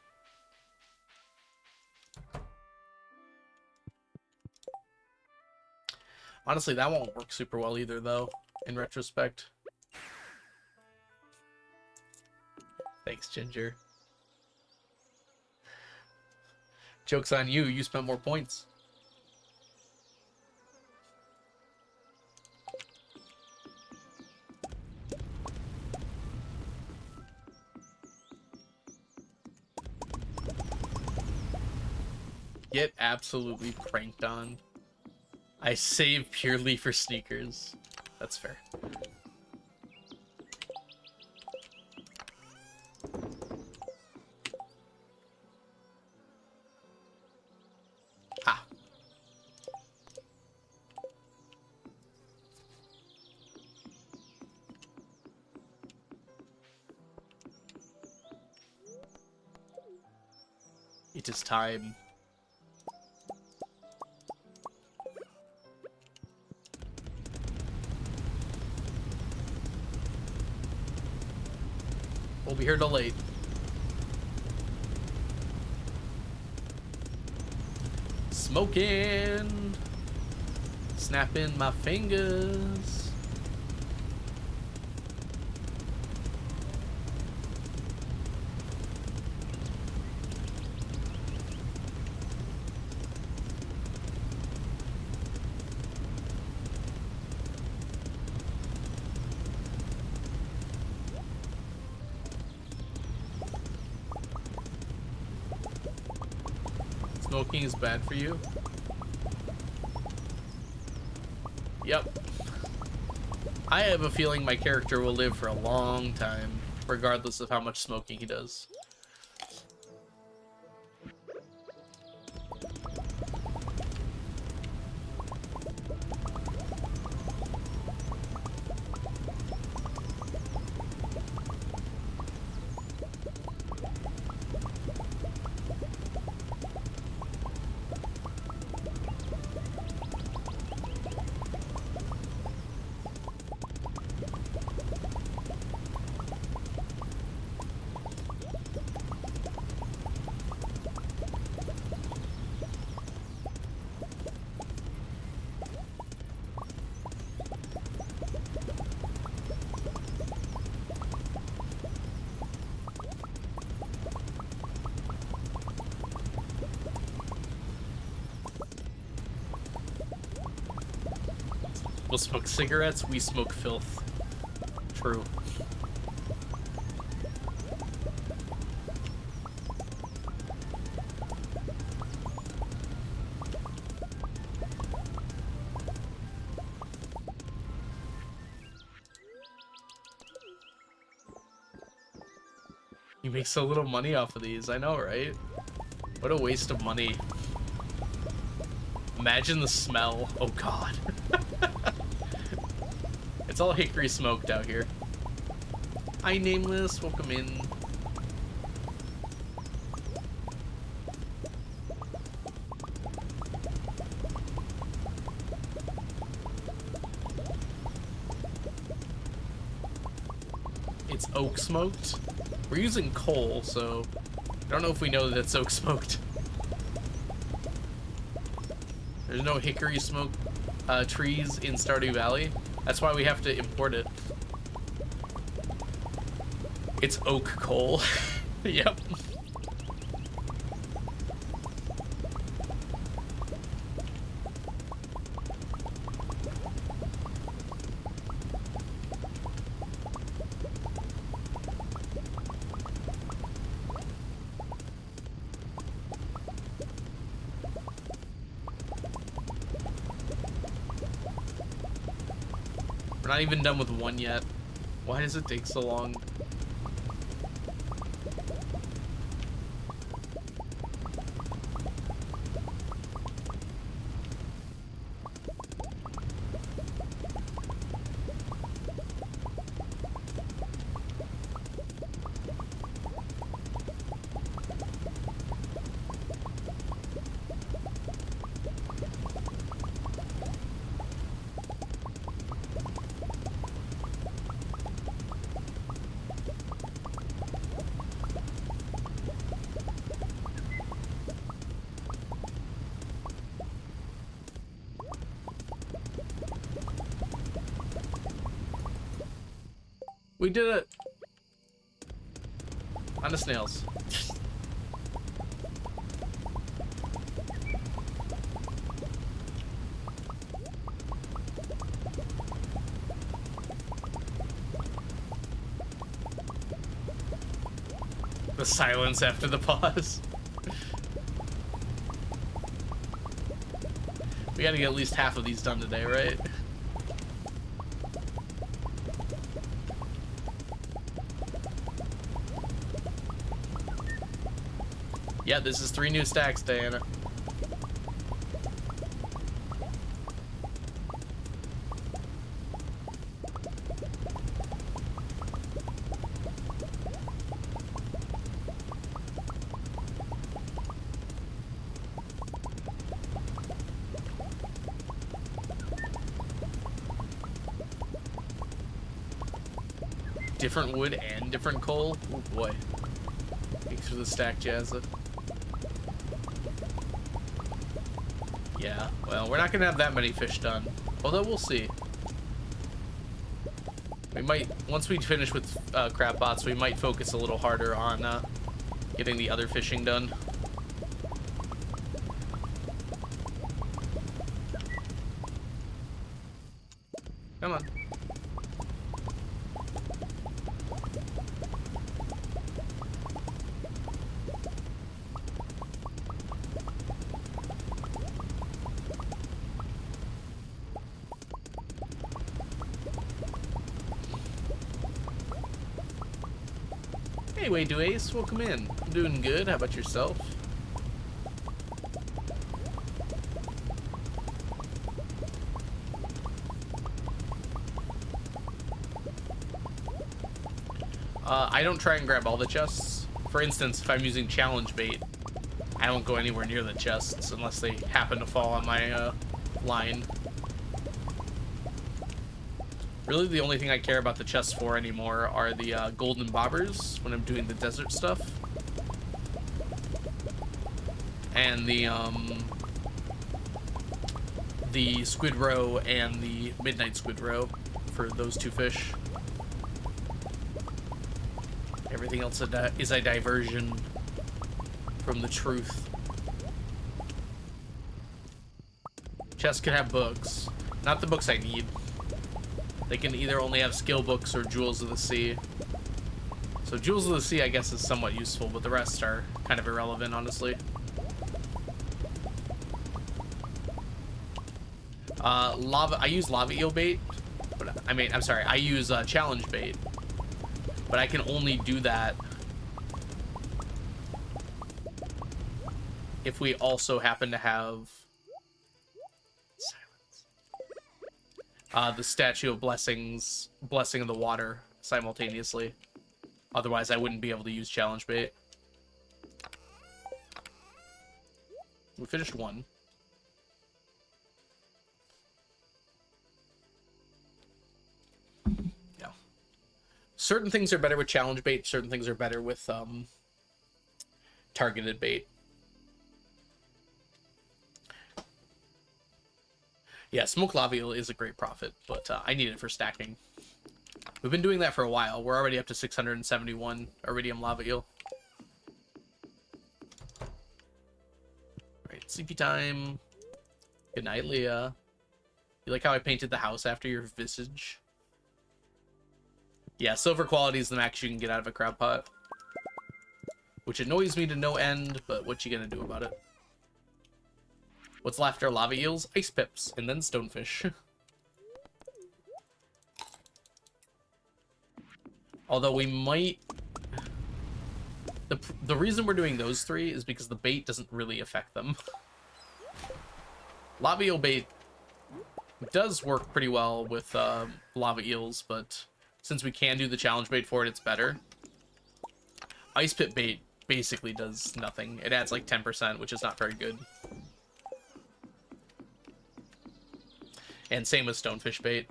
Speaker 1: Honestly, that won't work super well either, though, in retrospect. Thanks, Ginger. Joke's on you, you spent more points. Get absolutely pranked on. I save purely for Sneakers. That's fair. Ah. It is time. be here till late. Smoking. Snapping my fingers. Smoking is bad for you? Yep. I have a feeling my character will live for a long time, regardless of how much smoking he does. We'll smoke cigarettes, we smoke filth. True. You make so little money off of these, I know, right? What a waste of money. Imagine the smell. Oh god. It's all hickory smoked out here. Hi, Nameless. Welcome in. It's oak smoked. We're using coal, so I don't know if we know that it's oak smoked. There's no hickory smoke trees in Stardew Valley. That's why we have to import it. It's oak coal. Yep. We're not even done with one yet. Why does it take so long? We did it! On the snails. The silence after the pause. We gotta get at least half of these done today, right? Yeah, this is 3 new stacks, Diana. different wood and different coal. Oh boy. Thanks for the stack, Jazza. Yeah, well, we're not gonna have that many fish done. Although we'll see. We might, once we finish with crab pots, we might focus a little harder on getting the other fishing done. Come on. Hey, Way Ace, welcome in. I'm doing good. How about yourself? I don't try and grab all the chests. For instance, if I'm using challenge bait, I don't go anywhere near the chests unless they happen to fall on my line. Really, the only thing I care about the chests for anymore are the golden bobbers when I'm doing the desert stuff. And the squid roe and the midnight squid roe for those two fish. Everything else is a diversion from the truth. Chests can have books. Not the books I need. They can either only have skill books or Jewels of the Sea. So Jewels of the Sea, I guess, is somewhat useful, but the rest are kind of irrelevant, honestly. I use lava eel bait, but I use challenge bait, but I can only do that if we also happen to have the Statue of Blessing of the Water simultaneously. Otherwise, I wouldn't be able to use challenge bait. We finished one. Yeah. Certain things are better with challenge bait. Certain things are better with targeted bait. Yeah, smoked lava eel is a great profit, but I need it for stacking. We've been doing that for a while. We're already up to 671 iridium lava eel. Alright, sleepy time. Good night, Leah. You like how I painted the house after your visage? Yeah, silver quality is the max you can get out of a crab pot. Which annoys me to no end, but what you gonna do about it? What's left are lava eels, ice pips, and then stonefish. Although we might... The reason we're doing those three is because the bait doesn't really affect them. Lava eel bait does work pretty well with lava eels, but since we can do the challenge bait for it, it's better. Ice pit bait basically does nothing. It adds like 10%, which is not very good. And same with stonefish bait.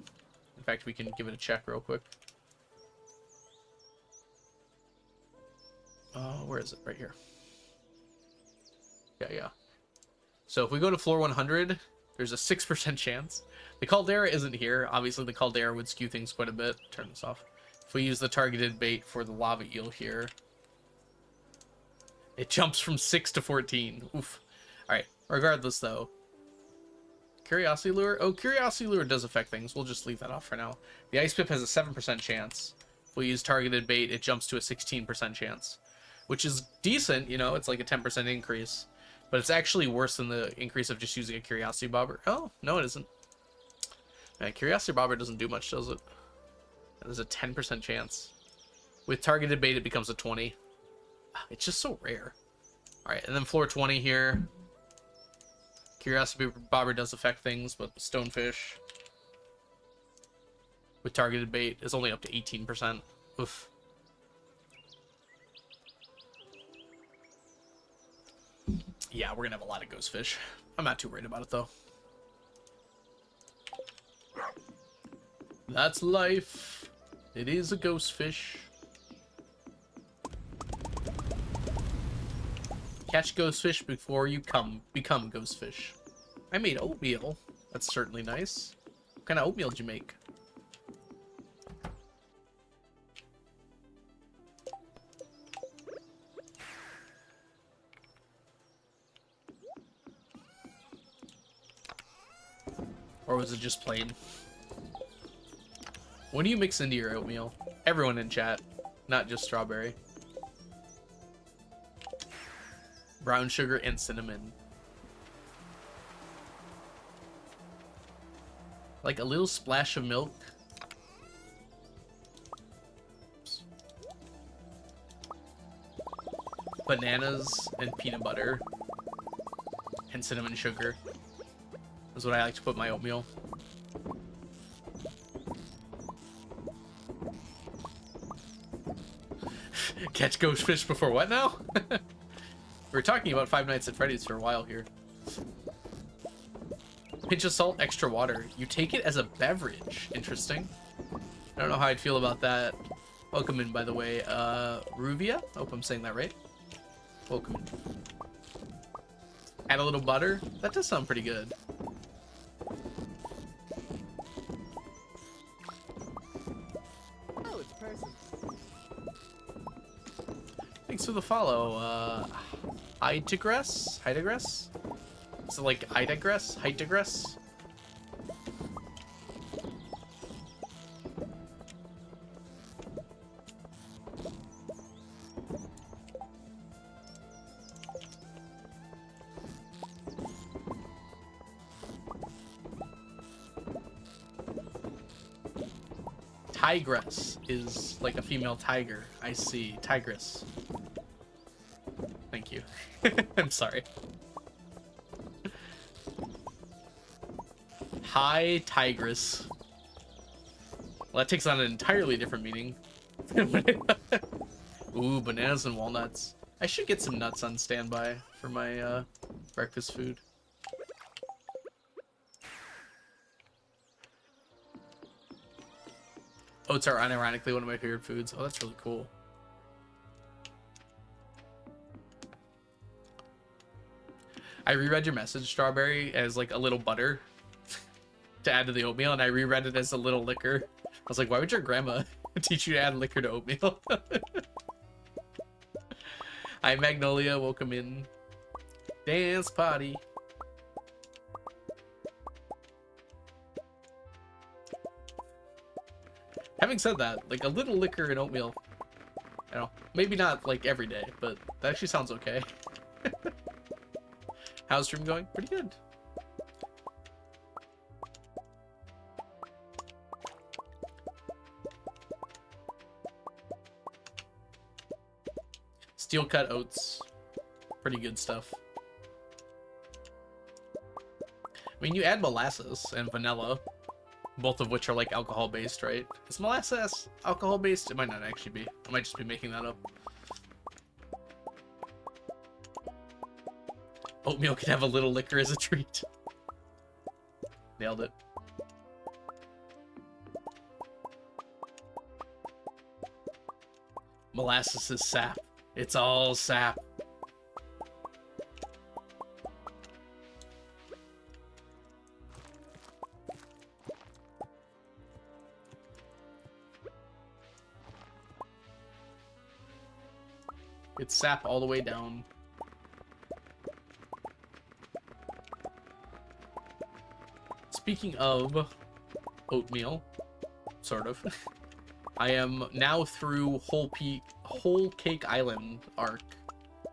Speaker 1: In fact, we can give it a check real quick. Where is it? Right here. Yeah. So if we go to floor 100, there's a 6% chance. The caldera isn't here. Obviously, the caldera would skew things quite a bit. Turn this off. If we use the targeted bait for the lava eel here, it jumps from 6 to 14. Oof. Alright, regardless though. Curiosity lure? Oh, curiosity lure does affect things. We'll just leave that off for now. The ice pip has a 7% chance. If we use targeted bait, it jumps to a 16% chance. Which is decent, you know, it's like a 10% increase. But it's actually worse than the increase of just using a curiosity bobber. Oh, no it isn't. Man, curiosity bobber doesn't do much, does it? There's a 10% chance. With targeted bait, it becomes a 20. It's just so rare. Alright, and then floor 20 here. Curiosity bobber does affect things, but the stonefish with targeted bait is only up to 18%. Oof. Yeah, we're gonna have a lot of ghost fish. I'm not too worried about it though. That's life. It is a ghost fish. Catch ghost fish before you become ghost fish. I made oatmeal. That's certainly nice. What kind of oatmeal did you make? Or was it just plain? What do you mix into your oatmeal? Everyone in chat, not just strawberry. Brown sugar and cinnamon. Like a little splash of milk. Oops. Bananas and peanut butter. And cinnamon sugar. Is what I like to put in my oatmeal. Catch ghost fish before what now? We were talking about Five Nights at Freddy's for a while here. Pinch of salt, extra water. You take it as a beverage. Interesting. I don't know how I'd feel about that. Welcome in, by the way. Ruvia? Hope I'm saying that right. Welcome in. Add a little butter. That does sound pretty good.
Speaker 2: Oh, it's a person.
Speaker 1: Thanks for the follow. I digress? I digress? Is it like I digress? I digress? Tigress is like a female tiger. I see. Tigress. Thank you. I'm sorry. Hi, tigress. Well, that takes on an entirely different meaning. Ooh, bananas and walnuts. I should get some nuts on standby for my breakfast food. Oats are unironically one of my favorite foods. Oh, that's really cool. I reread your message, Strawberry, as like a little butter to add to the oatmeal, and I reread it as a little liquor. I was like, why would your grandma teach you to add liquor to oatmeal? Hi, Magnolia. Welcome in. Dance party. Having said that, like a little liquor and oatmeal, you know, maybe not like every day, but that actually sounds okay. How's stream going? Pretty good. Steel cut oats. Pretty good stuff. I mean, you add molasses and vanilla, both of which are like alcohol based, right? Is molasses alcohol based? It might not actually be. I might just be making that up. Oatmeal can have a little liquor as a treat. Nailed it. Molasses is sap. It's all sap. It's sap all the way down. Speaking of oatmeal, sort of, I am now through Whole Cake Island arc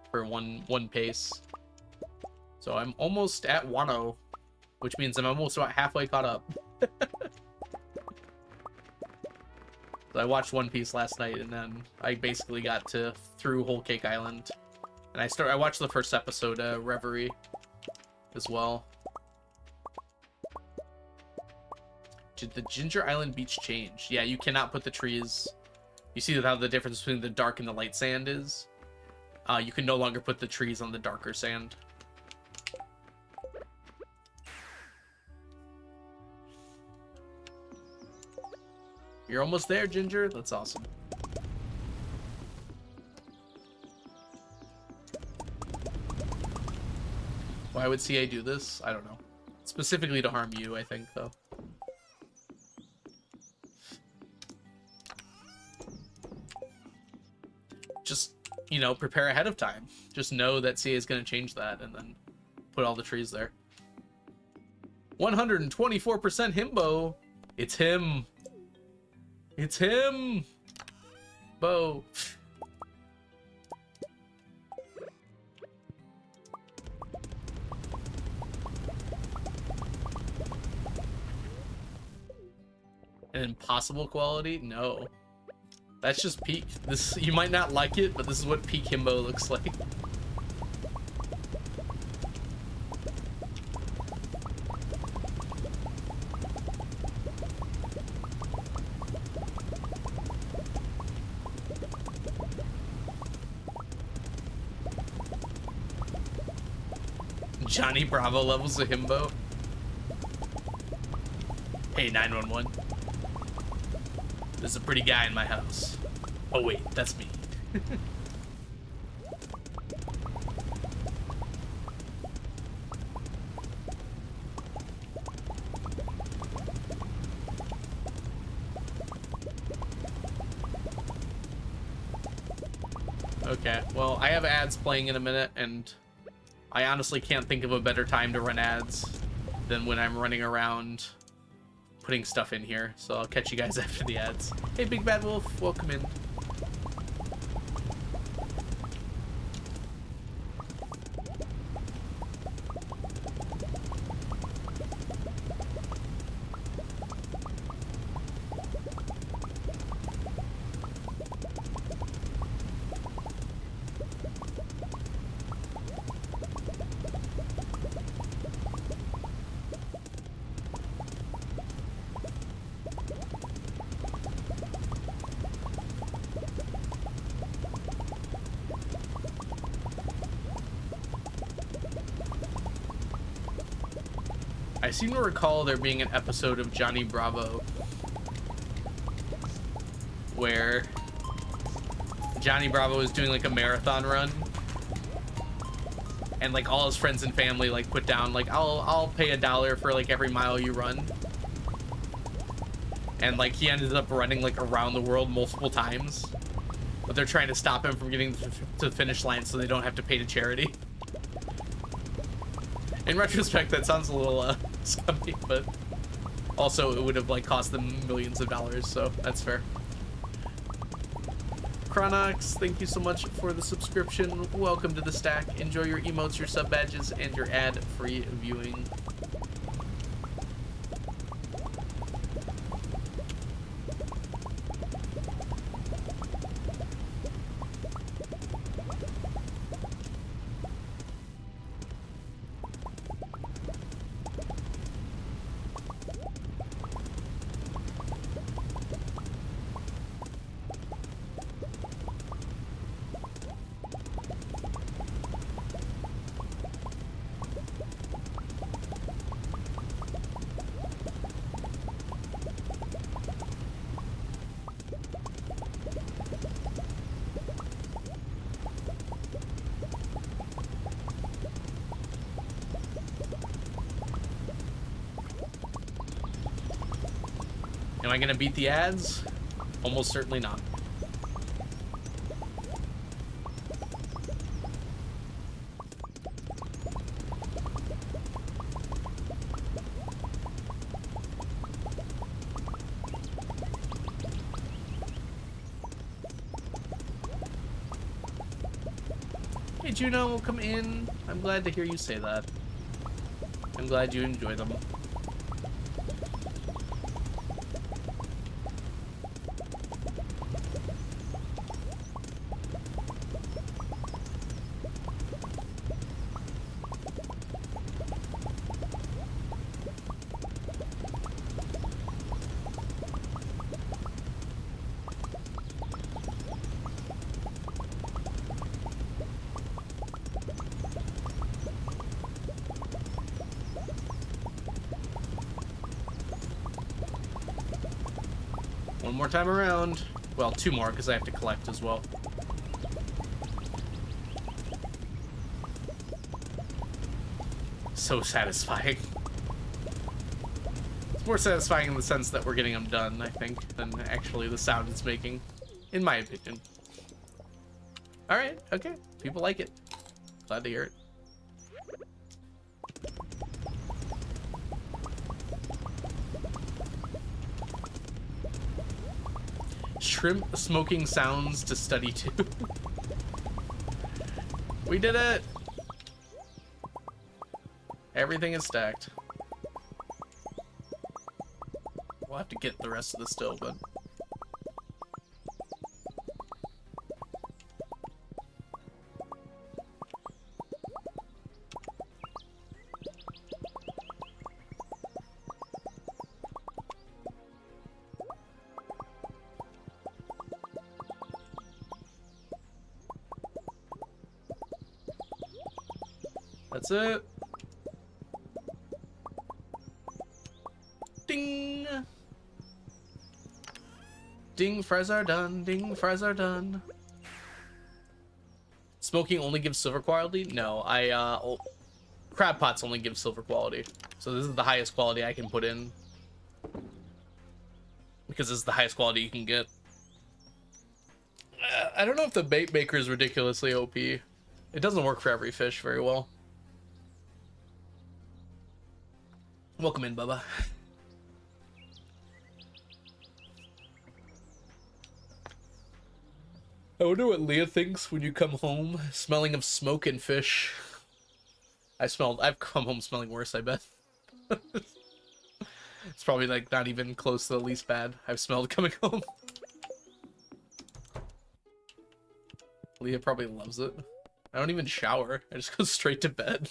Speaker 1: for one pace. So I'm almost at Wano, which means I'm almost about halfway caught up. So I watched One Piece last night, and then I basically got through Whole Cake Island, and I watched the first episode, Reverie, as well. Did the Ginger Island beach change? Yeah, you cannot put the trees. You see how the difference between the dark and the light sand is? You can no longer put the trees on the darker sand. You're almost there, Ginger. That's awesome. Why would CA do this? I don't know. Specifically to harm you, I think, though. Just, you know, prepare ahead of time. Just know that CA is going to change that and then put all the trees there. 124% himbo. It's him. It's him. Bo. An impossible quality? No. That's just peak. This, you might not like it, but this is what peak himbo looks like. Johnny Bravo levels of himbo. Hey, 911. There's a pretty guy in my house. Oh wait, that's me. Okay, well, I have ads playing in a minute, and I honestly can't think of a better time to run ads than when I'm running around putting stuff in here. So I'll catch you guys after the ads. Hey, Big Bad Wolf, welcome in. I seem to recall there being an episode of Johnny Bravo where Johnny Bravo is doing like a marathon run, and like all his friends and family like put down like I'll pay $1 for like every mile you run, and like he ended up running like around the world multiple times, but they're trying to stop him from getting to the finish line so they don't have to pay to charity. In retrospect, that sounds a little scummy, but also it would have like cost them millions of dollars, so that's fair. Chronox, thank you so much for the subscription. Welcome to the stack. Enjoy your emotes, your sub badges, and your ad-free viewing. Am I gonna beat the ads? Almost certainly not. Hey Juno, come in. I'm glad to hear you say that. I'm glad you enjoy them. One more time around. Well, 2 more, because I have to collect as well. So satisfying. It's more satisfying in the sense that we're getting them done, I think, than actually the sound it's making, in my opinion. Alright, okay. People like it. Glad to hear it. Shrimp smoking sounds to study to. We did it! Everything is stacked. We'll have to get the rest of this still, but... That's it. Ding! Ding, fries are done. Ding, fries are done. Smoking only gives silver quality? No, crab pots only give silver quality. So this is the highest quality I can put in. Because this is the highest quality you can get. I don't know if the bait maker is ridiculously OP. It doesn't work for every fish very well. Welcome in, Bubba. I wonder what Leah thinks when you come home smelling of smoke and fish. I've come home smelling worse, I bet. It's probably like not even close to the least bad I've smelled coming home. Leah probably loves it. I don't even shower. I just go straight to bed.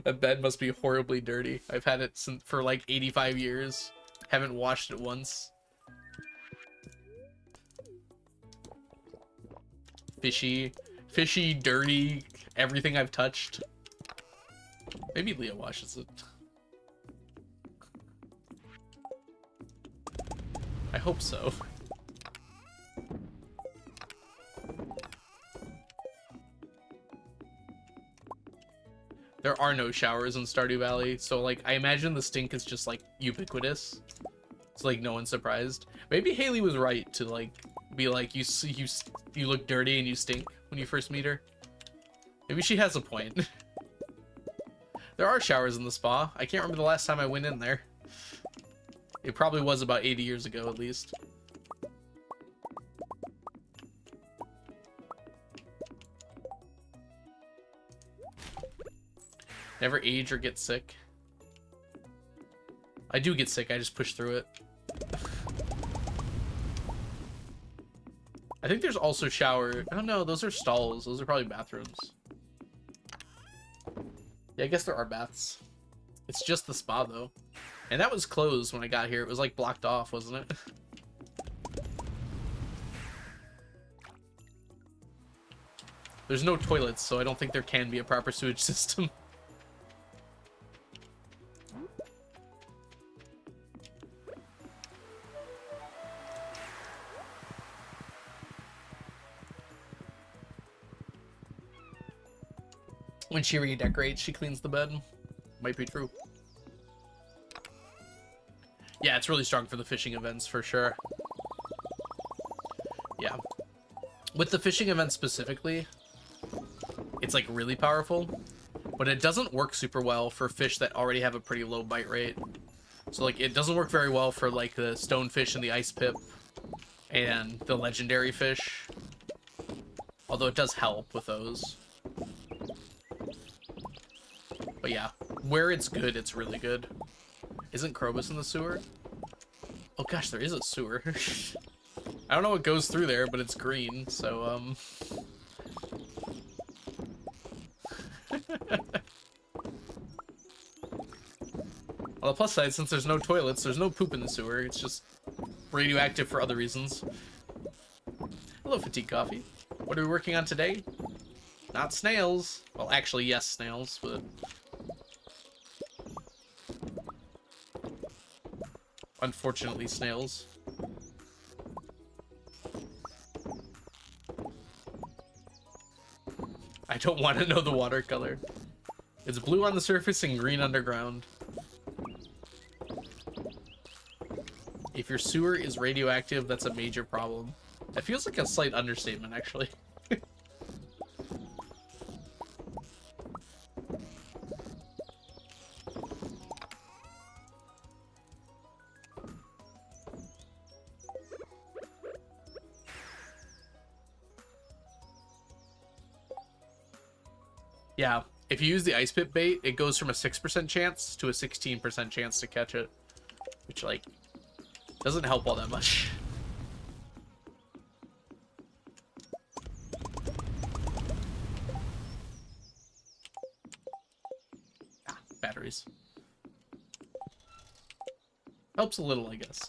Speaker 1: That bed must be horribly dirty. I've had it for like 85 years. Haven't washed it once. Fishy, dirty, everything I've touched. Maybe Leah washes it. I hope so. There are no showers in Stardew Valley, so like I imagine the stink is just like ubiquitous. It's like no one's surprised. Maybe Haley was right to like be like you look dirty and you stink when you first meet her. Maybe she has a point. There are showers in the spa. I can't remember the last time I went in there. It probably was about 80 years ago at least. Never age or get sick. I do get sick, I just push through it. I think there's also shower. Oh no, those are stalls. Those are probably bathrooms. Yeah, I guess there are baths. It's just the spa though. And that was closed when I got here. It was like blocked off, wasn't it? There's no toilets, so I don't think there can be a proper sewage system. When she redecorates, she cleans the bed. Might be true. Yeah, it's really strong for the fishing events, for sure. Yeah. With the fishing events specifically, it's like really powerful, but it doesn't work super well for fish that already have a pretty low bite rate. So like it doesn't work very well for like the stonefish and the ice pip and the legendary fish. Although it does help with those. But yeah, where it's good, it's really good. Isn't Krobus in the sewer? Oh gosh, there is a sewer. I don't know what goes through there, but it's green, so, On the plus side, since there's no toilets, there's no poop in the sewer. It's just radioactive for other reasons. Hello, Fatigue Coffee. What are we working on today? Not snails. Well, actually, yes, snails, but... Unfortunately, snails. I don't want to know the watercolor. It's blue on the surface and green underground. If your sewer is radioactive, that's a major problem. That feels like a slight understatement, actually. Yeah, if you use the ice pit bait, it goes from a 6% chance to a 16% chance to catch it. Which, like, doesn't help all that much. Ah, batteries. Helps a little, I guess.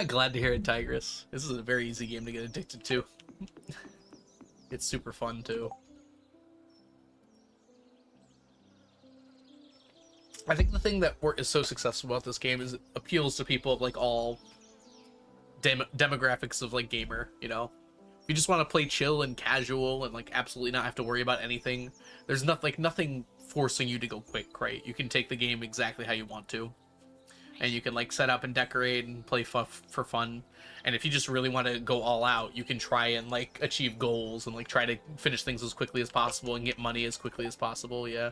Speaker 1: Glad to hear it, Tigress. This is a very easy game to get addicted to. It's super fun, too. I think the thing that is so successful about this game is it appeals to people of, like, all demographics of, like, gamer, you know? If you just want to play chill and casual and, like, absolutely not have to worry about anything, there's nothing forcing you to go quick, right? You can take the game exactly how you want to. And you can, like, set up and decorate and play for fun. And if you just really want to go all out, you can try and, like, achieve goals and, like, try to finish things as quickly as possible and get money as quickly as possible, yeah.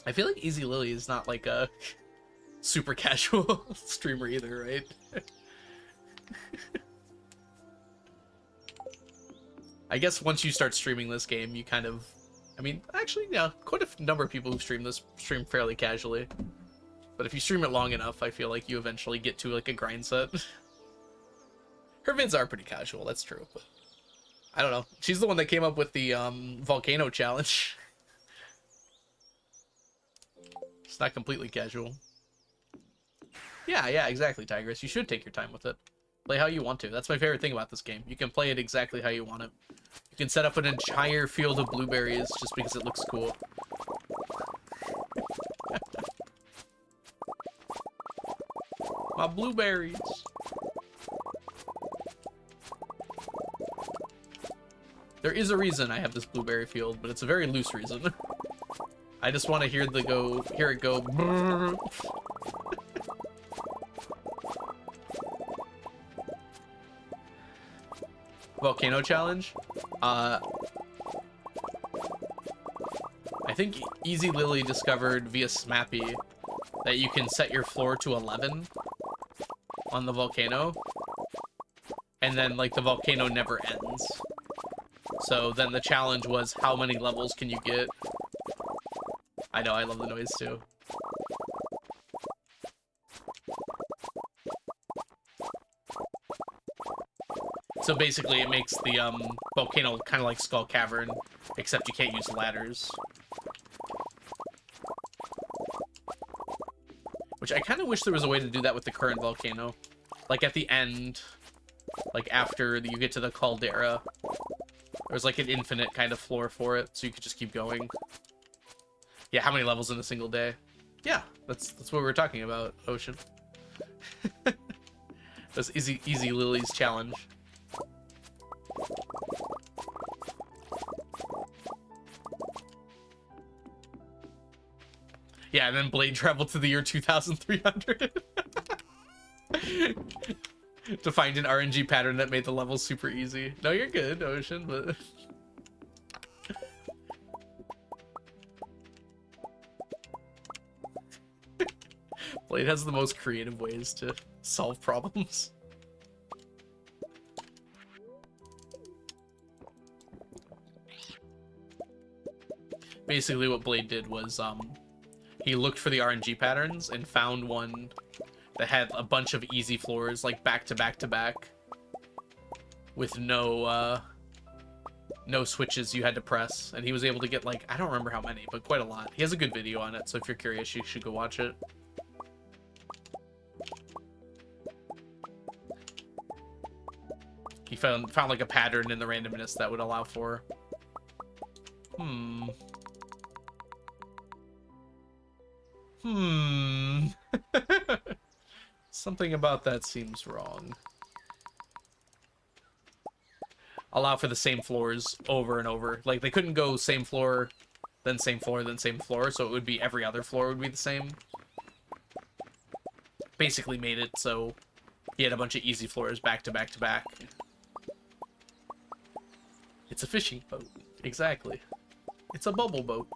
Speaker 1: I feel like Easy Lily is not, like, a super casual streamer either, right? I guess once you start streaming this game, you kind of... I mean, actually, yeah, quite a number of people who stream this stream fairly casually. But if you stream it long enough, I feel like you eventually get to, like, a grind set. Her vids are pretty casual, that's true, but... I don't know. She's the one that came up with the, volcano challenge. It's not completely casual. Yeah, exactly, Tigress. You should take your time with it. Play how you want to. That's my favorite thing about this game. You can play it exactly how you want it. You can set up an entire field of blueberries just because it looks cool. My blueberries. There is a reason I have this blueberry field, but it's a very loose reason. I just want to hear it go. Brrr. Volcano challenge. I think Easy Lily discovered via Smappy that you can set your floor to 11 on the volcano, and then, like, the volcano never ends. So then the challenge was, how many levels can you get? I know, I love the noise too. So basically it makes the volcano kind of like Skull Cavern, except you can't use ladders. Which I kind of wish there was a way to do that with the current volcano. Like at the end, like after you get to the caldera, there's like an infinite kind of floor for it, so you could just keep going. Yeah, how many levels in a single day? Yeah, that's what we're talking about, Ocean. That's Easy Lily's challenge. Yeah, and then Blade traveled to the year 2300 to find an RNG pattern that made the levels super easy. No, you're good, Ocean, but... Blade has the most creative ways to solve problems. Basically what Blade did was, he looked for the RNG patterns and found one that had a bunch of easy floors, like back to back to back, with no no switches you had to press, and he was able to get, like, I don't remember how many, but quite a lot. He has a good video on it, so if you're curious, you should go watch it. He found like a pattern in the randomness that would allow for... Something about that seems wrong. Allow for the same floors over and over. Like, they couldn't go same floor, then same floor, then same floor, so it would be every other floor would be the same. Basically made it so he had a bunch of easy floors back to back to back. It's a fishing boat. Exactly. It's a bubble boat.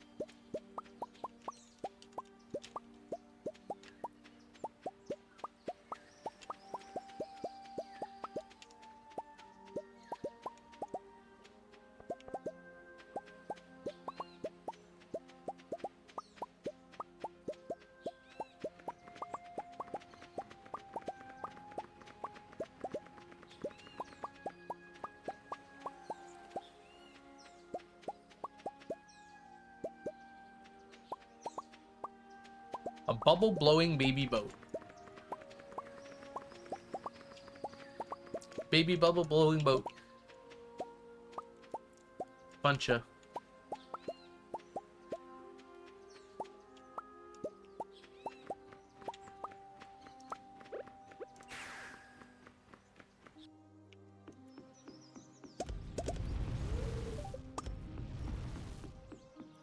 Speaker 1: A bubble-blowing baby boat. Baby bubble-blowing boat. Buncha.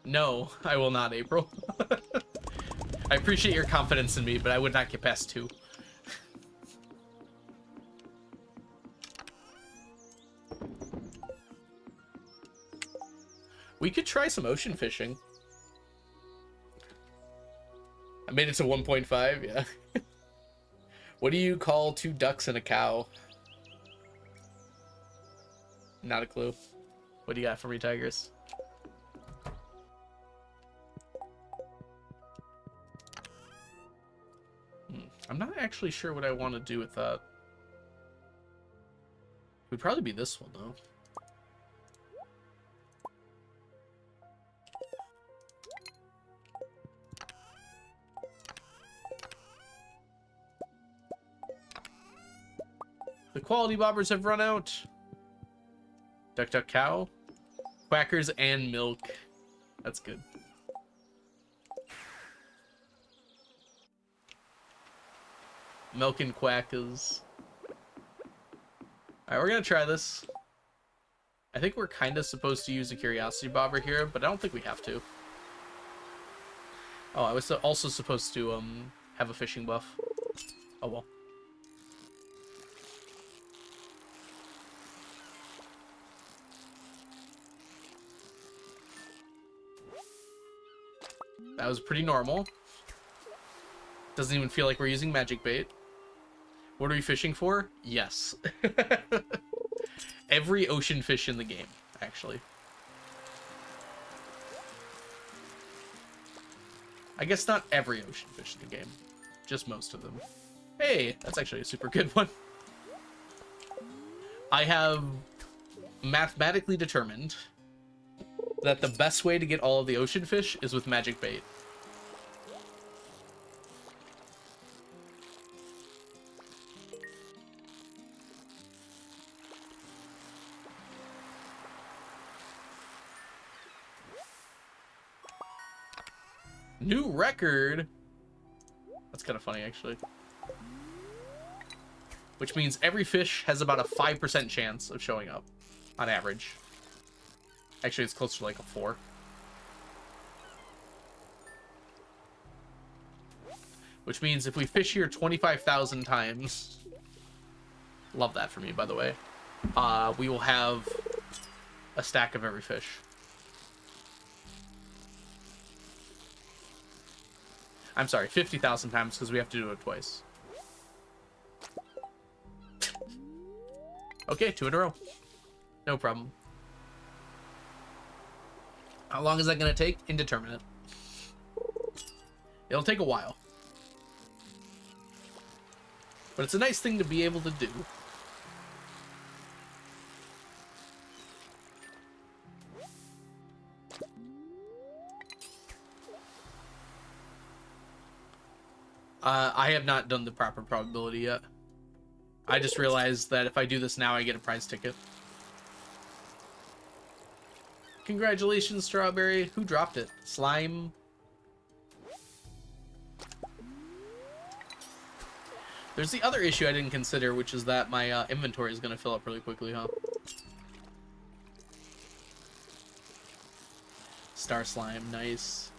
Speaker 1: No, I will not, April. I appreciate your confidence in me, but I would not get past 2. We could try some ocean fishing. I made it to 1.5, yeah. What do you call 2 ducks and a cow? Not a clue. What do you got for me, Tigers? I'm not actually sure what I want to do with that. It would probably be this one, though. The quality bobbers have run out. Duck, duck, cow. Quackers and milk. That's good. Milk and quackers. Alright, we're gonna try this. I think we're kind of supposed to use a curiosity bobber here, but I don't think we have to. Oh, I was also supposed to have a fishing buff. Oh well. That was pretty normal. Doesn't even feel like we're using magic bait. What are we fishing for? Yes. Every ocean fish in the game, actually. I guess not every ocean fish in the game. Just most of them. Hey, that's actually a super good one. I have mathematically determined that the best way to get all of the ocean fish is with magic bait. New record? That's kind of funny, actually. Which means every fish has about a 5% chance of showing up, on average. Actually, it's closer to like a 4. Which means if we fish here 25,000 times... Love that for me, by the way. We will have a stack of every fish. I'm sorry, 50,000 times, because we have to do it twice. Okay, 2 in a row. No problem. How long is that going to take? Indeterminate. It'll take a while. But it's a nice thing to be able to do. I have not done the proper probability yet. I just realized that if I do this now, I get a prize ticket. Congratulations, Strawberry. Who dropped it? Slime? There's the other issue I didn't consider, which is that my inventory is going to fill up really quickly, huh? Star Slime, nice.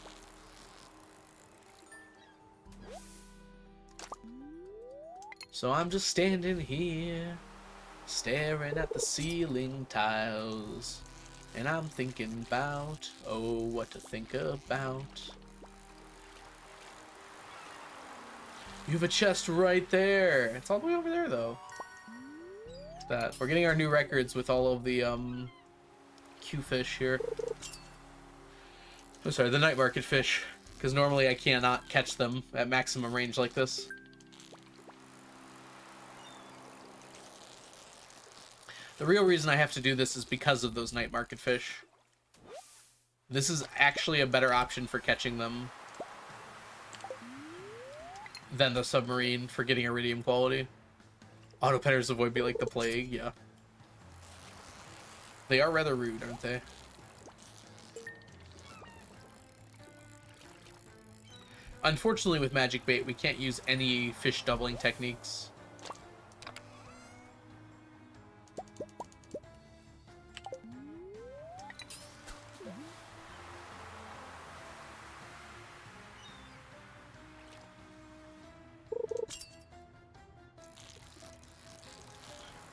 Speaker 1: So I'm just standing here, staring at the ceiling tiles, and I'm thinking about, oh, what to think about. You have a chest right there. It's all the way over there, though. That we're getting our new records with all of the Q-fish here. Oh, sorry, the night market fish, because normally I cannot catch them at maximum range like this. The real reason I have to do this is because of those night market fish. This is actually a better option for catching them than the submarine for getting iridium quality. Autopetters avoid me like the plague, yeah. They are rather rude, aren't they? Unfortunately, with magic bait, we can't use any fish doubling techniques.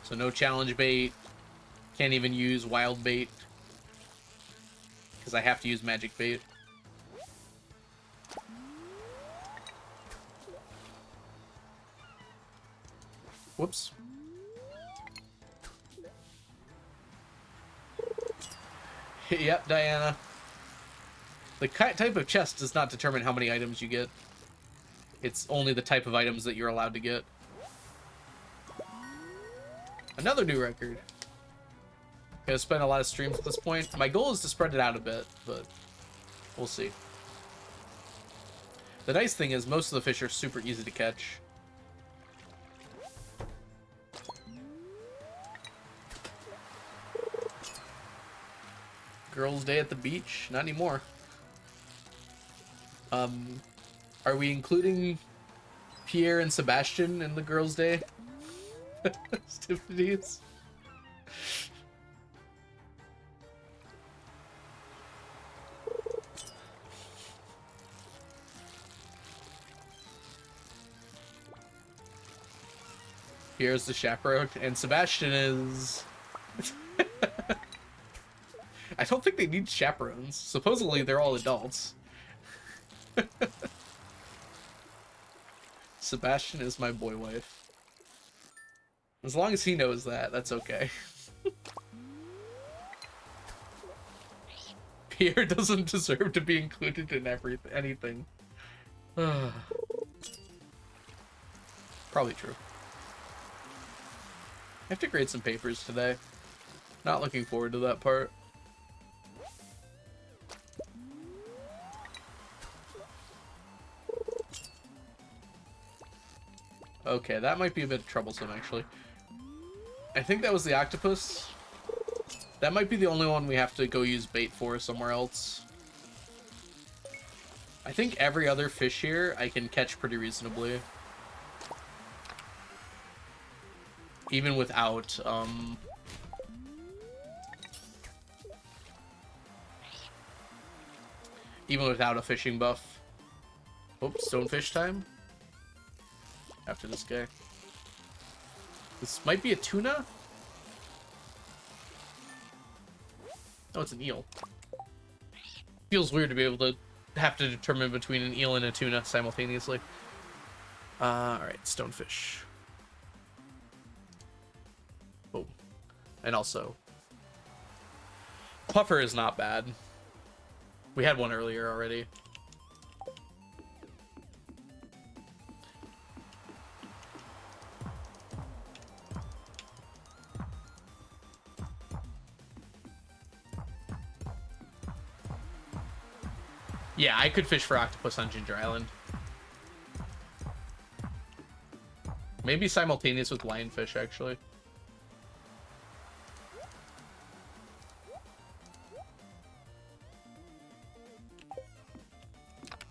Speaker 1: So no challenge bait. Can't even use wild bait, because I have to use magic bait. Whoops. Yep, Diana. The type of chest does not determine how many items you get. It's only the type of items that you're allowed to get. Another new record. Gonna spend a lot of streams at this point. My goal is to spread it out a bit, but we'll see. The nice thing is most of the fish are super easy to catch. Girls' Day at the beach? Not anymore. Are we including Pierre and Sebastian in the Girls' Day festivities? Pierre's the chaperone, and Sebastian is... I don't think they need chaperones. Supposedly, they're all adults. Sebastian is my boy wife. As long as he knows that, that's okay. Pierre doesn't deserve to be included in anything. Probably true. I have to grade some papers today. Not looking forward to that part. Okay, that might be a bit troublesome, actually. I think that was the octopus. That might be the only one we have to go use bait for somewhere else. I think every other fish here I can catch pretty reasonably. Even without, even without a fishing buff. Oops, stonefish time. After this guy. This might be a tuna? Oh, it's an eel. Feels weird to be able to have to determine between an eel and a tuna simultaneously. Alright, stonefish. Oh. And also, puffer is not bad. We had one earlier already. Yeah, I could fish for octopus on Ginger Island. Maybe simultaneous with lionfish, actually.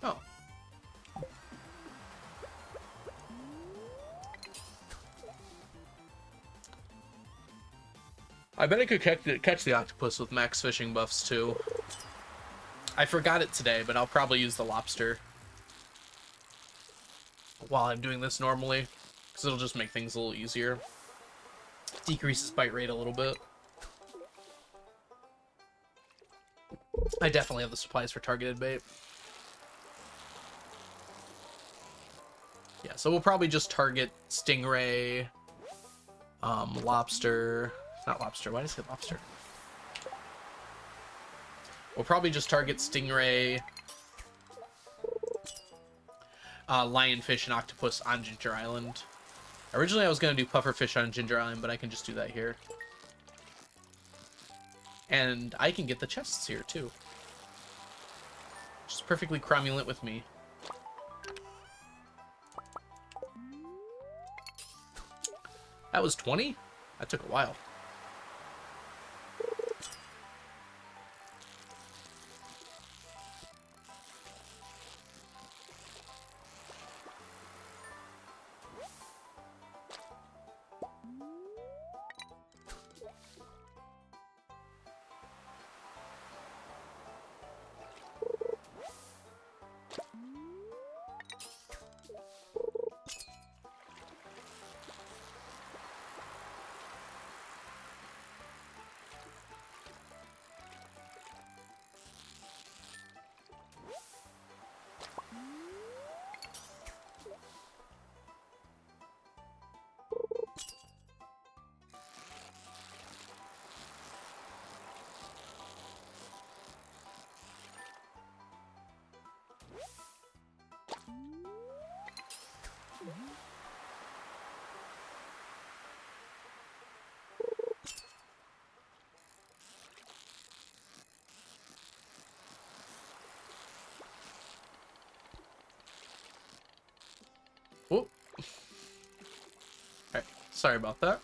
Speaker 1: Oh. I bet I could catch the octopus with max fishing buffs, too. I forgot it today, but I'll probably use the lobster while I'm doing this normally, because it'll just make things a little easier. Decreases bite rate a little bit. I definitely have the supplies for targeted bait. Yeah, so we'll probably just target stingray, lobster. Not lobster. Why did I say lobster? We'll probably just target stingray, lionfish, and octopus on Ginger Island. Originally, I was going to do pufferfish on Ginger Island, but I can just do that here. And I can get the chests here, too. Just perfectly cromulent with me. That was 20? That took a while. Oh. Alright, sorry about that.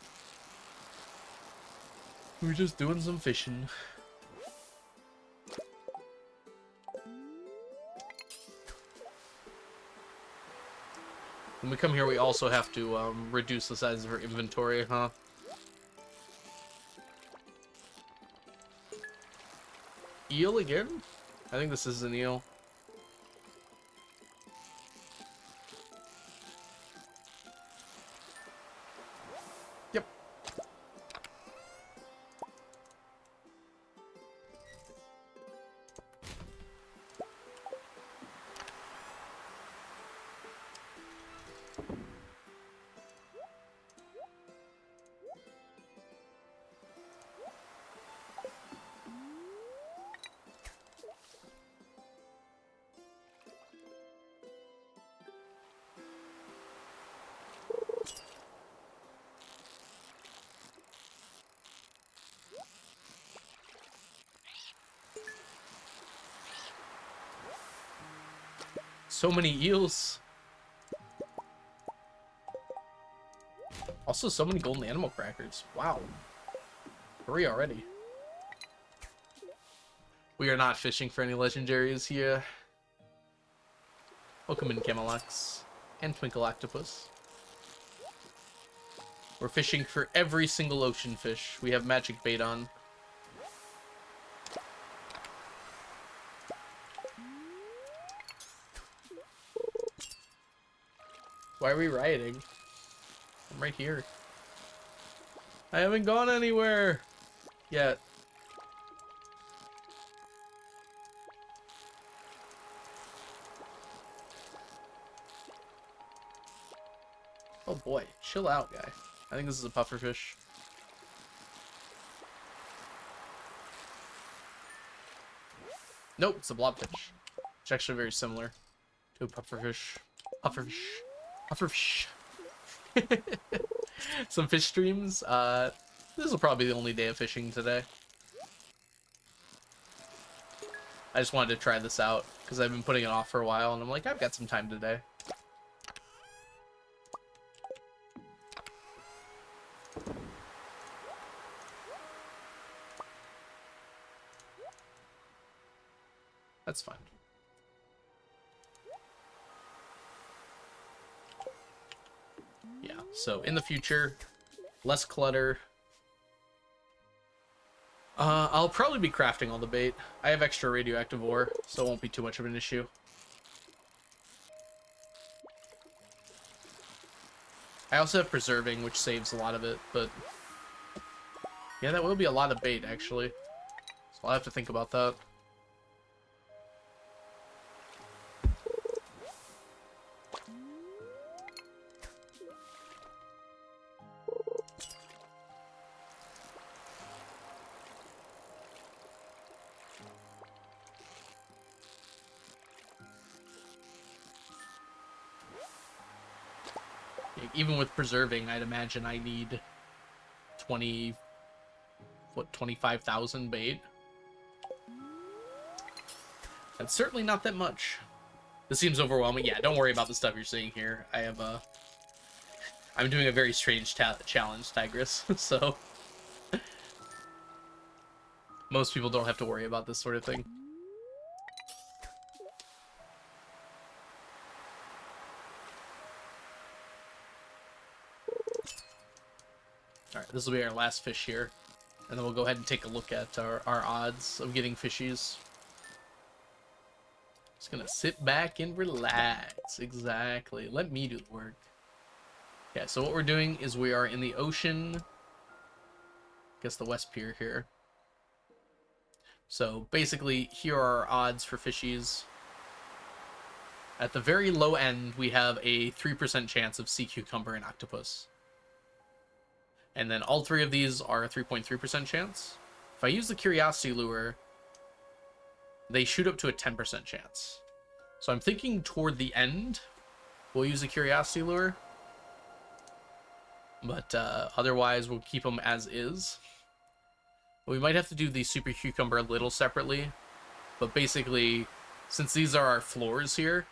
Speaker 1: We were just doing some fishing. When we come here, we also have to reduce the size of our inventory, huh? Eel again? I think this is an eel. Yep. So many eels. Also, so many golden animal crackers. Wow. 3 already. We are not fishing for any legendaries here. Welcome in, Camelux. And Twinkle Octopus. We're fishing for every single ocean fish. We have magic bait on. Why are we rioting? I'm right here. I haven't gone anywhere yet. Oh boy, chill out, guy. I think this is a pufferfish. Nope, it's a blobfish. It's actually very similar to a pufferfish. Pufferfish. Pufferfish. Some fish streams. This will probably be the only day of fishing today. I just wanted to try this out because I've been putting it off for a while, and I'm like, I've got some time today. That's fine. Yeah, so in the future, less clutter. I'll probably be crafting all the bait. I have extra radioactive ore, so it won't be too much of an issue. I also have preserving, which saves a lot of it, but... yeah, that will be a lot of bait, actually. So I'll have to think about that. Even with preserving, I'd imagine I need 25,000 bait. That's certainly not that much. This seems overwhelming. Yeah, don't worry about the stuff you're seeing here. I'm doing a very strange challenge, Tigress, so most people don't have to worry about this sort of thing. Alright, this will be our last fish here. And then we'll go ahead and take a look at our odds of getting fishies. Just gonna sit back and relax. Exactly. Let me do the work. Yeah, so what we're doing is we are in the ocean. I guess the West Pier here. So basically, here are our odds for fishies. At the very low end, we have a 3% chance of sea cucumber and octopus. And then all three of these are a 3.3% chance. If I use the curiosity lure, they shoot up to a 10% chance. So I'm thinking toward the end, we'll use the curiosity lure. But otherwise, we'll keep them as is. We might have to do the super cucumber a little separately. But basically, since these are our floors here,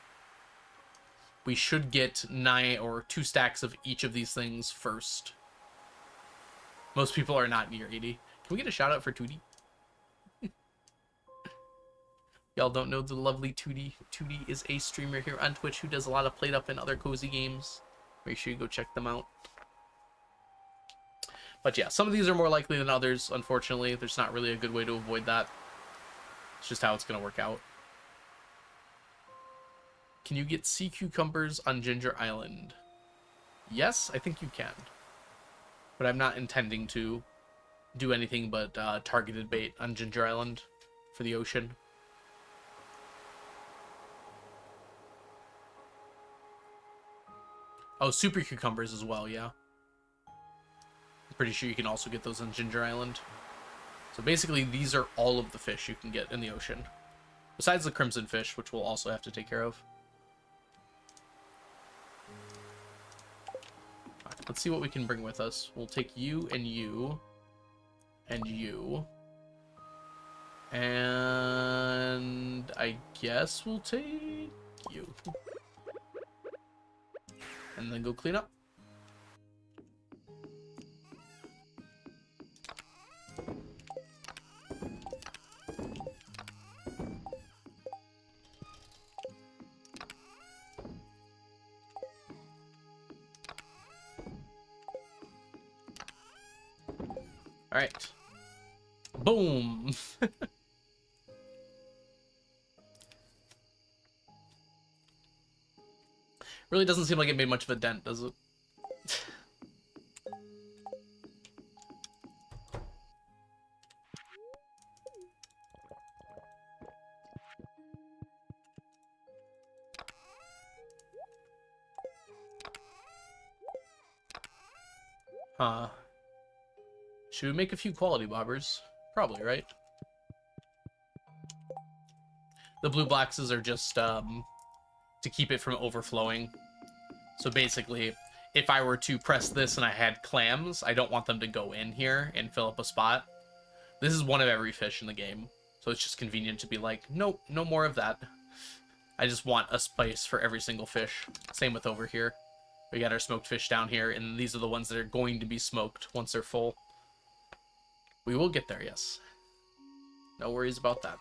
Speaker 1: we should get 9 or 2 stacks of each of these things first. Most people are not near 80. Can we get a shout out for Tootie? Y'all don't know the lovely Tootie. Tootie is a streamer here on Twitch who does a lot of Played Up and other cozy games. Make sure you go check them out. But yeah, some of these are more likely than others, unfortunately. There's not really a good way to avoid that. It's just how it's going to work out. Can you get sea cucumbers on Ginger Island? Yes, I think you can. But I'm not intending to do anything but targeted bait on Ginger Island for the ocean. Oh, super cucumbers as well, yeah. I'm pretty sure you can also get those on Ginger Island. So basically, these are all of the fish you can get in the ocean. Besides the crimson fish, which we'll also have to take care of. Let's see what we can bring with us. We'll take you and you. And you. And I guess we'll take you. And then go clean up. All right. Boom. Really doesn't seem like it made much of a dent, does it? Huh. Should we make a few quality bobbers? Probably, right? The blue boxes are just to keep it from overflowing. So basically, if I were to press this and I had clams, I don't want them to go in here and fill up a spot. This is one of every fish in the game. So it's just convenient to be like, nope, no more of that. I just want a space for every single fish. Same with over here. We got our smoked fish down here, and these are the ones that are going to be smoked once they're full. We will get there, yes. No worries about that.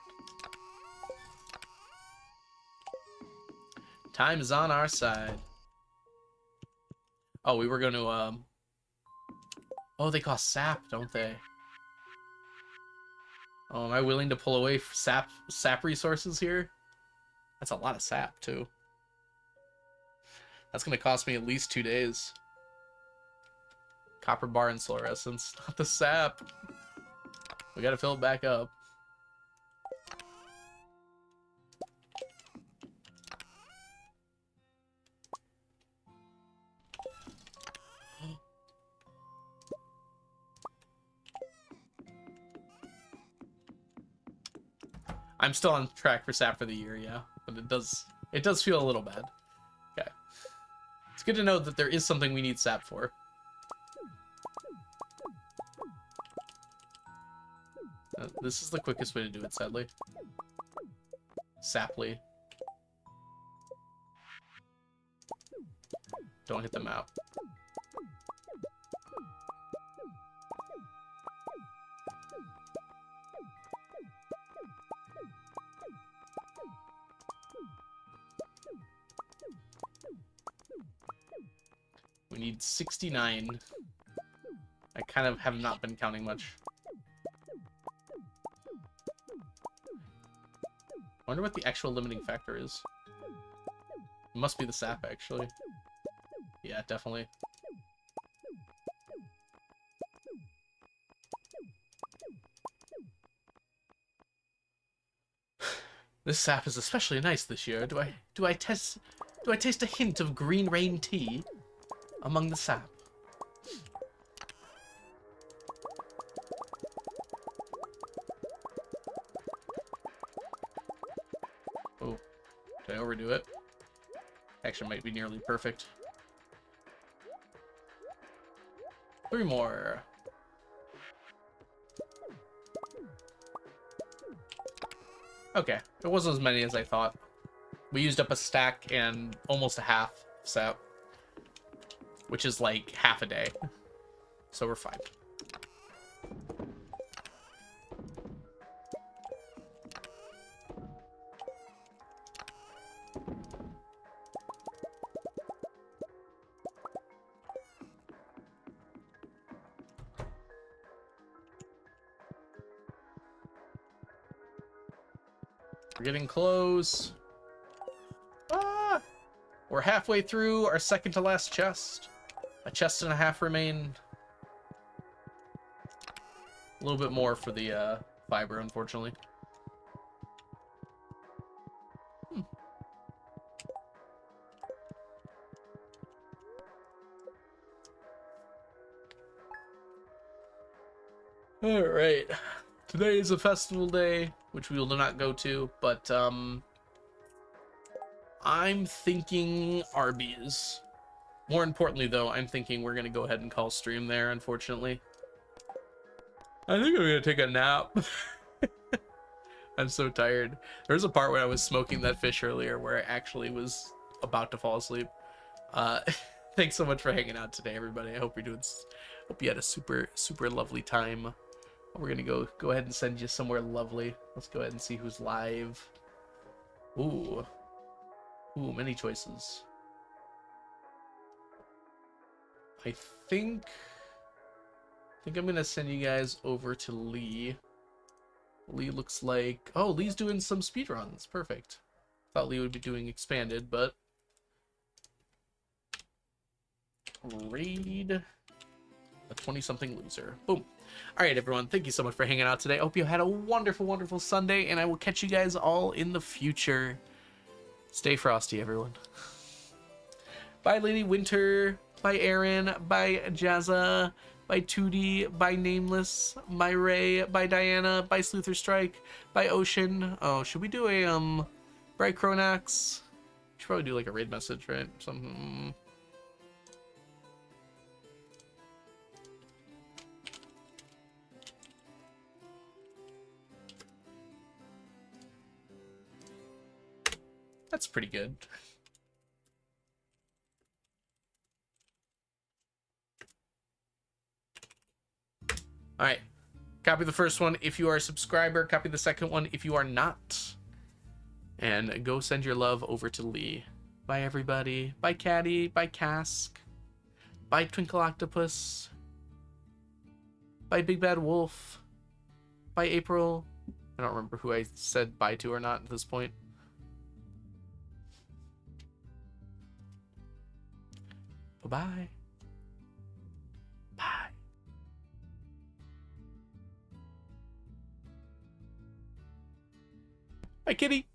Speaker 1: Time is on our side. Oh, we were going to, Oh, they cost sap, don't they? Oh, am I willing to pull away sap resources here? That's a lot of sap, too. That's going to cost me at least 2 days. Copper bar and solar essence. Not the sap. We gotta fill it back up. I'm still on track for sap for the year, yeah. But it does feel a little bad. Okay. It's good to know that there is something we need sap for. This is the quickest way to do it, sadly. Saply. Don't hit the map. We need 69. I kind of have not been counting much. I wonder what the actual limiting factor is. It must be the sap, actually. Yeah, definitely. This sap is especially nice this year. Do I taste a hint of green rain tea among the sap? Oh, did I overdo it? Actually, might be nearly perfect. 3 more. Okay, it wasn't as many as I thought. We used up a stack and almost a half sap, which is like half a day. So we're fine. We're getting close. Ah! We're halfway through our second to last chest. A chest and a half remain. A little bit more for the fiber, unfortunately. Alright. Today is a festival day, which we will not go to, but I'm thinking Arby's. More importantly, though, I'm thinking we're going to go ahead and call stream there, unfortunately. I think I'm going to take a nap. I'm so tired. There was a part where I was smoking that fish earlier where I actually was about to fall asleep. Thanks so much for hanging out today, everybody. I hope hope you had a super, super lovely time. We're going to go ahead and send you somewhere lovely. Let's go ahead and see who's live. Ooh. Ooh, many choices. I think I'm gonna send you guys over to Lee. Lee looks like... Oh, Lee's doing some speedruns. Perfect. Thought Lee would be doing expanded, but... Raid... a 20-something loser. Boom. Alright, everyone. Thank you so much for hanging out today. I hope you had a wonderful, wonderful Sunday, and I will catch you guys all in the future. Stay frosty, everyone. Bye, Lady Winter. Bye, Aaron. Bye, Jazza. Bye, Tootie. Bye, Nameless. Bye, Ray. Bye, Diana. Bye, Sluther Strike. Bye, Ocean. Oh, should we do a, Bye, Cronax? Should probably do, like, a raid message, right? Something... That's pretty good. All right. Copy the first one if you are a subscriber. Copy the second one if you are not. And go send your love over to Lee. Bye, everybody. Bye, Caddy. Bye, Cask. Bye, Twinkle Octopus. Bye, Big Bad Wolf. Bye, April. I don't remember who I said bye to or not at this point. Bye-bye. Bye. Bye, kitty.